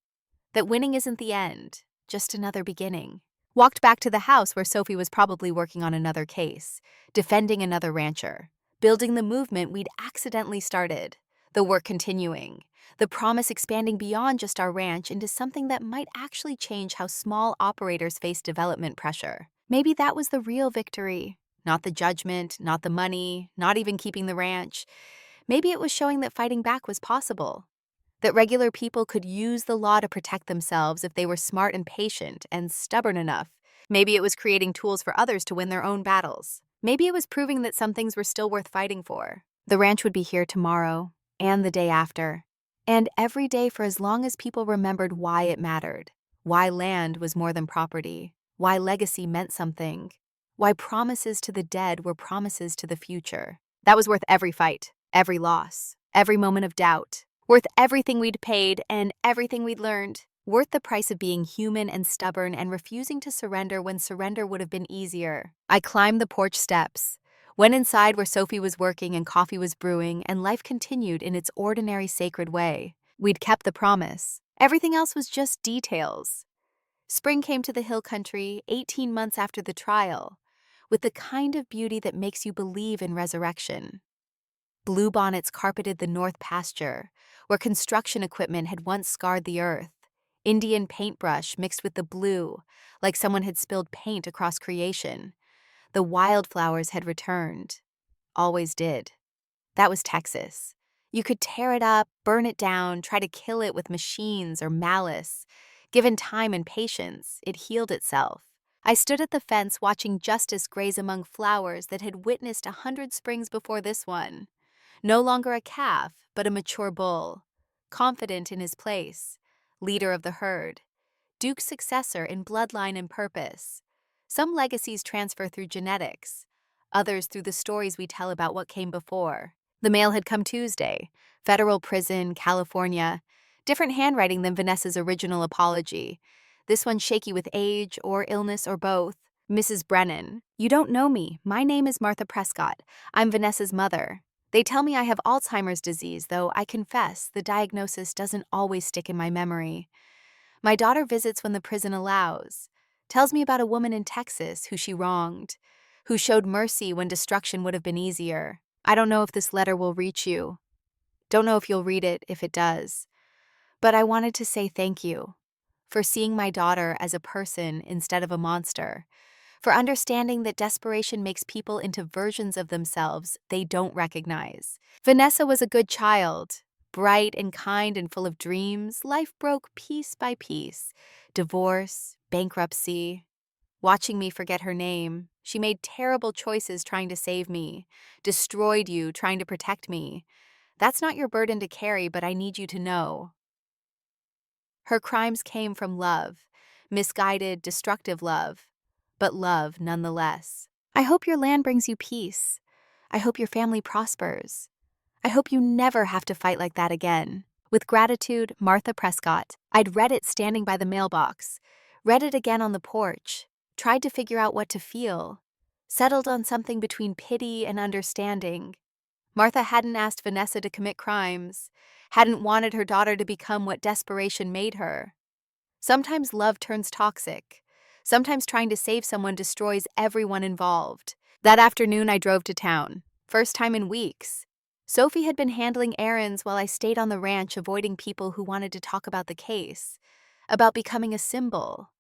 that winning isn't the end, just another beginning. Walked back to the house where Sophie was probably working on another case, defending another rancher, building the movement we'd accidentally started, the work continuing, the promise expanding beyond just our ranch into something that might actually change how small operators face development pressure. Maybe that was the real victory. Not the judgment, not the money, not even keeping the ranch. Maybe it was showing that fighting back was possible. That regular people could use the law to protect themselves if they were smart and patient and stubborn enough. Maybe it was creating tools for others to win their own battles. Maybe it was proving that some things were still worth fighting for. The ranch would be here tomorrow, and the day after, and every day for as long as people remembered why it mattered, why land was more than property, why legacy meant something, why promises to the dead were promises to the future. That was worth every fight, every loss, every moment of doubt. Worth everything we'd paid and everything we'd learned. Worth the price of being human and stubborn and refusing to surrender when surrender would have been easier. I climbed the porch steps, went inside where Sophie was working and coffee was brewing, and life continued in its ordinary sacred way. We'd kept the promise. Everything else was just details. Spring came to the hill country 18 months after the trial, with the kind of beauty that makes you believe in resurrection. Bluebonnets carpeted the north pasture, where construction equipment had once scarred the earth. Indian paintbrush mixed with the blue, like someone had spilled paint across creation. The wildflowers had returned. Always did. That was Texas. You could tear it up, burn it down, try to kill it with machines or malice. Given time and patience, it healed itself. I stood at the fence watching justice graze among flowers that had witnessed 100 springs before this one. No longer a calf, but a mature bull, confident in his place, leader of the herd, Duke's successor in bloodline and purpose. Some legacies transfer through genetics, others through the stories we tell about what came before. The mail had come Tuesday, federal prison, California, different handwriting than Vanessa's original apology. This one shaky with age or illness or both. Mrs. Brennan, you don't know me. My name is Martha Prescott. I'm Vanessa's mother. They tell me I have Alzheimer's disease, though I confess the diagnosis doesn't always stick in my memory. My daughter visits when the prison allows, tells me about a woman in Texas who she wronged, who showed mercy when destruction would have been easier. I don't know if this letter will reach you. Don't know if you'll read it if it does. But I wanted to say thank you for seeing my daughter as a person instead of a monster, for understanding that desperation makes people into versions of themselves they don't recognize. Vanessa was a good child, bright and kind and full of dreams. Life broke piece by piece. Divorce, bankruptcy. Watching me forget her name, she made terrible choices trying to save me, destroyed you trying to protect me. That's not your burden to carry, but I need you to know. Her crimes came from love, misguided, destructive love. But love nonetheless. I hope your land brings you peace. I hope your family prospers. I hope you never have to fight like that again. With gratitude, Martha Prescott. I'd read it standing by the mailbox, read it again on the porch, tried to figure out what to feel. settled on something between pity and understanding. Martha hadn't asked Vanessa to commit crimes, hadn't wanted her daughter to become what desperation made her. Sometimes love turns toxic. Sometimes trying to save someone destroys everyone involved. That afternoon, I drove to town. First time in weeks. Sophie had been handling errands while I stayed on the ranch, avoiding people who wanted to talk about the case, about becoming a symbol,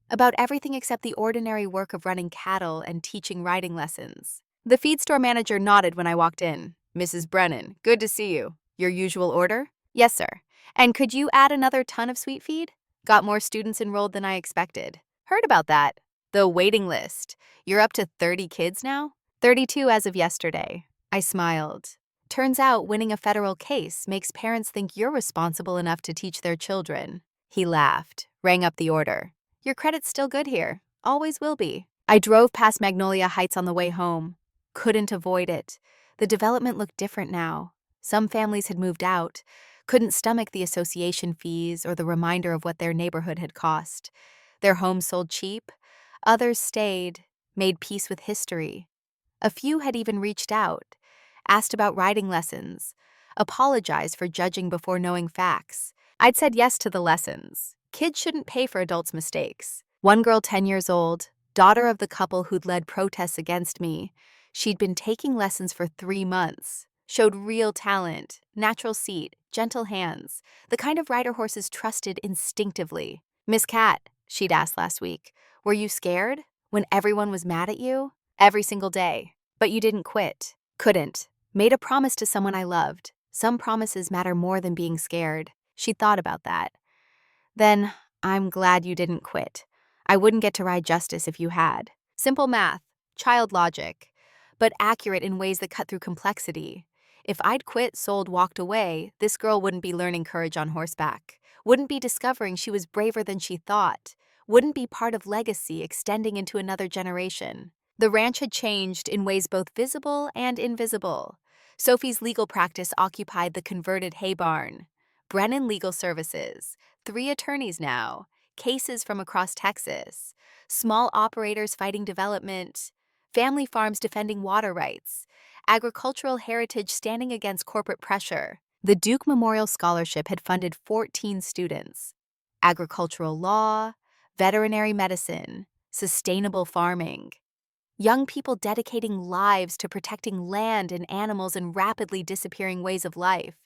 about everything except the ordinary work of running cattle and teaching riding lessons. The feed store manager nodded when I walked in. "Mrs. Brennan, good to see you. Your usual order?" "Yes, sir. And could you add another ton of sweet feed?" "Got more students enrolled than I expected." "Heard about that. The waiting list. You're up to 30 kids now?" "32 as of yesterday." I smiled. "Turns out winning a federal case makes parents think you're responsible enough to teach their children." He laughed, rang up the order. "Your credit's still good here. Always will be." I drove past Magnolia Heights on the way home. Couldn't avoid it. The development looked different now. Some families had moved out, couldn't stomach the association fees or the reminder of what their neighborhood had cost. Their homes sold cheap. Others stayed, made peace with history. A few had even reached out, asked about riding lessons, apologized for judging before knowing facts. I'd said yes to the lessons. Kids shouldn't pay for adults' mistakes. One girl, 10 years old, daughter of the couple who'd led protests against me, she'd been taking lessons for 3 months, showed real talent, natural seat, gentle hands, the kind of rider horses trusted instinctively. "Miss Cat," she'd asked last week, "were you scared when everyone was mad at you?" "Every single day. But you didn't quit." "Couldn't. Made a promise to someone I loved. Some promises matter more than being scared." She thought about that. "Then, I'm glad you didn't quit. I wouldn't get to ride justice if you had." Simple math, child logic, but accurate in ways that cut through complexity. If I'd quit, sold, walked away, this girl wouldn't be learning courage on horseback, wouldn't be discovering she was braver than she thought, wouldn't be part of legacy extending into another generation. The ranch had changed in ways both visible and invisible. Sophie's legal practice occupied the converted hay barn. Brennan Legal Services, 3 attorneys now, cases from across Texas, small operators fighting development, family farms defending water rights, agricultural heritage standing against corporate pressure. The Duke Memorial Scholarship had funded 14 students. Agricultural law, veterinary medicine, sustainable farming. Young people dedicating lives to protecting land and animals and rapidly disappearing ways of life.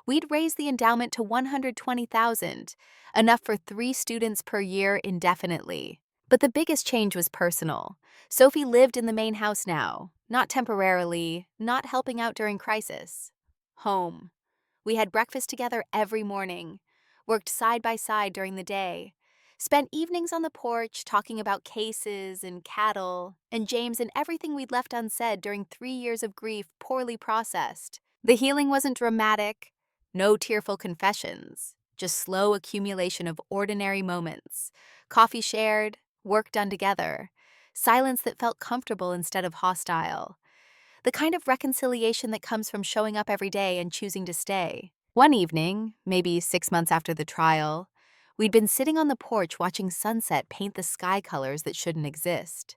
We'd raised the endowment to $120,000, enough for 3 students per year indefinitely. But the biggest change was personal. Sophie lived in the main house now, not temporarily, not helping out during crisis. Home. We had breakfast together every morning, worked side by side during the day, spent evenings on the porch talking about cases and cattle and James and everything we'd left unsaid during 3 years of grief poorly processed. The healing wasn't dramatic, no tearful confessions, just slow accumulation of ordinary moments, coffee shared, work done together, silence that felt comfortable instead of hostile. The kind of reconciliation that comes from showing up every day and choosing to stay. One evening, maybe 6 months after the trial, we'd been sitting on the porch watching sunset paint the sky colors that shouldn't exist.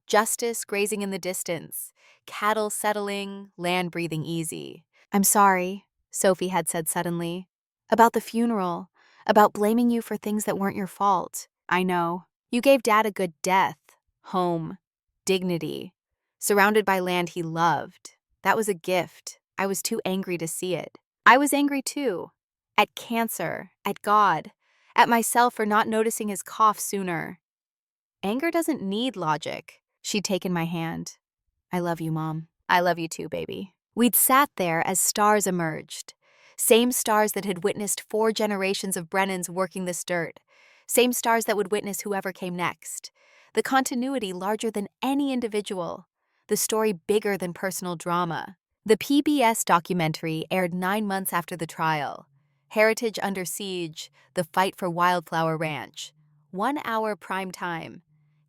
Justice grazing in the distance, cattle settling, land breathing easy. "I'm sorry," Sophie had said suddenly. "About the funeral, about blaming you for things that weren't your fault. I know. You gave Dad a good death, home, dignity, surrounded by land he loved. That was a gift. I was too angry to see it. I was angry too. At cancer, at God, at myself for not noticing his cough sooner. Anger doesn't need logic." She'd taken my hand. "I love you, Mom. I love you too, baby." We'd sat there as stars emerged. Same stars that had witnessed 4 generations of Brennans working this dirt. Same stars that would witness whoever came next. The continuity larger than any individual. The story bigger than personal drama. The PBS documentary aired 9 months after the trial. Heritage Under Siege, The Fight for Wildflower Ranch. 1 hour prime time.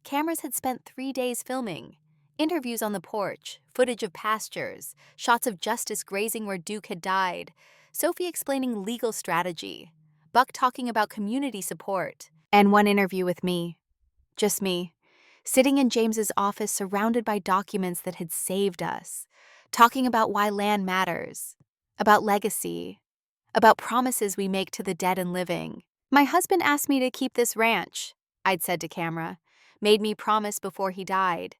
Cameras had spent 3 days filming. Interviews on the porch, footage of pastures, shots of Justice grazing where Duke had died, Sophie explaining legal strategy, Buck talking about community support, and one interview with me. Just me, sitting in James's office surrounded by documents that had saved us, talking about why land matters, about legacy, about promises we make to the dead and living. My husband asked me to keep this ranch, I'd said to camera, made me promise before he died.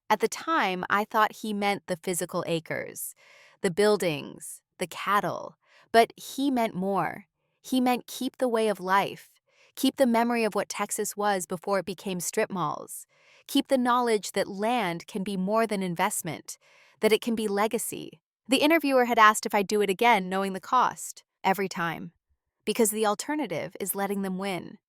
At the time, I thought he meant the physical acres, the buildings, the cattle, but he meant more. He meant keep the way of life, keep the memory of what Texas was before it became strip malls, keep the knowledge that land can be more than investment, that it can be legacy. The interviewer had asked if I'd do it again, knowing the cost, every time, because the alternative is letting them win,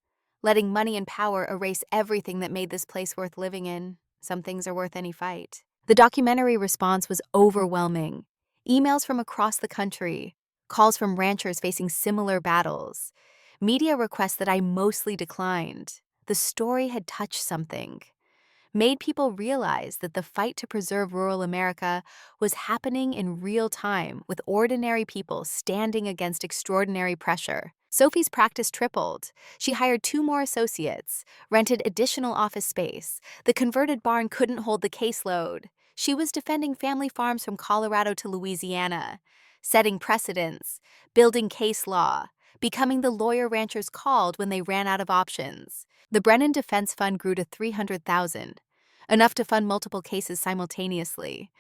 letting money and power erase everything that made this place worth living in. Some things are worth any fight. The documentary response was overwhelming. Emails from across the country, calls from ranchers facing similar battles, media requests that I mostly declined. The story had touched something, made people realize that the fight to preserve rural America was happening in real time with ordinary people standing against extraordinary pressure. Sophie's practice tripled. She hired 2 more associates, rented additional office space. The converted barn couldn't hold the caseload. She was defending family farms from Colorado to Louisiana, setting precedents, building case law, becoming the lawyer ranchers called when they ran out of options. The Brennan Defense Fund grew to $300,000, enough to fund multiple cases simultaneously.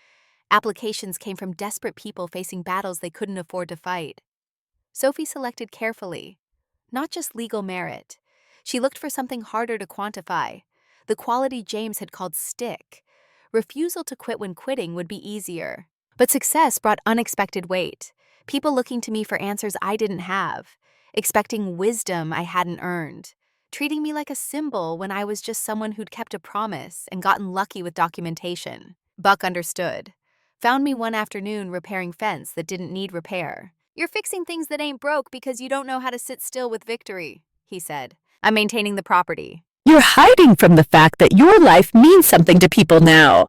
Applications came from desperate people facing battles they couldn't afford to fight. Sophie selected carefully, not just legal merit. She looked for something harder to quantify, the quality James had called stick. Refusal to quit when quitting would be easier. But success brought unexpected weight, people looking to me for answers I didn't have, expecting wisdom I hadn't earned, treating me like a symbol when I was just someone who'd kept a promise and gotten lucky with documentation. Buck understood. Found me one afternoon repairing fence that didn't need repair. "You're fixing things that ain't broke because you don't know how to sit still with victory," he said. "I'm maintaining the property." You're hiding from the fact that your life means something to people now.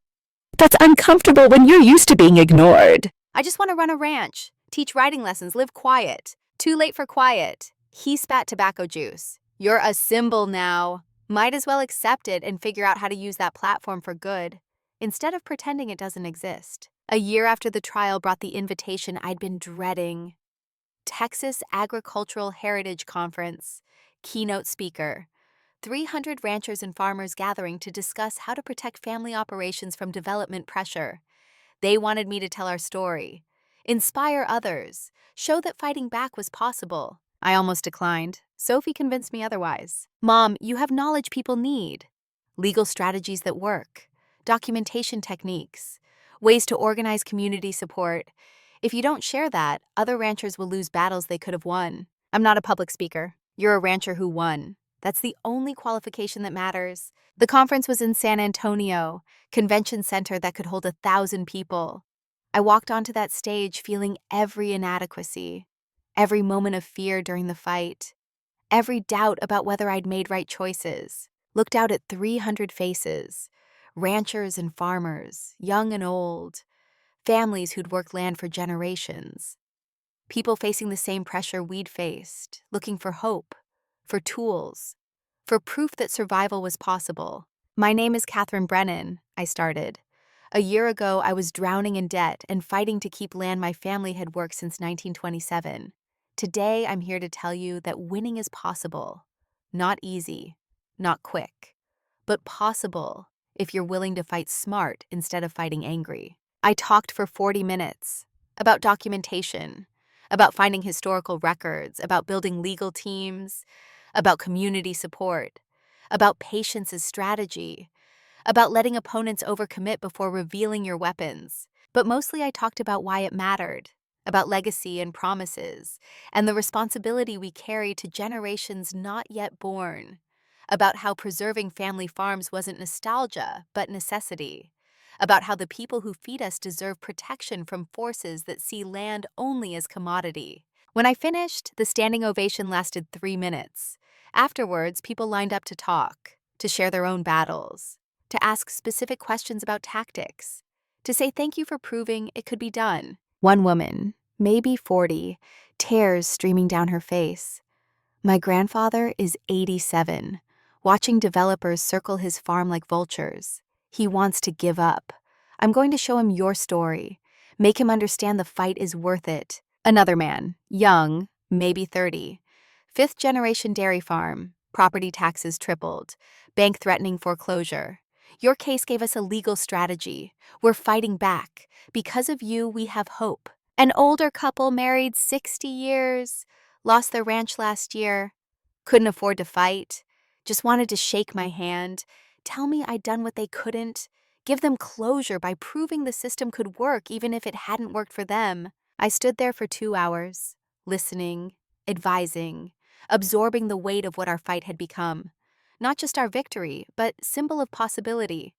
That's uncomfortable when you're used to being ignored. "I just want to run a ranch, teach writing lessons, live quiet." Too late for quiet. He spat tobacco juice. "You're a symbol now. Might as well accept it and figure out how to use that platform for good, instead of pretending it doesn't exist." A year after the trial brought the invitation I'd been dreading. Texas Agricultural Heritage Conference. Keynote speaker. 300 ranchers and farmers gathering to discuss how to protect family operations from development pressure. They wanted me to tell our story, inspire others, show that fighting back was possible. I almost declined. Sophie convinced me otherwise. "Mom, you have knowledge people need. Legal strategies that work, documentation techniques, ways to organize community support. If you don't share that, other ranchers will lose battles they could have won." "I'm not a public speaker. You're a rancher who won. That's the only qualification that matters." The conference was in San Antonio, convention center that could hold 1,000 people. I walked onto that stage feeling every inadequacy, every moment of fear during the fight, every doubt about whether I'd made right choices. Looked out at 300 faces, ranchers and farmers, young and old, families who'd worked land for generations, people facing the same pressure we'd faced, looking for hope, for tools, for proof that survival was possible. "My name is Catherine Brennan," I started. "A year ago, I was drowning in debt and fighting to keep land my family had worked since 1927. Today, I'm here to tell you that winning is possible. Not easy, not quick, but possible if you're willing to fight smart instead of fighting angry." I talked for 40 minutes about documentation, about finding historical records, about building legal teams, about community support, about patience as strategy, about letting opponents overcommit before revealing your weapons. But mostly I talked about why it mattered, about legacy and promises, and the responsibility we carry to generations not yet born, about how preserving family farms wasn't nostalgia, but necessity, about how the people who feed us deserve protection from forces that see land only as commodity. When I finished, the standing ovation lasted 3 minutes. Afterwards, people lined up to talk, to share their own battles, to ask specific questions about tactics, to say thank you for proving it could be done. One woman, maybe 40, tears streaming down her face. "My grandfather is 87. watching developers circle his farm like vultures. He wants to give up. I'm going to show him your story. Make him understand the fight is worth it. Another man, young, maybe 30. Fifth generation dairy farm, property taxes tripled, bank threatening foreclosure. Your case gave us a legal strategy. We're fighting back. Because of you, we have hope. An older couple married 60 years, lost their ranch last year, couldn't afford to fight, just wanted to shake my hand, tell me I'd done what they couldn't, give them closure by proving the system could work even if it hadn't worked for them. I stood there for 2 hours, listening, advising, absorbing the weight of what our fight had become. Not just our victory, but symbol of possibility.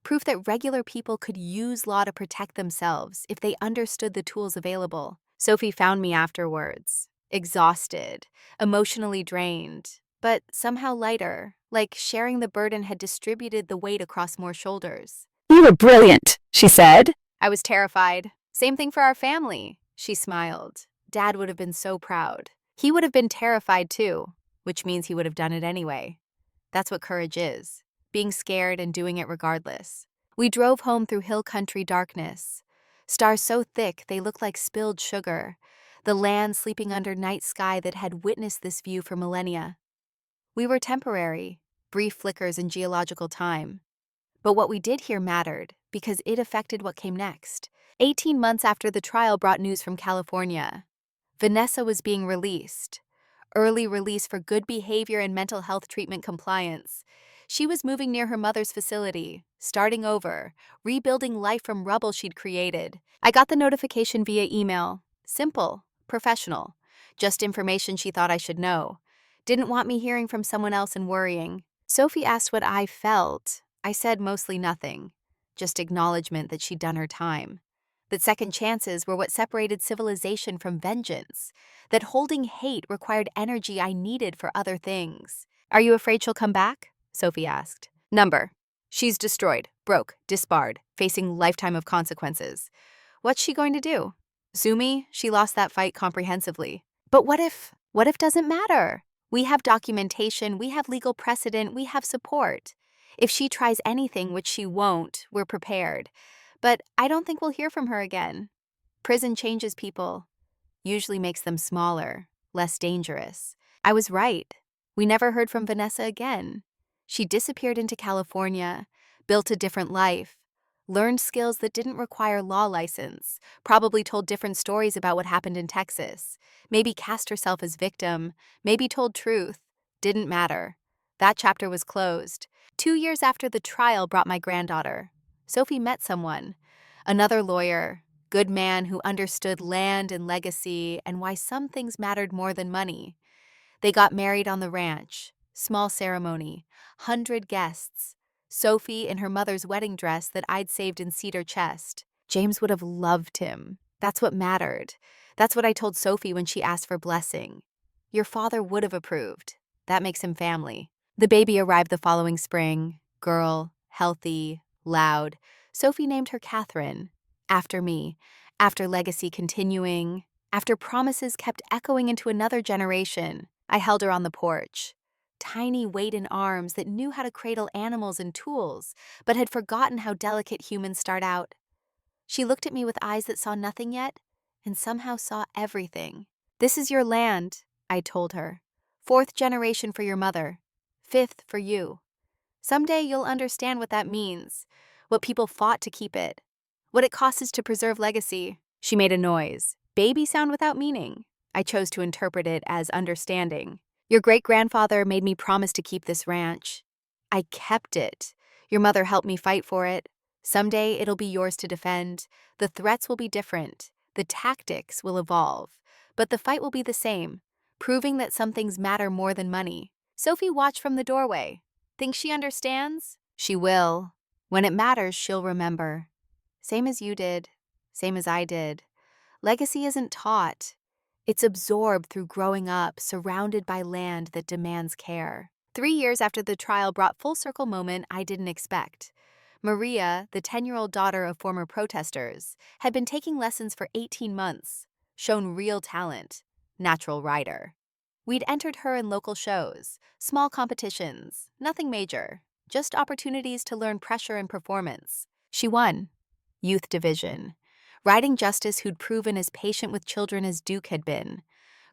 Proof that regular people could use law to protect themselves if they understood the tools available. Sophie found me afterwards, exhausted, emotionally drained, but somehow lighter, like sharing the burden had distributed the weight across more shoulders. You were brilliant, she said. I was terrified. Same thing for our family, she smiled. Dad would have been so proud. He would have been terrified too, which means he would have done it anyway. That's what courage is, being scared and doing it regardless. We drove home through hill country darkness. Stars so thick they looked like spilled sugar, the land sleeping under night sky that had witnessed this view for millennia. We were temporary, brief flickers in geological time. But what we did here mattered, because it affected what came next. 18 months after the trial brought news from California. Vanessa was being released. Early release for good behavior and mental health treatment compliance. She was moving near her mother's facility, starting over, rebuilding life from rubble she'd created. I got the notification via email. Simple, professional. Just information she thought I should know. Didn't want me hearing from someone else and worrying. Sophie asked what I felt. I said mostly nothing. Just acknowledgement that she'd done her time. That second chances were what separated civilization from vengeance. That holding hate required energy I needed for other things. Are you afraid she'll come back? Sophie asked. Number. She's destroyed, broke, disbarred, facing lifetime of consequences. What's she going to do? Sue me? She lost that fight comprehensively. But what if? What if doesn't matter? We have documentation, we have legal precedent, we have support. If she tries anything, which she won't, we're prepared. But I don't think we'll hear from her again. Prison changes people, usually makes them smaller, less dangerous. I was right. We never heard from Vanessa again. She disappeared into California, built a different life, learned skills that didn't require law license, probably told different stories about what happened in Texas, maybe cast herself as victim, maybe told truth. Didn't matter. That chapter was closed. 2 years after the trial brought my granddaughter, Sophie met someone, another lawyer, good man who understood land and legacy and why some things mattered more than money. They got married on the ranch, small ceremony, 100 guests. Sophie in her mother's wedding dress that I'd saved in cedar chest. James would have loved him. That's what mattered. That's what I told Sophie when she asked for blessing. Your father would have approved. That makes him family. The baby arrived the following spring. Girl, healthy, loud. Sophie named her Catherine. After me. After legacy continuing. After promises kept echoing into another generation. I held her on the porch. Tiny weight in arms that knew how to cradle animals and tools, but had forgotten how delicate humans start out. She looked at me with eyes that saw nothing yet, and somehow saw everything. This is your land, I told her. 4th generation for your mother. 5th for you. Someday you'll understand what that means, what people fought to keep it, what it costs to preserve legacy. She made a noise, baby sound without meaning. I chose to interpret it as understanding. Your great-grandfather made me promise to keep this ranch. I kept it. Your mother helped me fight for it. Someday it'll be yours to defend. The threats will be different. The tactics will evolve. But the fight will be the same, proving that some things matter more than money. Sophie watched from the doorway. Think she understands? She will. When it matters, she'll remember. Same as you did. Same as I did. Legacy isn't taught. It's absorbed through growing up, surrounded by land that demands care. 3 years after the trial brought full circle moment I didn't expect. Maria, the 10-year-old daughter of former protesters, had been taking lessons for 18 months, shown real talent, natural rider. We'd entered her in local shows, small competitions, nothing major, just opportunities to learn pressure and performance. She won. Youth Division. Riding Justice, who'd proven as patient with children as Duke had been.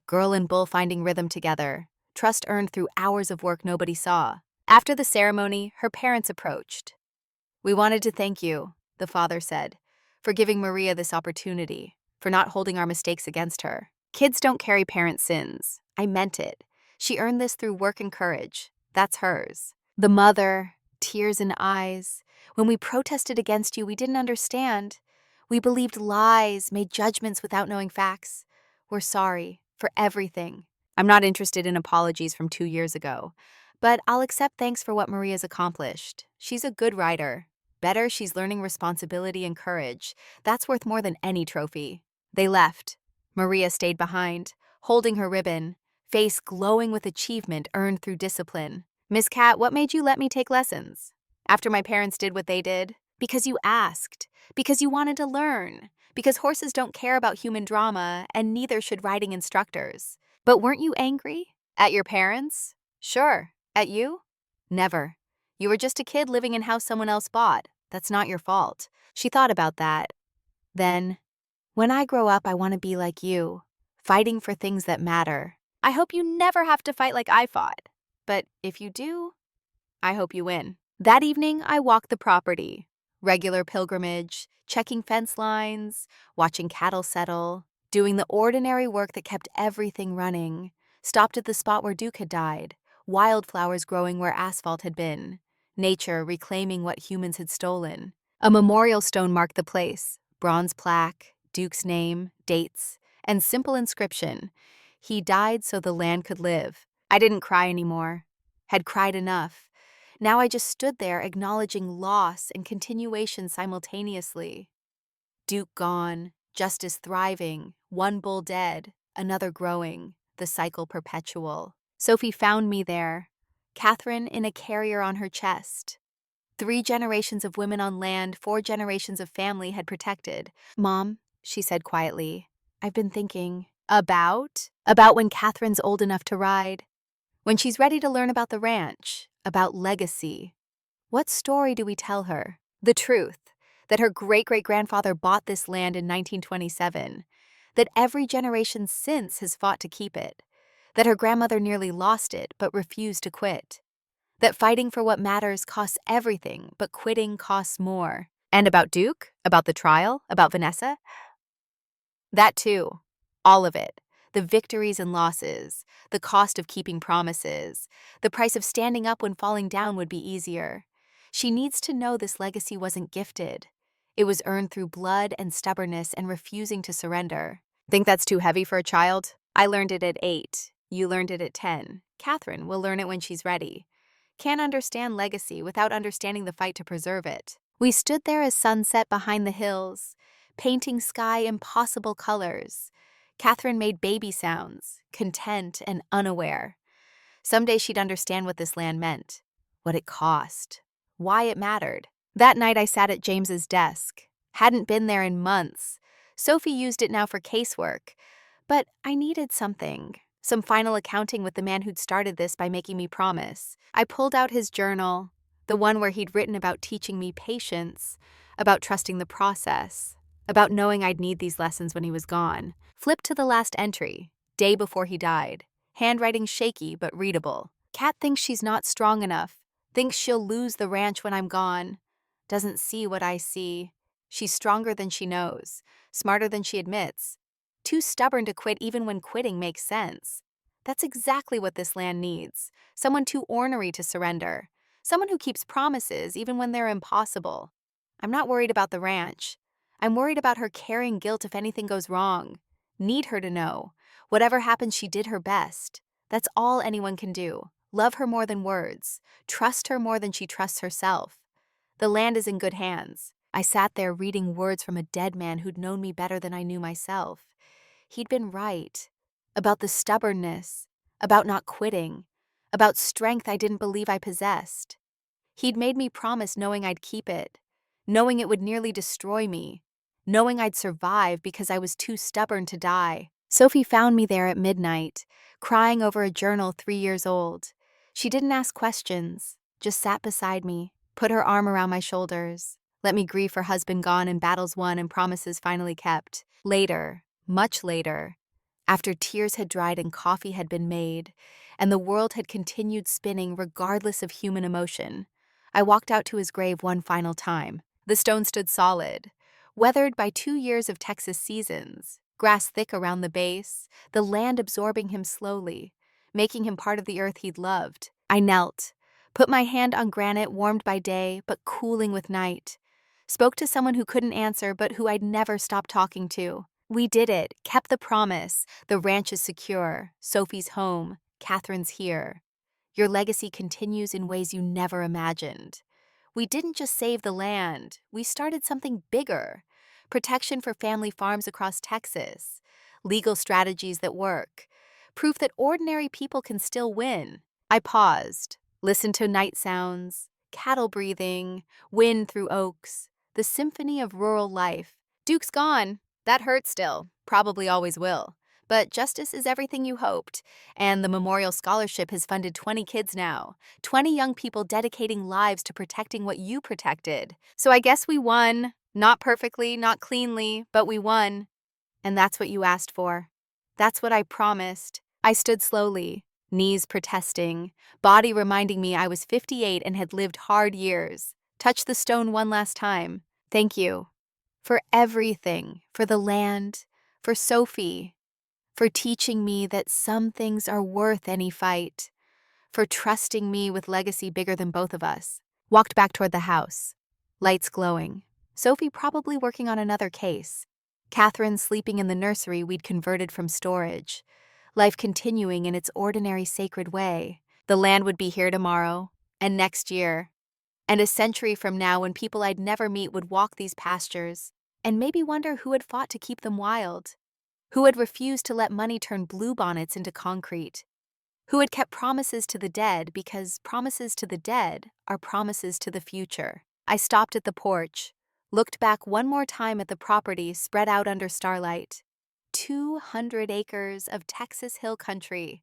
Girl and bull finding rhythm together. Trust earned through hours of work nobody saw. After the ceremony, her parents approached. "We wanted to thank you," the father said, "for giving Maria this opportunity, for not holding our mistakes against her. Kids don't carry parent sins. I meant it. She earned this through work and courage. That's hers." The mother, tears in eyes. "When we protested against you, we didn't understand. We believed lies, made judgments without knowing facts. We're sorry for everything. I'm not interested in apologies from 2 years ago, but I'll accept thanks for what Maria's accomplished. She's a good rider. Better, she's learning responsibility and courage. That's worth more than any trophy." They left. Maria stayed behind, holding her ribbon, face glowing with achievement earned through discipline. "Miss Cat, what made you let me take lessons? After my parents did what they did? Because you asked. Because you wanted to learn. Because horses don't care about human drama, and neither should riding instructors. But weren't you angry? At your parents? Sure. At you? Never. You were just a kid living in house someone else bought. That's not your fault." She thought about that. Then, "When I grow up, I want to be like you, fighting for things that matter. I hope you never have to fight like I fought. But if you do, I hope you win." That evening, I walked the property. Regular pilgrimage, checking fence lines, watching cattle settle, doing the ordinary work that kept everything running. Stopped at the spot where Duke had died, wildflowers growing where asphalt had been, nature reclaiming what humans had stolen. A memorial stone marked the place, bronze plaque, Duke's name, dates, and simple inscription: "He died so the land could live." I didn't cry anymore. Had cried enough. Now I just stood there acknowledging loss and continuation simultaneously. Duke gone, justice thriving, one bull dead, another growing, the cycle perpetual. Sophie found me there, Catherine in a carrier on her chest. 3 generations of women on land 4 generations of family had protected. "Mom," she said quietly, "I've been thinking." About? About when Catherine's old enough to ride. When she's ready to learn about the ranch, about legacy. What story do we tell her? The truth, that her great-great-grandfather bought this land in 1927, that every generation since has fought to keep it, that her grandmother nearly lost it but refused to quit, that fighting for what matters costs everything but quitting costs more. And about Duke? About the trial? About Vanessa? That too. All of it. The victories and losses, the cost of keeping promises, the price of standing up when falling down would be easier. She needs to know this legacy wasn't gifted. It was earned through blood and stubbornness and refusing to surrender. Think that's too heavy for a child? I learned it at 8. You learned it at 10. Catherine will learn it when she's ready. Can't understand legacy without understanding the fight to preserve it. We stood there as sunset behind the hills, painting sky impossible colors. Catherine made baby sounds, content and unaware. Someday she'd understand what this land meant, what it cost, why it mattered. That night I sat at James's desk. Hadn't been there in months. Sophie used it now for casework. But I needed something, some final accounting with the man who'd started this by making me promise. I pulled out his journal, the one where he'd written about teaching me patience, about trusting the process, about knowing I'd need these lessons when he was gone. Flipped to the last entry, day before he died. Handwriting shaky but readable. "Cat thinks she's not strong enough, thinks she'll lose the ranch when I'm gone. Doesn't see what I see. She's stronger than she knows, smarter than she admits. Too stubborn to quit even when quitting makes sense. That's exactly what this land needs. Someone too ornery to surrender. Someone who keeps promises even when they're impossible. I'm not worried about the ranch. I'm worried about her carrying guilt if anything goes wrong. Need her to know. Whatever happens, she did her best. That's all anyone can do. Love her more than words. Trust her more than she trusts herself. The land is in good hands." I sat there reading words from a dead man who'd known me better than I knew myself. He'd been right. About the stubbornness. About not quitting. About strength I didn't believe I possessed. He'd made me promise knowing I'd keep it. Knowing it would nearly destroy me. Knowing I'd survive because I was too stubborn to die. Sophie found me there at midnight, crying over a journal 3 years old. She didn't ask questions, just sat beside me, put her arm around my shoulders, let me grieve for husband gone and battles won and promises finally kept. Later, much later, after tears had dried and coffee had been made, and the world had continued spinning regardless of human emotion, I walked out to his grave one final time. The stone stood solid, weathered by 2 years of Texas seasons, grass thick around the base, the land absorbing him slowly, making him part of the earth he'd loved. I knelt, put my hand on granite warmed by day but cooling with night, spoke to someone who couldn't answer but who I'd never stop talking to. We did it, kept the promise. The ranch is secure, Sophie's home, Catherine's here. Your legacy continues in ways you never imagined. We didn't just save the land, we started something bigger. Protection for family farms across Texas, legal strategies that work, proof that ordinary people can still win. I paused, listened to night sounds, cattle breathing, wind through oaks, the symphony of rural life. Duke's gone. That hurts still, probably always will. But justice is everything you hoped, and the Memorial Scholarship has funded 20 kids now, 20 young people dedicating lives to protecting what you protected. So I guess we won. Not perfectly, not cleanly, but we won. And that's what you asked for. That's what I promised. I stood slowly, knees protesting, body reminding me I was 58 and had lived hard years. Touched the stone one last time. Thank you. For everything, for the land, for Sophie, for teaching me that some things are worth any fight, for trusting me with legacy bigger than both of us. Walked back toward the house, lights glowing. Sophie probably working on another case. Catherine sleeping in the nursery we'd converted from storage. Life continuing in its ordinary sacred way. The land would be here tomorrow, and next year, and a century from now when people I'd never meet would walk these pastures, and maybe wonder who had fought to keep them wild, who had refused to let money turn bluebonnets into concrete, who had kept promises to the dead because promises to the dead are promises to the future. I stopped at the porch, looked back one more time at the property spread out under starlight. 200 acres of Texas hill country,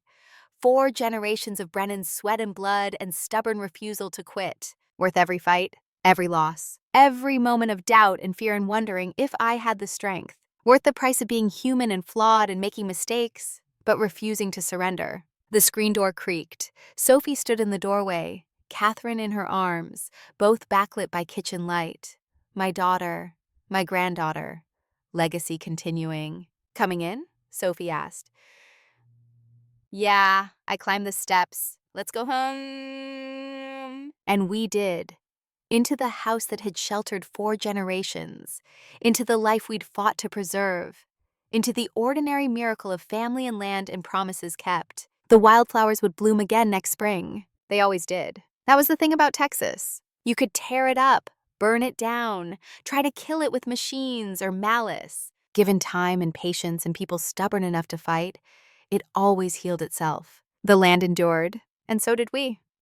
4 generations of Brennan's sweat and blood and stubborn refusal to quit. Worth every fight, every loss, every moment of doubt and fear and wondering if I had the strength. Worth the price of being human and flawed and making mistakes, but refusing to surrender. The screen door creaked. Sophie stood in the doorway, Catherine in her arms, both backlit by kitchen light. My daughter, my granddaughter. Legacy continuing. Coming in? Sophie asked. Yeah, I climbed the steps. Let's go home. And we did. Into the house that had sheltered 4 generations. Into the life we'd fought to preserve. Into the ordinary miracle of family and land and promises kept. The wildflowers would bloom again next spring. They always did. That was the thing about Texas. You could tear it up, burn it down, try to kill it with machines or malice. Given time and patience and people stubborn enough to fight, it always healed itself. The land endured, and so did we.